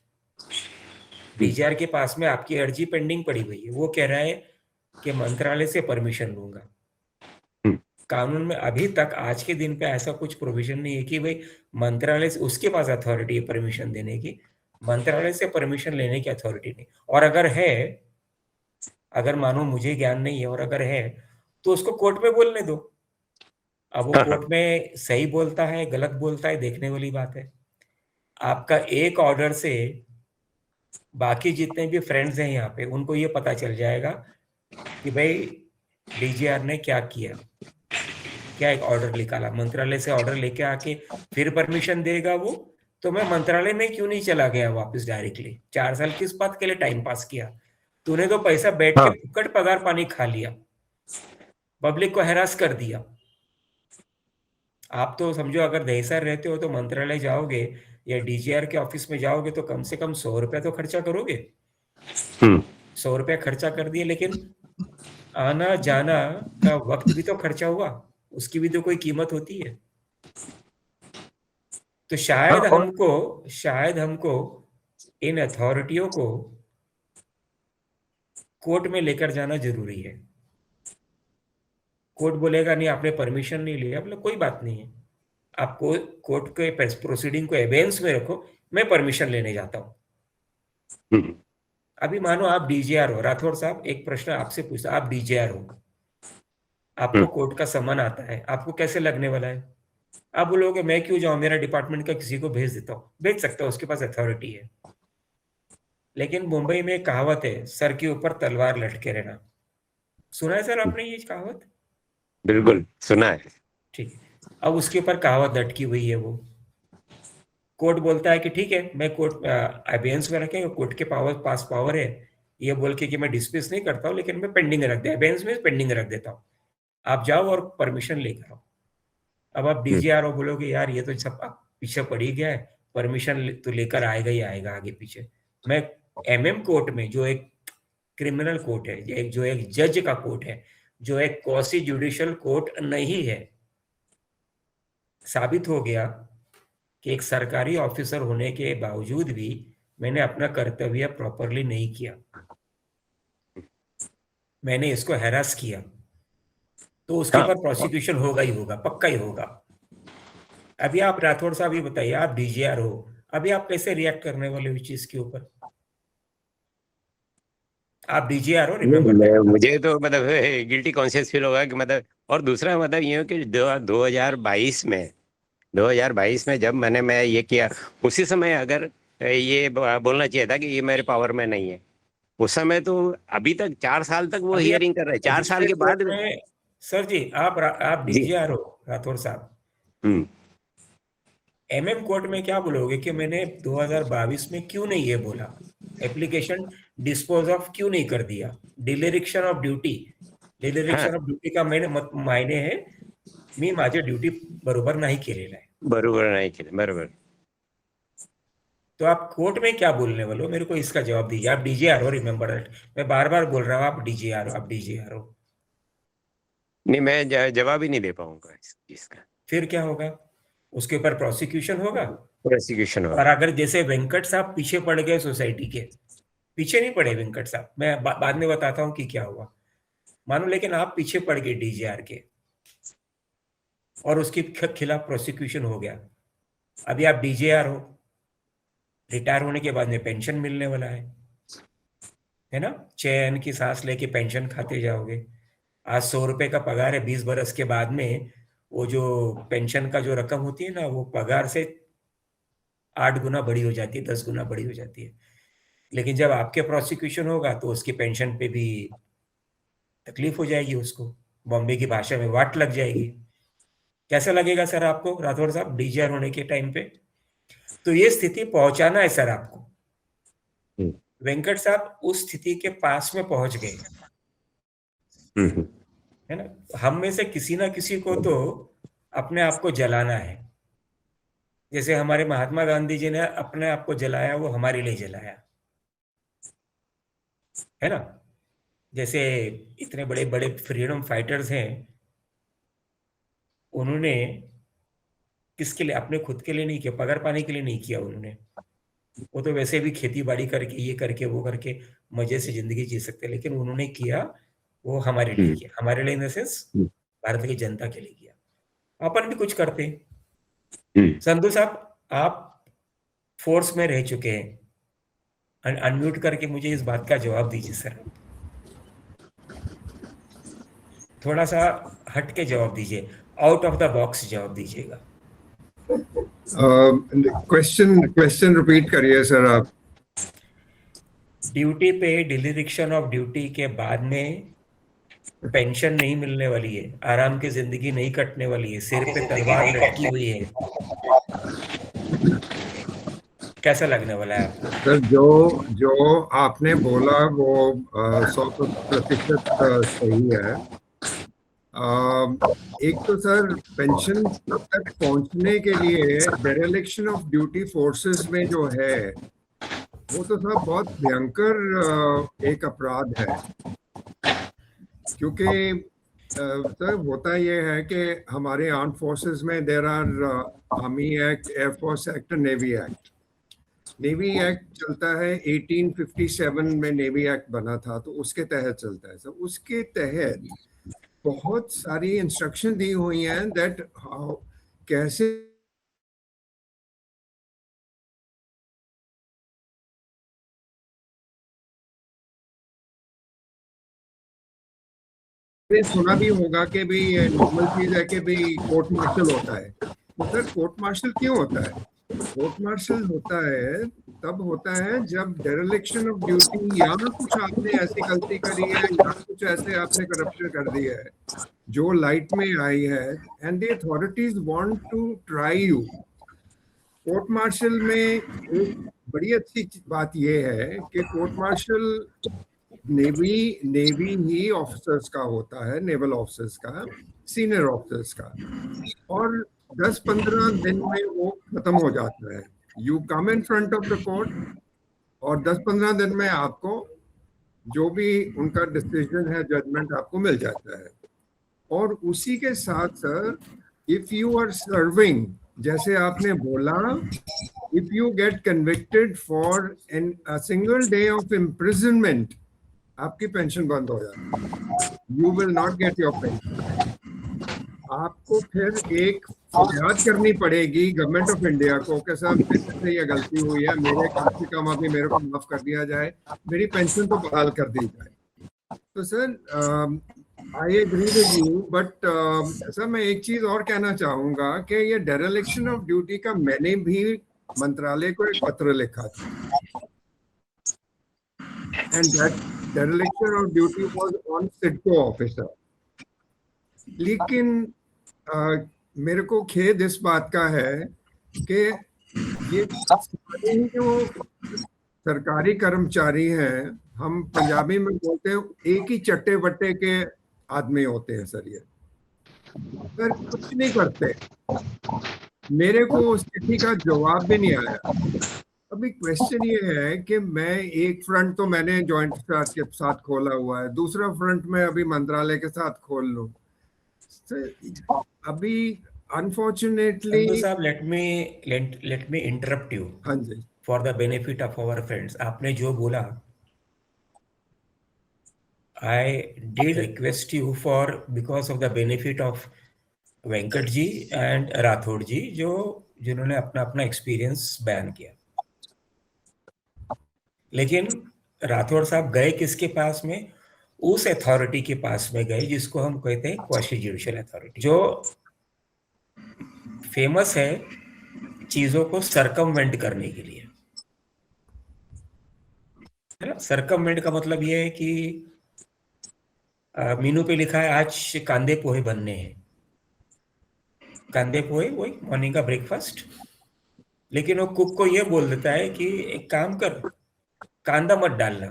डीजीआर के पास में आपकी अर्जी पेंडिंग पड़ी हुई है, वो कह रहा है कि मंत्रालय से परमिशन लूंगा। कानून में अभी तक आज के दिन पे ऐसा कुछ प्रोविजन नहीं है कि भाई मंत्रालय से, उसके पास अथॉरिटी है परमिशन देने की, मंत्रालय से परमिशन लेने की अथॉरिटी नहीं। और अगर है, अगर मानो मुझे ज्ञान नहीं है और अगर है, तो उसको कोर्ट में बोलने दो। अब वो कोर्ट में सही बोलता है गलत बोलता है देखने वाली बात है। आपका एक ऑर्डर से बाकी जितने भी फ्रेंड्स हैं यहाँ पे, उनको ये पता चल जाएगा कि भाई डीजीआर ने क्या किया, क्या एक ऑर्डर निकाला। मंत्रालय से ऑर्डर लेके आके फिर परमिशन देगा वो, तो मैं मंत्रालय में क्यों नहीं चला गया वापस डायरेक्टली। 4 साल किस बात के लिए टाइम पास किया, तूने तो पैसा बैठ के फुकट पगार पानी खा लिया, पब्लिक को हैरास कर दिया। आप तो समझो अगर दहसर रहते हो तो मंत्रालय जाओगे या डीजीआर के ऑफिस में जाओगे तो कम से कम 100 रुपया तो खर्चा करोगे। 100 रुपया खर्चा कर दिए, लेकिन आना जाना का वक्त भी तो खर्चा हुआ, उसकी भी तो कोई कीमत होती है। तो शायद हमको इन अथॉरिटियों को कोर्ट में लेकर जाना जरूरी है। कोर्ट बोलेगा नहीं आपने परमिशन नहीं लिया, मतलब कोई बात नहीं है, आपको कोर्ट के प्रोसीडिंग को एबेंस में रखो, मैं परमिशन लेने जाता हूं। अभी मानो आप डीजीआर हो, राठौर साहब एक प्रश्न आपसे पूछता, आप डीजीआर हो, आपको कोर्ट का समन आता है, आपको कैसे लगने वाला है? आप बोलोगे मैं क्यों जाऊं, मेरा डिपार्टमेंट का किसी को भेज देता हूं। भेज सकता हूं, उसके पास अथॉरिटी है। लेकिन मुंबई में एक कहावत है, सर के ऊपर तलवार लटके रहना। सुना है सर आपने ये कहावत? बिल्कुल सुना है। ठीक है, अब उसके ऊपर कहावत लटकी हुई है। वो कोर्ट बोलता है कि ठीक है, मैं कोर्ट अबेंस में रखेंगे, कोर्ट के पास पावर है ये बोल के कि मैं डिस्मिस नहीं करता हूँ, लेकिन मैं पेंडिंग रख दे, अबेंस में पेंडिंग रख देता हूँ, आप जाओ और परमिशन लेकर आओ। अब आप डीजीआर हो, बोलोगे यार ये तो सब पीछे पड़ ही गया है, परमिशन तो लेकर आएगा ही आएगा आगे पीछे। मैं एमएम कोर्ट में, जो एक क्रिमिनल कोर्ट है, जो एक जज का कोर्ट है, जो एक क्वासी जुडिशियल कोर्ट नहीं है, साबित हो गया कि एक सरकारी ऑफिसर होने के बावजूद भी मैंने अपना कर्तव्य प्रॉपरली नहीं किया, मैंने इसको हैरास किया, तो उसके ऊपर प्रोसिक्यूशन होगा ही होगा, पक्का ही होगा। अभी आप राठौड़ साहब ये बताइए, आप डीजीआर हो, अभी आप कैसे रिएक्ट करने वाले हो इस चीज के ऊपर? आप डीजीआर हो, रिमेंबर? मुझे तो मतलब गिल्टी कॉन्शियस फील होगा कि मतलब, और दूसरा मतलब ये कि 2022 में जब मैं ये किया, उसी समय अगर ये बोलना चाहिए था कि ये मेरे पावर में नहीं है, उस समय तो अभी तक 4 साल तक वो हियरिंग कर रहे हैं, 4 साल के बाद। सर जी आप डीजीआर हो राठौड़ साहब, एमएम कोर्ट में क्या बोलोगे कि मैंने 2022 में क्यों नहीं ये बोला, एप्लीकेशन डिस्पोज ऑफ क्यों नहीं कर दिया, डिलेरिक्शन ऑफ ड्यूटी। डिलेरिक्शन ऑफ ड्यूटी का मायने है मी माझी ड्यूटी बरोबर नाही केलेला आहे, बरोबर। तो आप कोर्ट में क्या बोलने वाले हो, मेरे को इसका जवाब दीजिए। आप डीजीआर हो, रिमेंबर दैट, मैं बार बार बोल रहा हूँ आप डीजीआर हो। नहीं, मैं जवाब ही नहीं दे पाऊंगा इसका। फिर क्या होगा, उसके ऊपर प्रोसिक्यूशन होगा। प्रोसिक्यूशन होगा। और अगर जैसे वेंकट साहब पीछे पड़ गए सोसाइटी के, पीछे नहीं पड़े वेंकट साहब, मैं बाद में बताता हूँ कि क्या हुआ। मानो लेकिन आप पीछे पड़ गए डीजीआर के और उसके खिलाफ प्रोसिक्यूशन हो गया। अभी आप डीजीआर हो, रिटायर होने के बाद में पेंशन मिलने वाला है ना, चैन की सांस लेके पेंशन खाते जाओगे। आज 100 रुपए का पगार है, 20 बरस के बाद में वो जो पेंशन का जो रकम होती है ना, वो पगार से 8 गुना बड़ी हो जाती है, 10 गुना बड़ी हो जाती है। लेकिन जब आपके प्रोसिक्यूशन होगा तो उसकी पेंशन पे भी तकलीफ हो जाएगी, उसको बॉम्बे की भाषा में वाट लग जाएगी। कैसा लगेगा सर आपको राठौर साहब डीजीआर होने के टाइम पे? तो ये स्थिति पहुंचाना है सर आपको। वेंकट साहब उस स्थिति के पास में पहुंच गए, है ना। हम में से किसी ना किसी को तो अपने आप को जलाना है। जैसे हमारे महात्मा गांधी जी ने अपने आप को जलाया, वो हमारे लिए जलाया, है ना। जैसे इतने बड़े बड़े फ्रीडम फाइटर्स हैं, उन्होंने किसके लिए? अपने खुद के लिए नहीं किया, पगार पाने के लिए नहीं किया उन्होंने। वो तो वैसे भी खेती बाड़ी करके, ये करके, वो करके मजे से जिंदगी जी सकते, लेकिन उन्होंने किया वो हमारे लिए किया। हमारे लिए इन द सेंस भारत की जनता के लिए किया। अपन भी कुछ करते हैं। संधू साहब आप फोर्स में रह चुके हैं, अनम्यूट करके मुझे इस बात का जवाब दीजिए सर। थोड़ा सा हट के जवाब दीजिए, आउट ऑफ द बॉक्स जवाब दीजिएगा। क्वेश्चन रिपीट करिए सर आप। ड्यूटी पे डिलिरिक्शन ऑफ ड्यूटी के बाद में पेंशन नहीं मिलने वाली है, आराम की जिंदगी नहीं कटने वाली है, सिर पे तलवार लटकी हुई है। कैसा लगने वाला है आपको? सर जो आपने बोला वो 100% सही है। एक तो सर पेंशन तक पहुंचने के लिए डेरेलिक्शन ऑफ ड्यूटी फोर्सेस में जो है वो तो सर बहुत भयंकर एक अपराध है। क्योंकि सर होता ये है कि हमारे आर्म फोर्सेस में there are army act, air force act, navy act. Navy act चलता है 1857 में नेवी एक्ट बना था, तो उसके तहत चलता है सर। उसके तहत बहुत सारी इंस्ट्रक्शन दी हुई हैं दैट कैसे सुना भी होगा कि भी ये नॉर्मल चीज है कि भी कोर्ट मार्शल होता है। तो सर कोर्ट मार्शल क्यों होता है? कोर्ट मार्शल होता है तब होता है जब डेरेलिक्शन ऑफ ड्यूटी, या कुछ आपने ऐसी गलती करी है या कुछ ऐसे आपने करप्शन कर दिया है जो लाइट में आई है, and the authorities want to try you. Court martial में एक बड़ी अच्छी बात यह है कि कोर्ट मार्शल नेवी ही ऑफिसर्स का होता है, नेवल ऑफिसर्स का, सीनियर ऑफिसर्स का, और 10-15 दिन में वो खत्म हो जाता है। You come in front of the court और 10-15 दिन में आपको जो भी उनका डिसीजन है, जजमेंट आपको मिल जाता है। और उसी के साथ sir if you are serving, जैसे आपने बोला, if you get convicted for an a single day of imprisonment, आपकी पेंशन बंद हो जाती है। You will not get your pension. आपको फिर एक फरियाद करनी पड़ेगी गवर्नमेंट ऑफ इंडिया को कि साहब मेरे से ये गलती हुई है, मेरे कम से कम अभी मेरे को माफ कर दिया जाए, मेरी पेंशन तो बहाल कर दी जाए। तो sir I agree with you, but sir मैं एक चीज और कहना चाहूंगा कि ये डेरेलिक्शन ऑफ ड्यूटी का मैंने भी मंत्रालय को एक पत्र लिखा था, and that dereliction of duty was on CIDCO officer। लेकिन मेरे को खेद इस बात का है कि ये जो सरकारी कर्मचारी हैं, हम पंजाबी में बोलते हैं एक ही चट्टे बट्टे के आदमी होते हैं सर। ये सर कुछ नहीं करते। मेरे को उस चिट्ठी का जवाब भी नहीं आया। अभी क्वेश्चन ये है कि मैं एक फ्रंट तो मैंने जॉइंट स्टाफ के साथ खोला हुआ है, दूसरा फ्रंट में अभी मंत्रालय के साथ खोल लूं। अभी अनफॉर्चुनेटली साहब लेट मी इंटरप्ट यू। हाँ जी। For the benefit of our friends, आपने जो बोला I did request you for because of the benefit of Venkat ji and Rathore ji जिन्होंने अपना अपना एक्सपीरियंस बयान किया, लेकिन राठौड़ साहब गए किसके पास में? उस अथॉरिटी के पास में गए जिसको हम कहते हैं क्वासी जुडिशियल अथॉरिटी, जो फेमस है चीजों को सरकमवेंट करने के लिए, है ना। सरकमवेंट का मतलब ये है कि मेनू पे लिखा है आज कांदे पोहे बनने हैं, कांदे पोहे वही मॉर्निंग का ब्रेकफास्ट, लेकिन वो कुक को ये बोल देता है कि एक काम कर, कांदा मत डालना,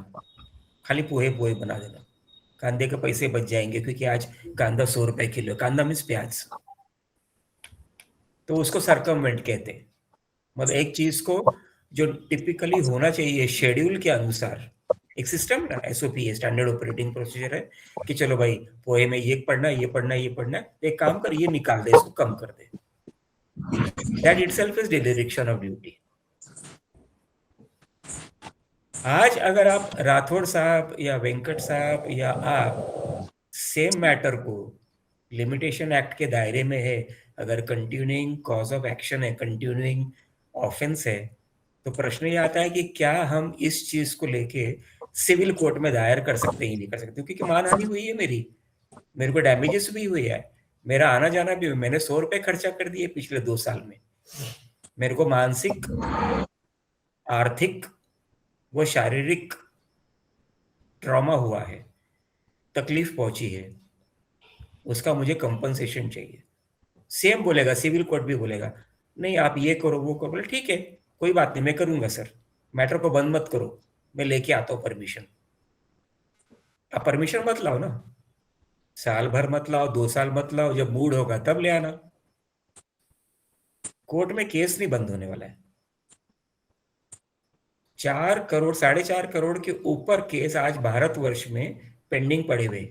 खाली पोहे पोहे बना देना, कांदे के पैसे बच जाएंगे क्योंकि आज कांदा 100 रुपए किलो, कांदा मीन्स प्याज, तो उसको सरकमवेंट कहते हैं। मतलब एक चीज को जो टिपिकली होना चाहिए शेड्यूल के अनुसार, एक सिस्टम ना, एसओपी है, स्टैंडर्ड ऑपरेटिंग प्रोसीजर है कि चलो भाई पोहे में ये पढ़ना ये पढ़ना ये पढ़ना, एक काम कर ये निकाल दे, इसको कम कर दे, that itself is direction of duty. आज अगर आप राठौड़ साहब या वेंकट साहब या आप सेम मैटर को लिमिटेशन एक्ट के दायरे में है, अगर कंटिन्यूइंग कॉज ऑफ एक्शन है, कंटिन्यूइंग ऑफेंस है, तो प्रश्न ये आता है कि क्या हम इस चीज को लेके सिविल कोर्ट में दायर कर सकते हैं? नहीं कर सकते, क्योंकि मानहानि हुई है मेरे को डैमेजेस भी हुई है, मेरा आना जाना भी, मैंने 100 रुपए खर्चा कर दिए पिछले 2 साल में, मेरे को मानसिक, आर्थिक वो शारीरिक ट्रॉमा हुआ है, तकलीफ पहुंची है, उसका मुझे कंपनसेशन चाहिए। सेम बोलेगा, सिविल कोर्ट भी बोलेगा नहीं आप ये करो वो करो, बोले ठीक है कोई बात नहीं मैं करूंगा सर, मैटर को बंद मत करो, मैं लेके आता हूं परमिशन। आप परमिशन मत लाओ ना, साल भर मत लाओ, 2 साल मत लाओ, जब मूड होगा तब ले आना। कोर्ट में केस नहीं बंद होने वाला है। 4 करोड़ 4.5 करोड़ के ऊपर केस आज भारतवर्ष में पेंडिंग पड़े हुए।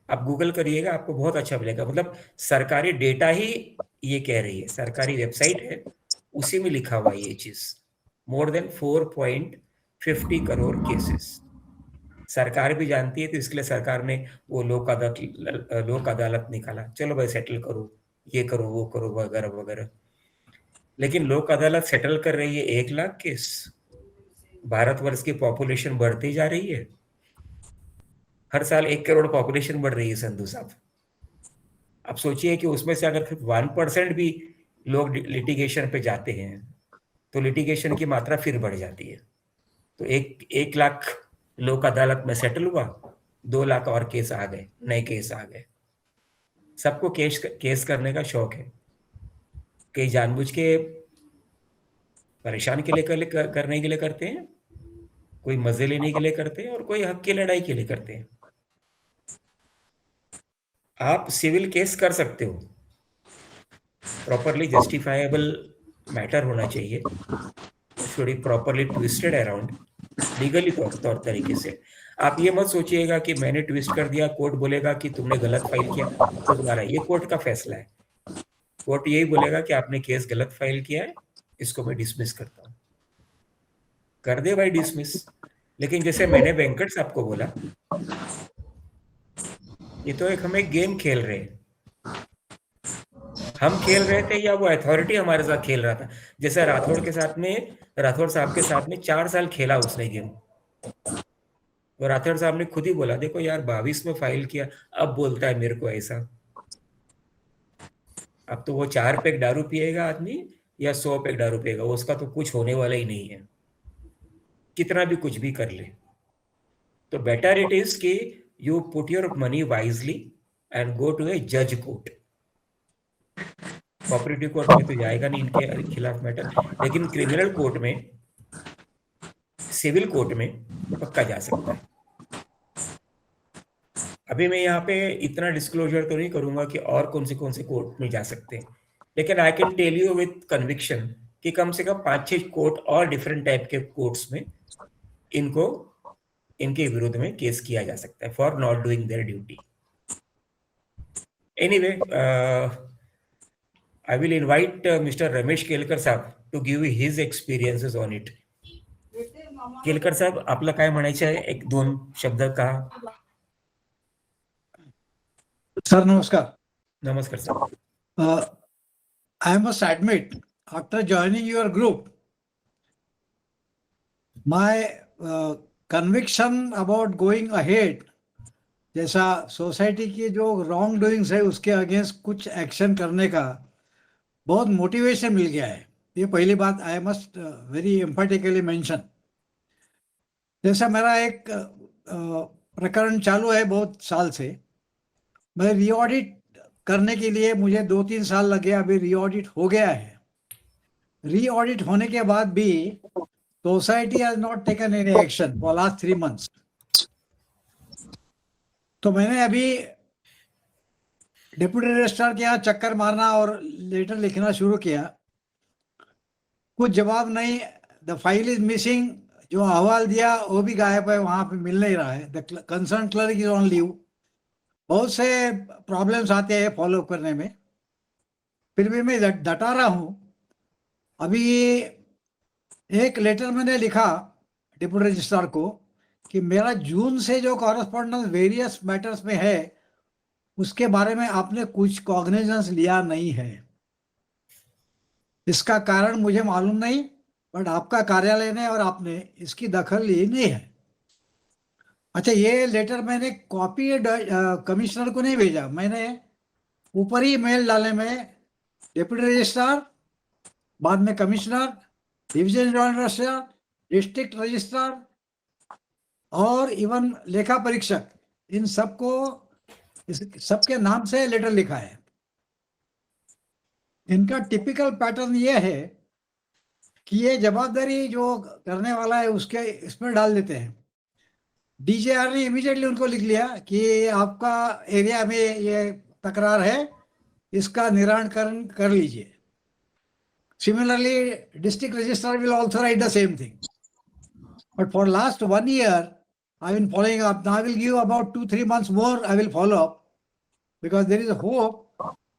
आप गूगल करिएगा आपको बहुत अच्छा मिलेगा, मतलब सरकारी डेटा ही ये कह रही है, सरकारी वेबसाइट है उसी में लिखा हुआ है ये चीज, मोर देन 4.50 करोड़ केसेस। सरकार भी जानती है, तो इसके लिए सरकार ने वो लोक अदालत निकाला, चलो भाई सेटल करो, ये करो वो करो वगैरह वगैरह। लेकिन लोक अदालत सेटल कर रही है 1 लाख केस, भारतवर्ष की पॉपुलेशन बढ़ती जा रही है, हर साल 1 करोड़ पॉपुलेशन बढ़ रही है संधू साहब। अब सोचिए कि उसमें से अगर 1% भी लोग लिटिगेशन पे जाते हैं तो लिटिगेशन की मात्रा फिर बढ़ जाती है। तो 1 लाख लोक अदालत में सेटल हुआ, 2 लाख और केस आ गए, नए केस आ गए। सबको केस करने का शौक है, कई जानबूझ के परेशान के लिए करने के लिए करते हैं, कोई मजे लेने के लिए करते हैं और कोई हक की लड़ाई के लिए करते हैं। आप सिविल केस कर सकते हो, प्रॉपरली जस्टिफाइबल मैटर होना चाहिए, should be properly twisted around legally तौर तरीके से। आप ये मत सोचिएगा कि मैंने ट्विस्ट कर दिया, कोर्ट बोलेगा कि तुमने गलत फाइल किया तो तुम्हारा, ये कोर्ट का फैसला है। कोर्ट यही बोलेगा कि आपने केस गलत फाइल किया है, इसको मैं डिसमिस करता हूं, कर दे भाई डिसमिस। लेकिन जैसे मैंने वेंकट साहब को बोला, ये तो एक हमें गेम खेल रहे हैं, हम खेल रहे थे या वो अथॉरिटी हमारे साथ खेल रहा था। जैसे राठौड़ साहब के साथ में 4 साल खेला उसने गेम, तो राठौड़ साहब ने खुद ही बोला देखो यार 22 में फाइल किया, अब बोलता है मेरे को ऐसा। अब तो वो 4 पैक दारू पिएगा आदमी या 100 पैक दारू पिएगा, उसका तो कुछ होने वाला ही नहीं है, कितना भी कुछ भी कर ले। तो बेटर इट इज कि you put your money wisely and go to a जज कोर्ट। कोऑपरेटिव कोर्ट में तो जाएगा नहीं इनके खिलाफ मैटर, लेकिन क्रिमिनल कोर्ट में, सिविल कोर्ट में पक्का जा सकता है। अभी मैं यहाँ पे इतना डिस्क्लोजर तो नहीं करूंगा कि और कौन से कोर्ट में जा सकते हैं, लेकिन I can tell you with conviction कि कम से कम 5-6 कोर्ट और डिफरेंट टाइप के कोर्ट्स में इनके विरुद्ध में केस किया जा सकता है for not doing their duty. Anyway, I will invite Mr. Ramesh Kelkar sahab to give his experiences on it. Kelkar साहेब, आपलं काय म्हणायचं आहे? एक दोन शब्द का? सर नमस्कार. नमस्कार sir. I must admit, after joining your group, my conviction about going ahead, जैसा सोसाइटी की जो रॉन्ग डूइंग्स है उसके अगेंस्ट कुछ एक्शन करने का बहुत मोटिवेशन मिल गया है. ये पहली बात I must very emphatically mention. जैसा मेरा एक प्रकरण चालू है बहुत साल से, मैं रीऑडिट करने के लिए मुझे 2-3 साल लगे. अभी रीऑडिट हो गया है. रीऑडिट होने के बाद भी society has not taken any action for last 3 months. तो मैंने अभी डिप्टी रजिस्ट्रार के यहाँ चक्कर मारना और लेटर लिखना शुरू किया. कुछ जवाब नहीं. The file is missing. जो अहवाल दिया वो भी गायब है, वहां पे मिल नहीं रहा है. The concern clerk is on leave. बहुत से प्रॉब्लम्स आते हैं फॉलो करने में. फिर भी मैं डटा रहा हूं. अभी एक लेटर मैंने लिखा डिप्टी रजिस्ट्रार को कि मेरा जून से जो कॉरेस्पॉन्डेंस वेरियस मैटर्स में है उसके बारे में आपने कुछ कॉग्निजेंस लिया नहीं है. इसका कारण मुझे मालूम नहीं, बट आपका कार्यालय ने और आपने इसकी दखल ली नहीं है. अच्छा, ये लेटर मैंने कॉपी कमिश्नर को नहीं भेजा. मैंने ऊपर ही मेल डाले में डिप्टी रजिस्ट्रार, बाद में commissioner, division joint registrar, district registrar और इवन लेखा परीक्षक, इन सबको सबके नाम से लेटर लिखा है. इनका टिपिकल पैटर्न ये है कि ये जवाबदारी जो करने वाला है उसके इसमें डाल देते हैं. डीजीआर ने इमीडिएटली उनको लिख लिया कि आपका एरिया में ये तकरार है, इसका निराकरण कर लीजिए. Similarly, district registrar will also write the same thing. But for last 1 year, I've been following up. Now I will give about 2-3 months more. I will follow up because there is a hope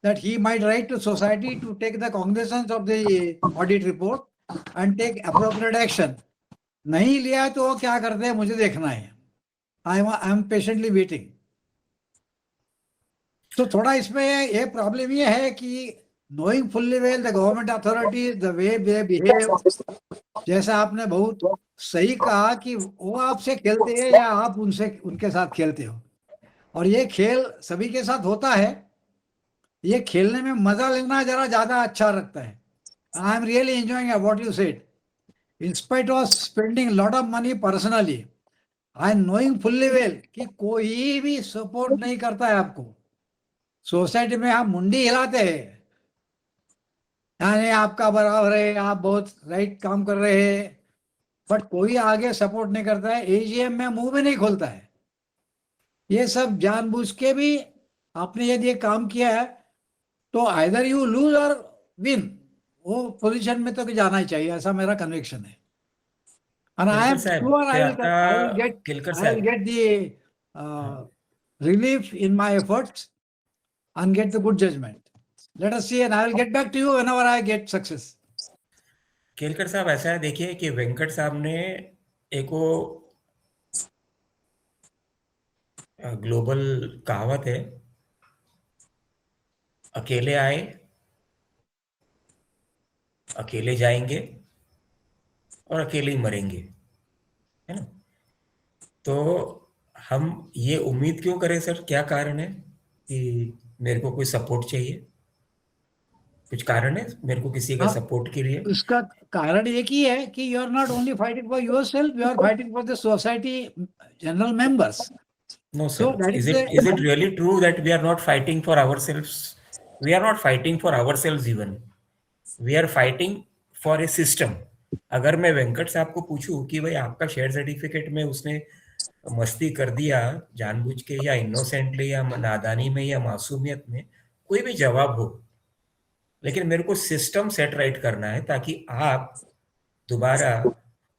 that he might write to society to take the cognizance of the audit report and take appropriate action. नहीं लिया तो वो क्या करते हैं मुझे देखना है. I am patiently waiting. तो थोड़ा इसमें ये प्रॉब्लम ये है कि knowing fully well the government authorities, the way they behave, जैसा आपने बहुत सही कहा कि वो आपसे खेलते हैं या आप उनके साथ खेलते हो. और ये खेल सभी के साथ होता है. ये खेलने में मजा लेना जरा ज्यादा अच्छा लगता है. I am really enjoying what you said. In spite of spending a lot of money personally, I am knowing fully well कि कोई भी सपोर्ट नहीं करता है आपको. सोसाइटी में आप मुंडी हिलाते हैं, यानी आपका बराबर है, आप बहुत राइट काम कर रहे हैं, बट कोई आगे सपोर्ट नहीं करता है. एजीएम में मुंह भी नहीं खोलता है. ये सब जानबूझ के भी आपने यदि ये काम किया है तो आइदर यू लूज और विन, वो पोजीशन में तो जाना ही चाहिए, ऐसा मेरा कन्विक्शन है. And I am sure I will get the relief in my efforts and get the good judgment. Let us see, and I will get back to you whenever I get success. Kelkar साहब, ऐसा है देखिए कि वेंकट साहब ने एक वो global कहावत है, अकेले आए अकेले जाएंगे और अकेले ही मरेंगे, है ना. तो हम ये उम्मीद क्यों करें सर? क्या कारण है कि मेरे को कोई सपोर्ट चाहिए? कुछ कारण है मेरे को किसी का सपोर्ट के लिए? उसका कारण एक ही है कि you are not only fighting for yourself, you are fighting for the society general members. No, sir. Is it really true that we are not fighting for ourselves? We are not fighting for ourselves even. We are fighting for a system. अगर मैं वेंकट साहब को पूछूं कि भाई आपका share certificate में उसने मस्ती कर दिया जानबूझ के या इनोसेंटली या नादानी में या मासूमियत में, कोई भी जवाब हो, लेकिन मेरे को सिस्टम सेट राइट करना है ताकि आप दोबारा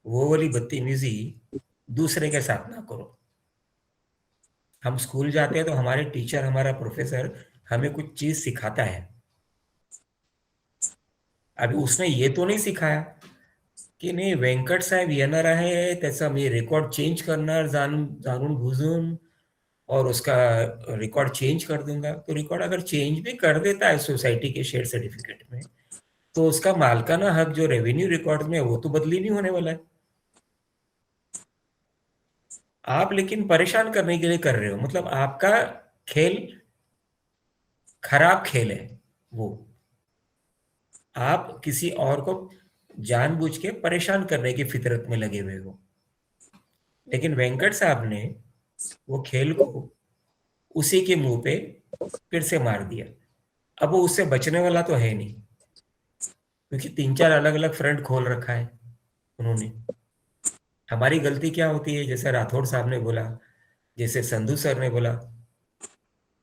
वो वाली बदतमीजी दूसरे के साथ ना करो. हम स्कूल जाते हैं तो हमारे टीचर, हमारा प्रोफेसर हमें कुछ चीज सिखाता है. अभी उसने ये तो नहीं सिखाया की नाही व्यंकट साहेब येणार आहे, त्याचा मी रेकॉर्ड चेंज करणार जाणून बुझून और उसका रिकॉर्ड चेंज कर दूंगा। तो रिकॉर्ड अगर चेंज भी कर देता है सोसाइटी के शेयर सर्टिफिकेट में, तो उसका मालकाना हक जो रेवेन्यू रिकॉर्ड में वो तो बदली नहीं होने वाला है। आप लेकिन परेशान करने के लिए कर रहे हो, मतलब आपका खेल खराब खेल है वो। आप किसी और को जानबूझ के परेशान करने की फितरत में लगे हुए हो। लेकिन वेंकट साहब ने वो खेल को उसी के मुंह पे फिर से मार दिया। अब वो उससे बचने वाला तो है नहीं, क्योंकि 3-4 अलग अलग फ्रंट खोल रखा है उन्होंने। हमारी गलती क्या होती है, जैसे राठौड़ साहब ने बोला, जैसे संधू सर ने बोला,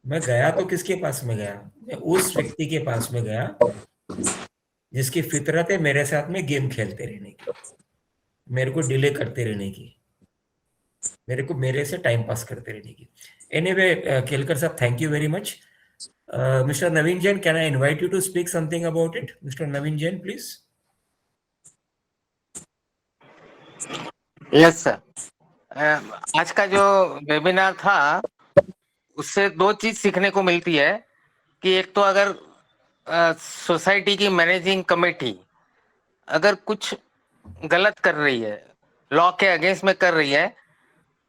मैं गया तो किसके पास में गया? मैं उस व्यक्ति के पास में गया जिसकी फितरत है मेरे साथ में गेम खेलते रहने की, मेरे को डिले करते रहने की, मेरे से टाइम पास करते रहने की। एनीवे, केलकर साहब, thank you very much. Mister Naveen Jain, can I invite you to speak something about it? Mister Naveen Jain, please. Yes sir. आज का जो वेबिनार था उससे दो चीज सीखने को मिलती है कि एक तो अगर सोसाइटी की मैनेजिंग कमेटी अगर कुछ गलत कर रही है, लॉ के अगेंस्ट में कर रही है,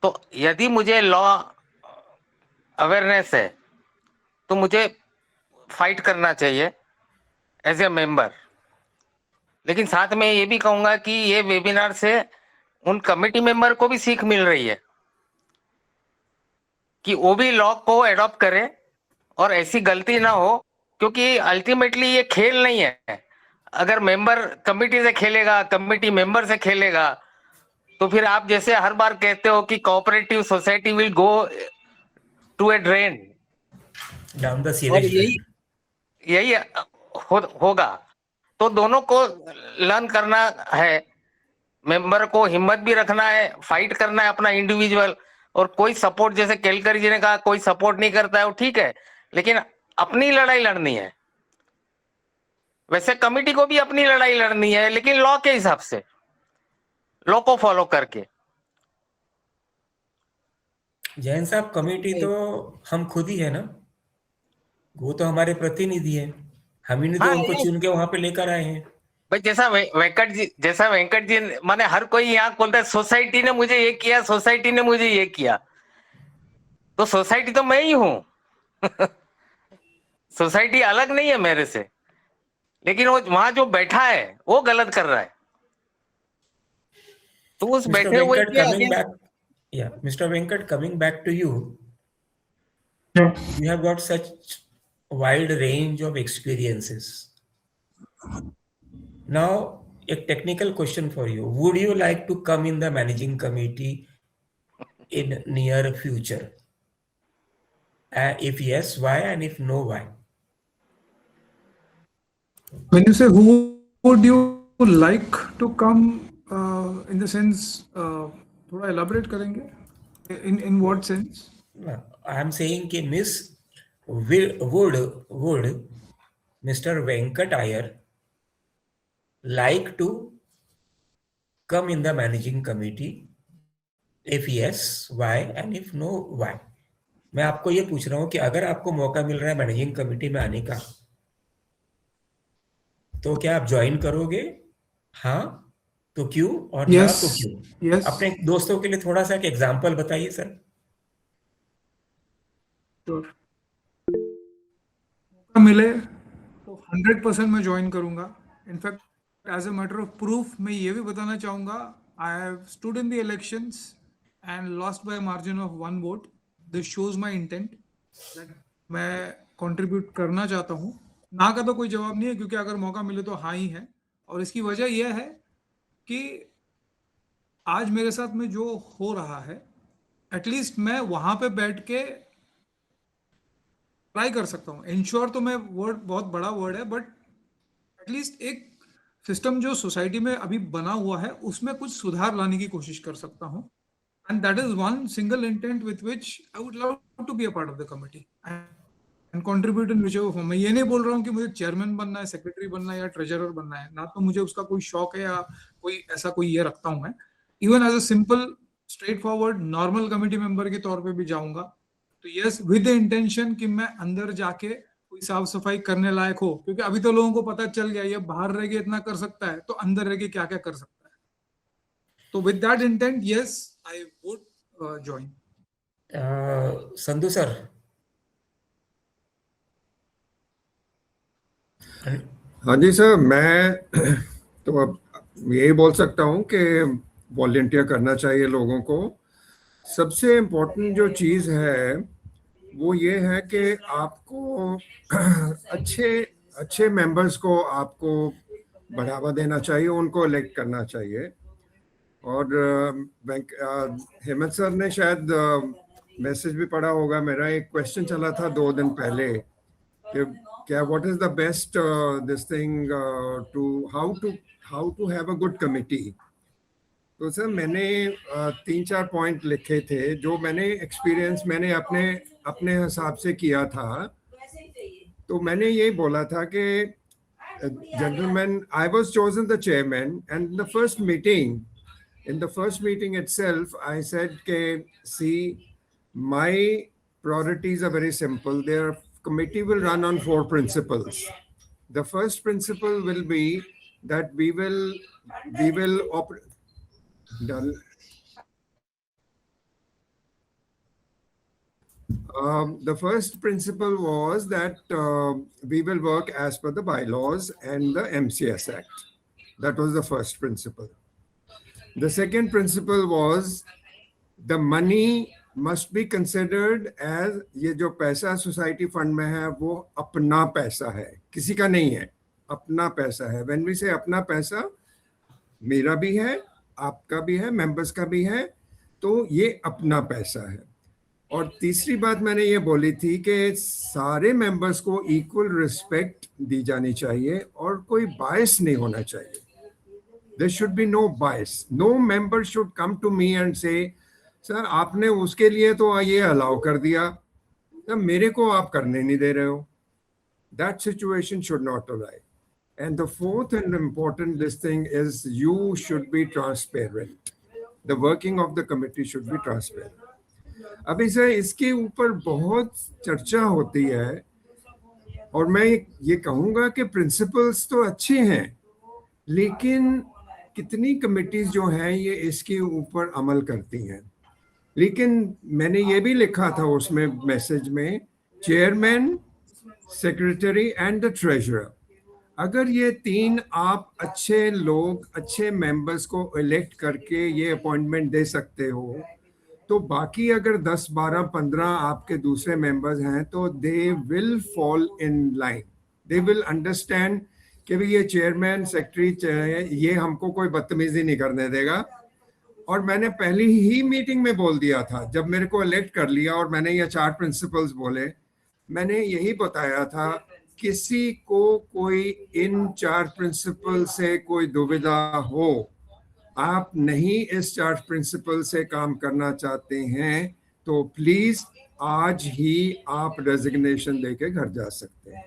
तो यदि मुझे लॉ अवेयरनेस है तो मुझे फाइट करना चाहिए एज ए मेंबर। लेकिन साथ में ये भी कहूंगा कि ये वेबिनार से उन कमेटी मेंबर को भी सीख मिल रही है कि वो भी लॉ को एडॉप्ट करे और ऐसी गलती ना हो, क्योंकि अल्टीमेटली ये खेल नहीं है। अगर मेंबर कमेटी से खेलेगा, कमेटी मेंबर से खेलेगा, तो फिर आप जैसे हर बार कहते हो कि cooperative society will go to a drain, down the और सीवेज यही होगा। तो दोनों को लर्न करना है, मेंबर को हिम्मत भी रखना है, फाइट करना है अपना इंडिविजुअल। और कोई सपोर्ट, जैसे केलकर जी ने कहा, कोई सपोर्ट नहीं करता है वो ठीक है, लेकिन अपनी लड़ाई लड़नी है। वैसे कमिटी को भी अपनी लड़ाई लड़नी है, लेकिन लॉ के हिसाब से, लॉ को फॉलो करके। जैन साहब, कमेटी तो हम खुद ही है ना, वो तो हमारे प्रतिनिधि है, हम ही ने तो हाँ, उनको चुन के वहां पे लेकर आए हैं। भाई जैसा वेंकट जी माने हर कोई यहाँ बोलता है सोसाइटी ने मुझे ये किया, सोसाइटी ने मुझे ये किया, तो सोसाइटी तो मैं ही हूं। सोसाइटी अलग नहीं है मेरे से, लेकिन वो वहां जो बैठा है वो गलत कर रहा है, तो उस Mr. बैठे हुए Venkat, के coming against- back, yeah, Mr. Venkat, coming back to you, Yeah. you have got such wide range of experiences. Now, a technical question for you. Would you like to come in the managing committee in near future? If yes, why? And if no, why? When you say who would you like to come, in the sense, थोड़ा elaborate करेंगे? In what sense? No, I am saying कि Miss would Mr. Venkat Iyer like to come in the managing committee? If yes, why? And if no, why? मैं आपको ये पूछ रहा हूं कि अगर आपको मौका मिल रहा है मैनेजिंग कमेटी में आने का, तो क्या आप ज्वाइन करोगे? हाँ तो क्यों, और ना Yes. तो क्यों? Yes. अपने दोस्तों के लिए थोड़ा सा एक एग्जांपल बताइए सर। Sure. मौका मिले तो 100% मैं ज्वाइन करूंगा। In fact as a matter of proof मैं ये भी बताना चाहूंगा, I have stood in the elections and lost by margin of 1 vote. This shows my intent that मैं कंट्रीब्यूट करना चाहता हूँ। ना का तो कोई जवाब नहीं है, क्योंकि अगर मौका मिले तो हाँ ही है। और इसकी वजह यह है कि आज मेरे साथ में जो हो रहा है, एटलीस्ट मैं वहां पे बैठ के ट्राई कर सकता हूँ। इंश्योर तो मैं वर्ड बहुत बड़ा वर्ड है, बट एटलीस्ट एक सिस्टम जो सोसाइटी में अभी बना हुआ है उसमें कुछ सुधार लाने की कोशिश कर सकता हूँ। And that is one single intent with which I would love to be a part of the committee. And contribute in which ever form. मैं ये नहीं बोल रहा हूँ कि मुझे चेयरमैन बनना है, सेक्रेटरी बनना है या ट्रेजरर बनना है, ना तो मुझे उसका कोई शौक है या कोई ऐसा कोई ये रखता हूँ मैं। Even as a simple straight forward normal committee member के तौर पे भी जाऊंगा, तो यस विद द इंटेंशन कि मैं अंदर जाके कोई साफ सफाई करने लायक हो, क्योंकि अभी तो लोगों को पता चल गया ये बाहर रह के इतना कर सकता है, तो अंदर रह के क्या क्या कर सकता है। तो with that intent yes I would join. Sandhu sir, हाँ जी सर, मैं तो अब यही बोल सकता हूँ कि वॉलंटियर करना चाहिए लोगों को। सबसे इम्पोर्टेंट जो चीज़ है वो ये है कि आपको अच्छे मेंबर्स को आपको बढ़ावा देना चाहिए, उनको इलेक्ट करना चाहिए। और हेमंत सर ने शायद मैसेज भी पढ़ा होगा, मेरा एक क्वेश्चन चला था 2 दिन पहले कि क्या what is the best this thing to how to have a good committee. तो सर मैंने 3-4 पॉइंट लिखे थे जो मैंने एक्सपीरियंस मैंने अपने हिसाब से किया था। तो मैंने ये बोला था कि gentlemen, I was chosen the chairman, and in the first meeting itself, I said, see, my priorities are very simple. Their committee will run on 4 principles. The first principle will be that we will operate. The first principle was that we will work as per the bylaws and the MCS Act. That was the first principle. The second principle was the money must be considered as ये जो पैसा society fund में है वो अपना पैसा है, किसी का नहीं है, अपना पैसा है। When we say अपना पैसा, मेरा भी है, आपका भी है, मेंबर्स का भी है, तो ये अपना पैसा है। और तीसरी बात मैंने ये बोली थी कि सारे मेंबर्स को इक्वल रिस्पेक्ट दी जानी चाहिए और कोई बायस नहीं होना चाहिए। There should be no bias. No member should come to me and say, sir आपने उसके लिए तो ये अलाउ कर दिया, तो मेरे को आप करने नहीं दे रहे हो। That situation should not arise. And the fourth and important this thing is you should be transparent. The working of the committee should be transparent. अभी सर इसके ऊपर बहुत चर्चा होती है और मैं ये कहूँगा कि प्रिंसिपल्स तो अच्छे हैं, लेकिन कितनी कमिटीज जो हैं ये इसके ऊपर अमल करती हैं। लेकिन मैंने ये भी लिखा था उसमें मैसेज में, chairman, secretary and the treasurer, अगर ये 3 आप अच्छे लोग, अच्छे मेंबर्स को इलेक्ट करके ये अपॉइंटमेंट दे सकते हो, तो बाकी अगर 10, 12, 15 आपके दूसरे मेंबर्स हैं तो they will fall in line, they will understand कि भाई ये चेयरमैन, सेक्रेटरी ये हमको कोई बदतमीजी नहीं करने देगा। और मैंने पहली ही मीटिंग में बोल दिया था, जब मेरे को इलेक्ट कर लिया और मैंने ये 4 प्रिंसिपल्स बोले, मैंने यही बताया था, किसी को कोई इन 4 प्रिंसिपल से कोई दुविधा हो, आप नहीं इस 4 प्रिंसिपल से काम करना चाहते हैं तो प्लीज आज ही आप रेजिग्नेशन देके घर जा सकते हैं।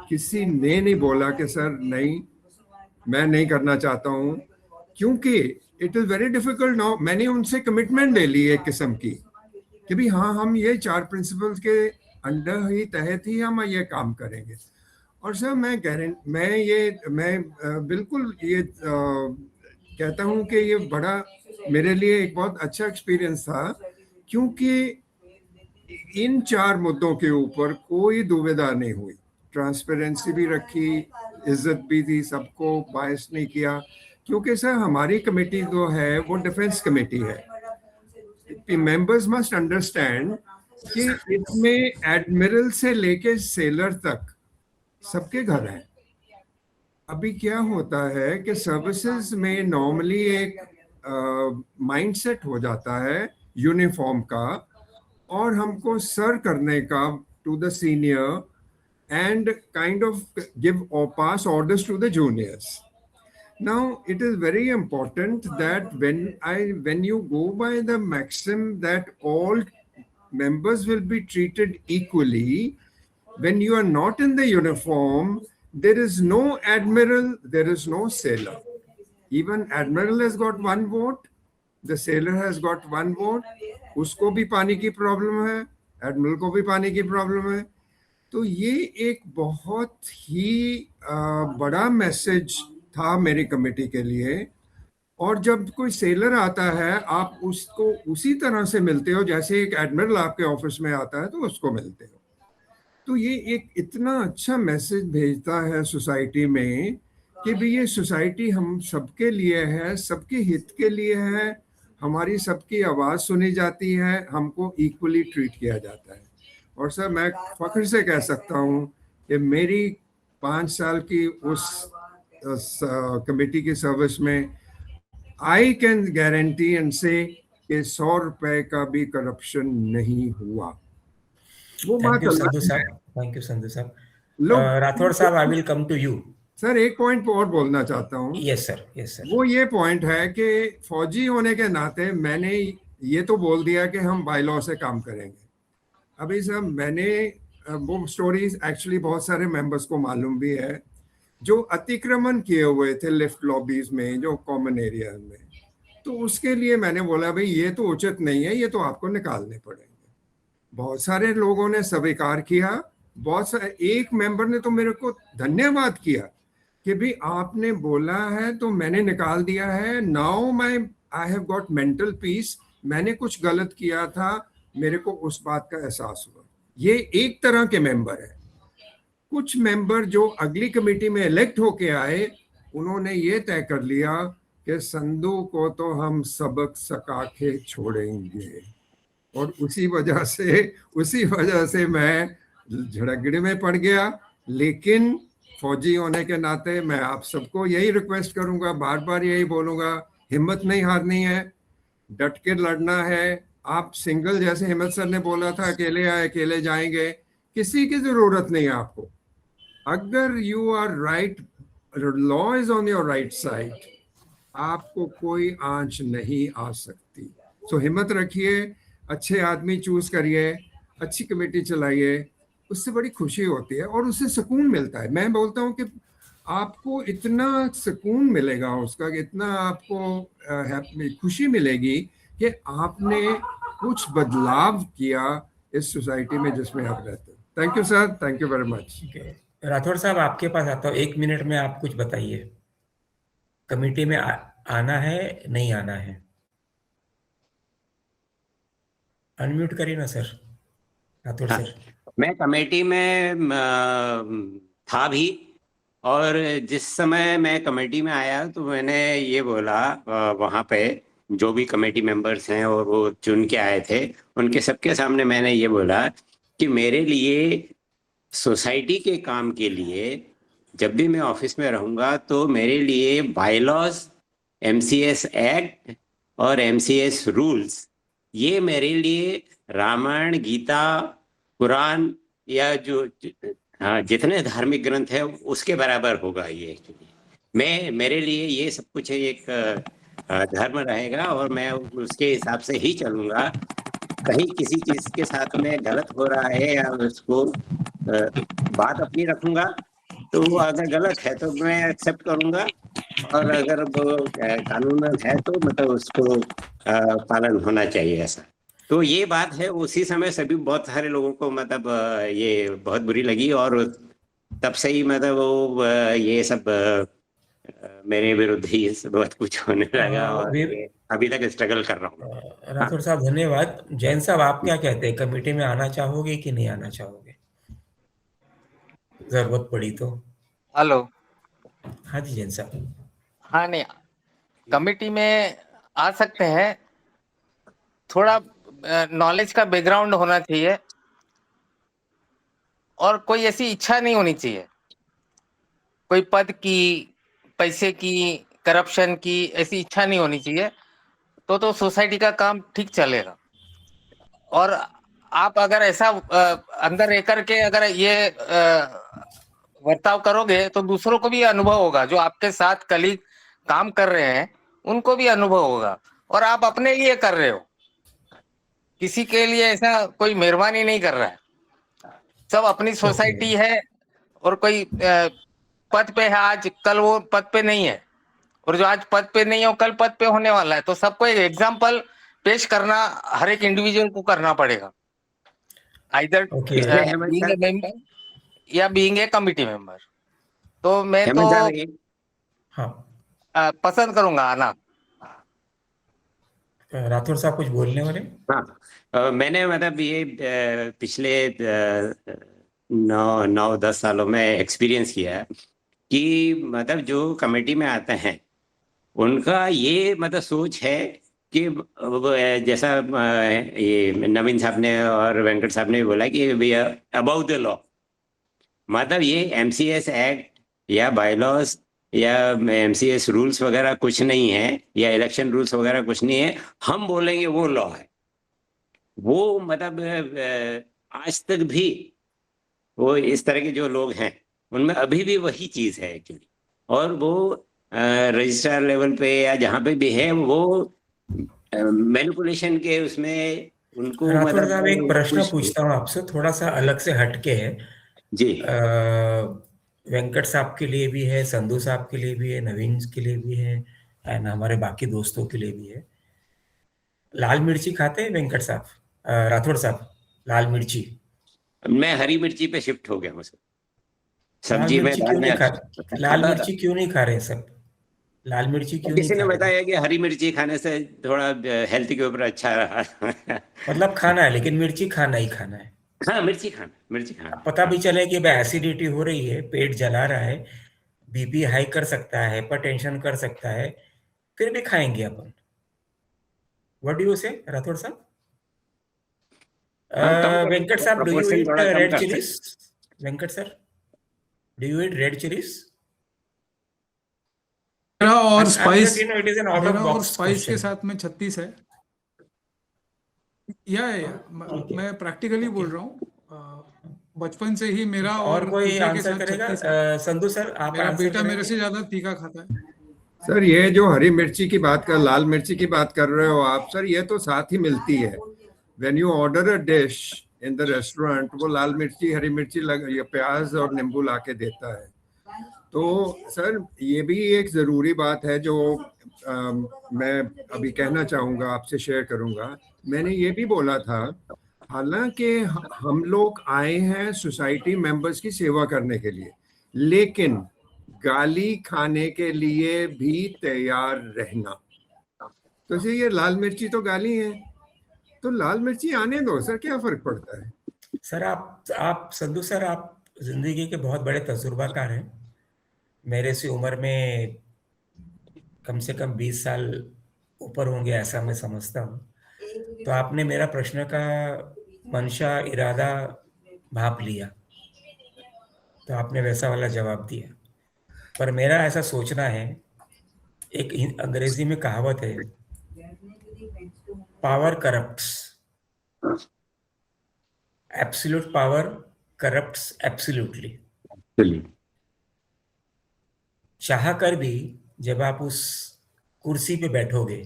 किसी ने नहीं बोला कि सर नहीं मैं नहीं करना चाहता हूं, क्योंकि it is very difficult now. मैंने उनसे कमिटमेंट ले ली एक किस्म की कि भी हाँ हम ये 4 प्रिंसिपल्स के अंडर ही तहत ही हम ये काम करेंगे। और सर मैं बिल्कुल ये कहता हूं कि ये बड़ा मेरे लिए एक बहुत अच्छा एक्सपीरियंस था, क्योंकि इन 4 मुद्दों के ऊपर कोई दुविधा नहीं हुई, ट्रांसपेरेंसी भी रखी, इज्जत भी दी, सबको बायस नहीं किया। क्योंकि सर हमारी कमेटी जो है वो डिफेंस कमेटी है। मेंबर्स मस्ट अंडरस्टैंड कि इसमें एडमिरल से लेके सेलर तक सबके घर हैं। अभी क्या होता है कि सर्विसेज में नॉर्मली एक माइंडसेट हो जाता है यूनिफॉर्म का, और हमको सर करने का to the senior and kind of give और pass orders to the juniors. Now it is very important that when you go by the maxim that all members will be treated equally, when you are not in the uniform, there is no admiral, there is no sailor. Even admiral has got one vote, the sailor has got one vote. उसको भी पानी की problem है, admiral को भी पानी की problem है. तो ये एक बहुत ही बड़ा मैसेज था मेरी कमेटी के लिए. और जब कोई सेलर आता है, आप उसको उसी तरह से मिलते हो जैसे एक एडमिरल आपके ऑफिस में आता है तो उसको मिलते हो. तो ये एक इतना अच्छा मैसेज भेजता है सोसाइटी में कि भी ये सोसाइटी हम सबके लिए है, सबके हित के लिए है, हमारी सबकी आवाज़ सुनी जाती है, हमको इक्वली ट्रीट किया जाता है. और सर मैं फख्र से कह सकता हूँ कि मेरी 5 साल की उस कमेटी की सर्विस में आई कैन गारंटी एंड से कि 100 रुपए का भी करप्शन नहीं हुआ. वो थैंक यू बात संधू अलग है. साहब, थैंक यू संधू साहब. लोग राठौड़ साहब, I will come to you. Sir एक पॉइंट और बोलना चाहता हूँ. Yes sir, yes sir. वो ये पॉइंट है कि फौजी होने के नाते मैंने ये तो बोल दिया कि हम बाय लॉ से काम करेंगे. अभी सर मैंने वो स्टोरीज एक्चुअली बहुत सारे मेंबर्स को मालूम भी है जो अतिक्रमण किए हुए थे लिफ्ट लॉबीज में, जो कॉमन एरिया में. तो उसके लिए मैंने बोला भाई ये तो उचित नहीं है, ये तो आपको निकालने पड़ेंगे. बहुत सारे लोगों ने स्वीकार किया. बहुत सारे, एक मेंबर ने तो मेरे को धन्यवाद किया कि भी आपने बोला है तो मैंने निकाल दिया है. Now I have got mental peace. मैंने कुछ गलत किया था, मेरे को उस बात का एहसास हुआ. ये एक तरह के मेंबर है. कुछ मेंबर जो अगली कमेटी में इलेक्ट होके आए, उन्होंने ये तय कर लिया कि संधू को तो हम सबक सका के छोड़ेंगे. और उसी वजह से मैं झगड़े में पड़ गया. लेकिन फौजी होने के नाते मैं आप सबको यही रिक्वेस्ट करूंगा, बार बार यही बोलूंगा, हिम्मत नहीं हारनी है, डट के लड़ना है. आप सिंगल, जैसे हिम्मत सर ने बोला था, अकेले आए अकेले जाएंगे, किसी की जरूरत नहीं है आपको. अगर you are right, law is on your right side, आपको कोई आंच नहीं आ सकती. सो हिम्मत रखिए, अच्छे आदमी चूज करिए, अच्छी कमेटी चलाइए. उससे बड़ी खुशी होती है और उससे सुकून मिलता है. मैं बोलता हूँ कि आपको इतना सुकून मिलेगा उसका, कि इतना आपको खुशी मिलेगी कि आपने कुछ बदलाव किया इस सोसाइटी में जिसमें आप रहते हो. Thank you sir, thank you very much. Rathore साहब, आपके पास आता हूँ. 1 मिनट में आप कुछ बताइए. कमेटी में आना है, नहीं आना है? अनम्यूट करिए ना सर, राठौड़ सर. मैं कमेटी में था भी, और जिस समय मैं कमेटी में आया तो मैंने ये बोला वहाँ पे जो भी कमेटी मेंबर्स हैं और वो चुन के आए थे, उनके सबके सामने मैंने ये बोला कि मेरे लिए, सोसाइटी के काम के लिए जब भी मैं ऑफिस में रहूँगा तो मेरे लिए बायलॉज, MCS एक्ट और MCS रूल्स, ये मेरे लिए रामायण, गीता, कुरान या जो जितने धार्मिक ग्रंथ है उसके बराबर होगा. ये एक्चुअली मेरे लिए ये सब कुछ एक धर्म रहेगा और मैं उसके हिसाब से ही चलूंगा. कहीं किसी चीज के साथ में गलत हो रहा है या उसको बात अपनी रखूंगा, तो वो अगर गलत है तो मैं एक्सेप्ट करूंगा, और अगर वो कानून है तो मतलब उसको पालन होना चाहिए ऐसा. तो ये बात है. उसी समय सभी बहुत सारे लोगों को मतलब ये बहुत बुरी लगी, और तब से ही मतलब वो ये सब मेरे विरुद्ध ही बहुत कुछ होने लगा, और अभी तक स्ट्रगल कर रहा हूँ. राठौड़ साहब धन्यवाद. जैन साहब, आप क्या कहते हैं, कमेटी में आना चाहोगे कि नहीं आना चाहोगे, जरूरत पड़ी तो? हेलो. हाँ जी जैन साहब. हाँ, नहीं, कमेटी में आ सकते हैं. थोड़ा नॉलेज का बैकग्राउंड होना चाहिए और कोई ऐसी इच्छा नहीं होनी चाहिए, कोई पद की, पैसे की, करप्शन की ऐसी इच्छा नहीं होनी चाहिए. तो सोसाइटी का काम ठीक चलेगा. और आप अगर ऐसा अंदर रह करके अगर ये बर्ताव करोगे तो दूसरों को भी अनुभव होगा, जो आपके साथ कलीग काम कर रहे हैं उनको भी अनुभव होगा. और आप अपने लिए कर रहे हो, किसी के लिए ऐसा कोई मेहरबानी नहीं कर रहा है. सब अपनी सोसाइटी है, और कोई पद पे है आज, कल वो पद पे नहीं है, और जो आज पद पे नहीं है वो कल पद पे होने वाला है। तो सबको एक एग्जाम्पल पेश करना हर एक इंडिविजुअल को करना पड़ेगा, either Okay. Being a member या बीइंग ए कमिटी मेंबर। तो मैं तो हेमंत साहब एक हाँ, पसंद करूंगा आना। राठौर साहब कुछ बोलने वाले? हाँ, मैंने मतलब ये पिछले 9-10 सालों में एक्सपीरियंस किया है कि मतलब जो कमेटी में आते हैं उनका ये मतलब सोच है कि जैसा ये नवीन साहब ने और वेंकट साहब ने भी बोला कि we are about the law. मतलब ये एमसीएस एक्ट या बायलॉज या एमसीएस रूल्स वगैरह कुछ नहीं है, या इलेक्शन रूल्स वगैरह कुछ नहीं है, हम बोलेंगे वो लॉ है। वो मतलब आज तक भी वो इस तरह के जो लोग हैं उनमें अभी भी वही चीज है एक्चुअली। और वो रजिस्ट्रार लेवल पे या जहाँ पे भी है वो मैनिपुलेशन के उसमें उनको राठौर साहब एक प्रश्न कुछ- पूछता हूँ आपसे, थोड़ा सा अलग से हटके है। जी वेंकट साहब के लिए भी है, संधू साहब के लिए भी है, नवीन के लिए भी है, एंड हमारे बाकी दोस्तों के लिए भी है। लाल मिर्ची खाते हैं वेंकट साहब, राठौर साहब? लाल मिर्ची, मैं हरी मिर्ची पे शिफ्ट हो गया हूँ सर। लाल सब्जी में मिर्ची क्यों नहीं खा लाल खाता था। मिर्ची क्यों नहीं खा रहे सब? लाल मिर्ची क्यों नहीं किसी ने खा रहे? बताया कि हरी मिर्ची खाने से थोड़ा हेल्थ के ऊपर अच्छा रहा। मतलब खाना है, लेकिन मिर्ची खाना ही खाना है। हाँ, मिर्ची खाना। अब पता भी चले कि भाई एसिडिटी हो रही है, पेट जला रहा है, बीपी हाई कर सकता है, हाइपरटेंशन कर सकता है, फिर भी खाएंगे अपन। व्हाट डू यू से राठौर साहब? हम कम कर वेंकट सकते हैं, साहब, डू यू प्रोपोर्शन ईट थोड़ा कम रेड कर चिलीज? सकते Venkat sir, do you eat red chilies? मेरा और I'm spice just, it is an out of मेरा और box स्पाइस के question. साथ में 36 है। या Okay. मैं प्रैक्टिकली बोल रहा हूँ, बचपन से ही मेरा और और कोई तीखे के आंसर साथ करेगा? 36 है। संधू सर, आप मेरा आंसर बेटा मेरे करेंगे? से ज्यादा तीखा खाता है। सर ये जो हरी मिर्ची की बात कर, लाल मिर्ची की बात कर रहे हो आप, सर ये तो साथ ही मिलती है। When you order a dish in the restaurant, वो लाल मिर्ची हरी मिर्ची ये प्याज और नींबू ला के देता है। तो सर ये भी एक जरूरी बात है जो मैं अभी कहना चाहूंगा, आपसे शेयर करूंगा। मैंने ये भी बोला था, हालांकि हम लोग आए हैं सोसाइटी मेंबर्स की सेवा करने के लिए, लेकिन गाली खाने के लिए भी तैयार रहना। तो ये लाल मिर्ची तो गाली है, तो लाल मिर्ची आने दो सर, क्या फर्क पड़ता है? सर आप संधू सर, आप जिंदगी के बहुत बड़े तजुर्बाकार हैं, मेरे से उम्र में कम से कम 20 साल ऊपर होंगे ऐसा मैं समझता हूँ। तो आपने मेरा प्रश्न का मंशा, इरादा भाप लिया, तो आपने वैसा वाला जवाब दिया। पर मेरा ऐसा सोचना है, एक अंग्रेजी में कहावत है, power corrupts, absolute power corrupts absolutely. चलिए। चाह कर भी जब आप उस कुर्सी पे बैठोगे,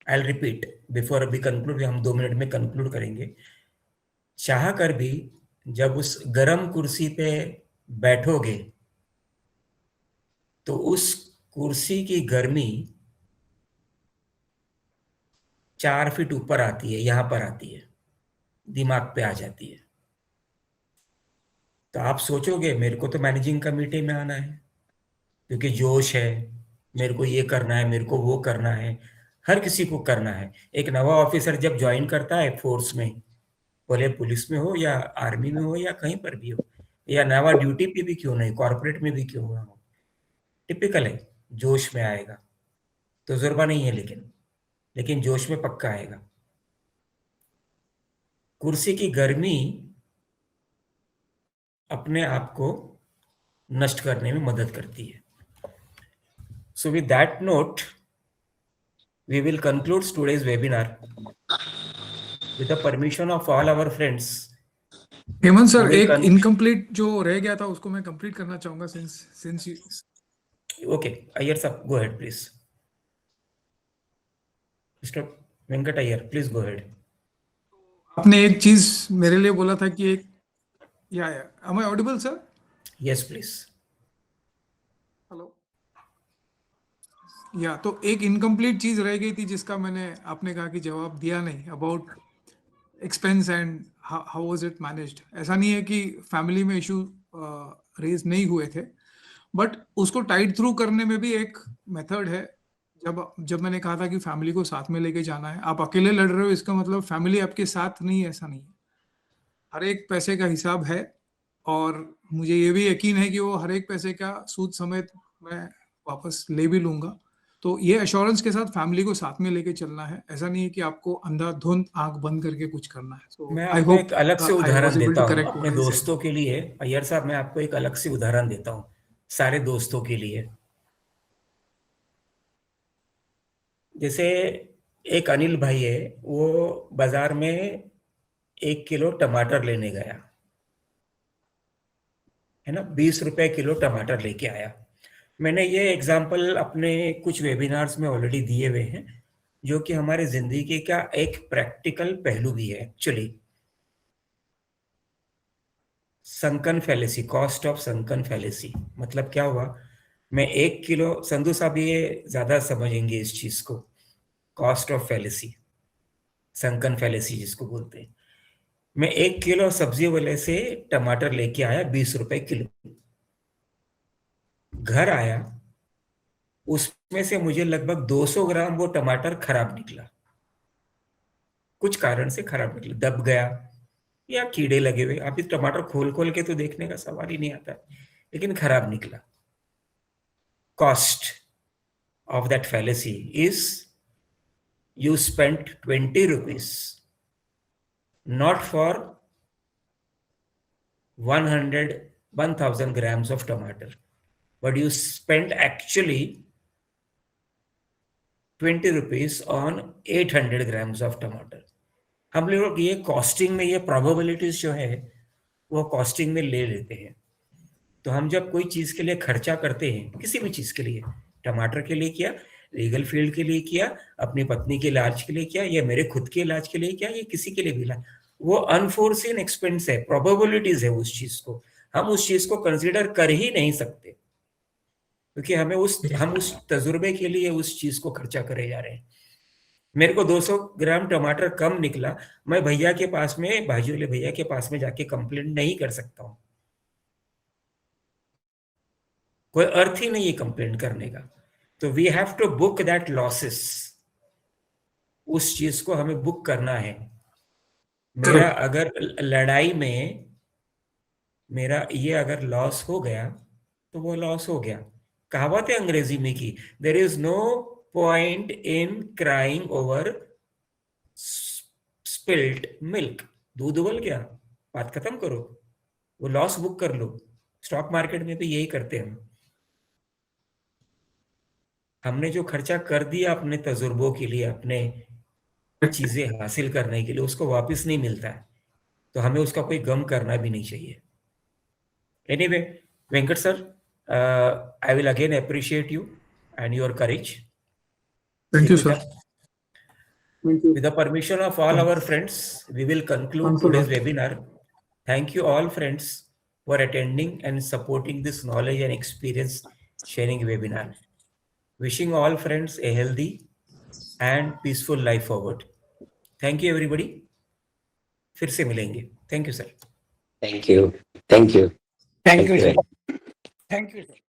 I repeat before we conclude, हम 2 मिनट में कंक्लूड करेंगे। चाह कर भी जब उस गरम कुर्सी पे बैठोगे तो उस कुर्सी की गर्मी 4 फीट ऊपर आती है, यहां पर आती है, दिमाग पे आ जाती है। तो आप सोचोगे मेरे को तो मैनेजिंग कमेटी में आना है क्योंकि जोश है, मेरे को ये करना है, मेरे को वो करना है, हर किसी को करना है। एक नवा ऑफिसर जब ज्वाइन करता है फोर्स में, भले पुलिस में हो या आर्मी में हो या कहीं पर भी हो, या नवा ड्यूटी पे भी क्यों नहीं, कॉर्पोरेट में भी क्यों ना हो, टिपिकल है, जोश में आएगा। तजुर्बा नहीं है, लेकिन जोश में पक्का आएगा। कुर्सी की गर्मी अपने आप को नष्ट करने में मदद करती है। So with that note, we will conclude today's webinar with the permission of all our friends. Hemant sir, We will एक इनकम्प्लीट जो रह गया था उसको मैं कंप्लीट करना चाहूंगा, since Okay, Iyer sir, go ahead, please. Mr. Venkat Iyer, please go ahead. आपने एक चीज मेरे लिए बोला था कि एक या am I audible sir? Yes, please. Hello या तो एक इनकम्प्लीट चीज रह गई थी जिसका मैंने आपने कहा कि जवाब दिया नहीं, about expense and how was it managed. ऐसा नहीं है कि फैमिली में इशू रेज नहीं हुए थे, बट उसको टाइट थ्रू करने में भी एक मेथड है। जब मैंने कहा था कि फैमिली को साथ में लेके जाना है, आप अकेले लड़ रहे हो इसका मतलब फैमिली आपके साथ नहीं है, ऐसा नहीं है। हर एक पैसे का हिसाब है और मुझे ये भी यकीन है कि वो हर एक पैसे का सूद समेत मैं वापस ले भी लूंगा। तो ये एश्योरेंस के साथ फैमिली को साथ में लेके चलना है, ऐसा नहीं है कि आपको अंधाधुंध आंख बंद करके कुछ करना है। सो मैं आई आपको होप एक अलग से आई उदाहरण वाज एबल देता टू हूँ करेक्ट अपने दोस्तों के लिए। अय्यर साहब, मैं आपको एक अलग से उदाहरण देता हूँ सारे दोस्तों के लिए। जैसे एक अनिल भाई है, वो बाजार में 1 किलो टमाटर लेने गया है ना, 20 रुपए किलो टमाटर लेके आया। मैंने ये एग्जाम्पल अपने कुछ वेबिनार्स में ऑलरेडी दिए हुए हैं, जो कि हमारे जिंदगी का एक प्रैक्टिकल पहलू भी है actually. Sunken fallacy, cost of sunken fallacy, मतलब क्या हुआ, मैं 1 किलो, संधू साहब ये ज्यादा समझेंगे इस चीज को, cost of fallacy, sunken fallacy जिसको बोलते हैं। मैं 1 किलो सब्जी वाले से टमाटर लेके आया 20 रुपए किलो। घर आया, उसमें से मुझे लगभग 200 ग्राम वो टमाटर खराब निकला, कुछ कारण से खराब निकला, दब गया या कीड़े लगे हुए। आप इस टमाटर खोल खोल के तो देखने का सवाल ही नहीं आता, लेकिन खराब निकला। Cost of that fallacy is you spent 20 rupees not for 1000 grams of tomato, but you spent actually 20 rupees on 800 grams of tomato. हम लोग ये कॉस्टिंग में, ये प्रोबेबिलिटीज जो है वो कॉस्टिंग में ले लेते हैं। तो हम जब कोई चीज के लिए खर्चा करते हैं, किसी भी चीज के लिए, टमाटर के लिए किया, लीगल फील्ड के लिए किया, अपनी पत्नी के इलाज के लिए किया, या मेरे खुद के इलाज के लिए किया, या किसी के लिए भी ला, वो अनफोर्सीन एक्सपेंस है, प्रोबेबिलिटीज है उस चीज को। हम उस चीज को कंसिडर कर ही नहीं सकते, क्योंकि हम उस तजुर्बे के लिए उस चीज को खर्चा करे जा रहे हैं। मेरे को 200 ग्राम टमाटर कम निकला, मैं भैया के पास में, भाजी वाले भैया के पास में जाके कंप्लेंट नहीं कर सकता हूँ, कोई अर्थ ही नहीं है कंप्लेंट करने का। तो we have to book that losses, उस चीज को हमें बुक करना है। मेरा अगर लड़ाई में मेरा ये अगर लॉस हो गया तो वो लॉस हो गया। कहावत है अंग्रेजी में की, there is no point in crying over spilled milk. दूध उबल गया, बात खत्म करो, वो लॉस बुक कर लो। स्टॉक मार्केट में भी यही करते हैं हमने जो खर्चा कर दिया अपने तजुर्बों के लिए, अपने चीजें हासिल करने के लिए, उसको वापस नहीं मिलता है, तो हमें उसका कोई गम करना भी नहीं चाहिए। Anyway, Venkat sir, I will again appreciate you and your courage. Thank you sir. With the permission of all our friends, we will conclude today's webinar. Thank you all friends for attending and supporting this knowledge and experience sharing webinar. Wishing all friends a healthy and peaceful life forward. Thank you everybody. फिर से मिलेंगे। Thank you sir. Thank you. Thank you. Thank you, sir. Thank you, sir.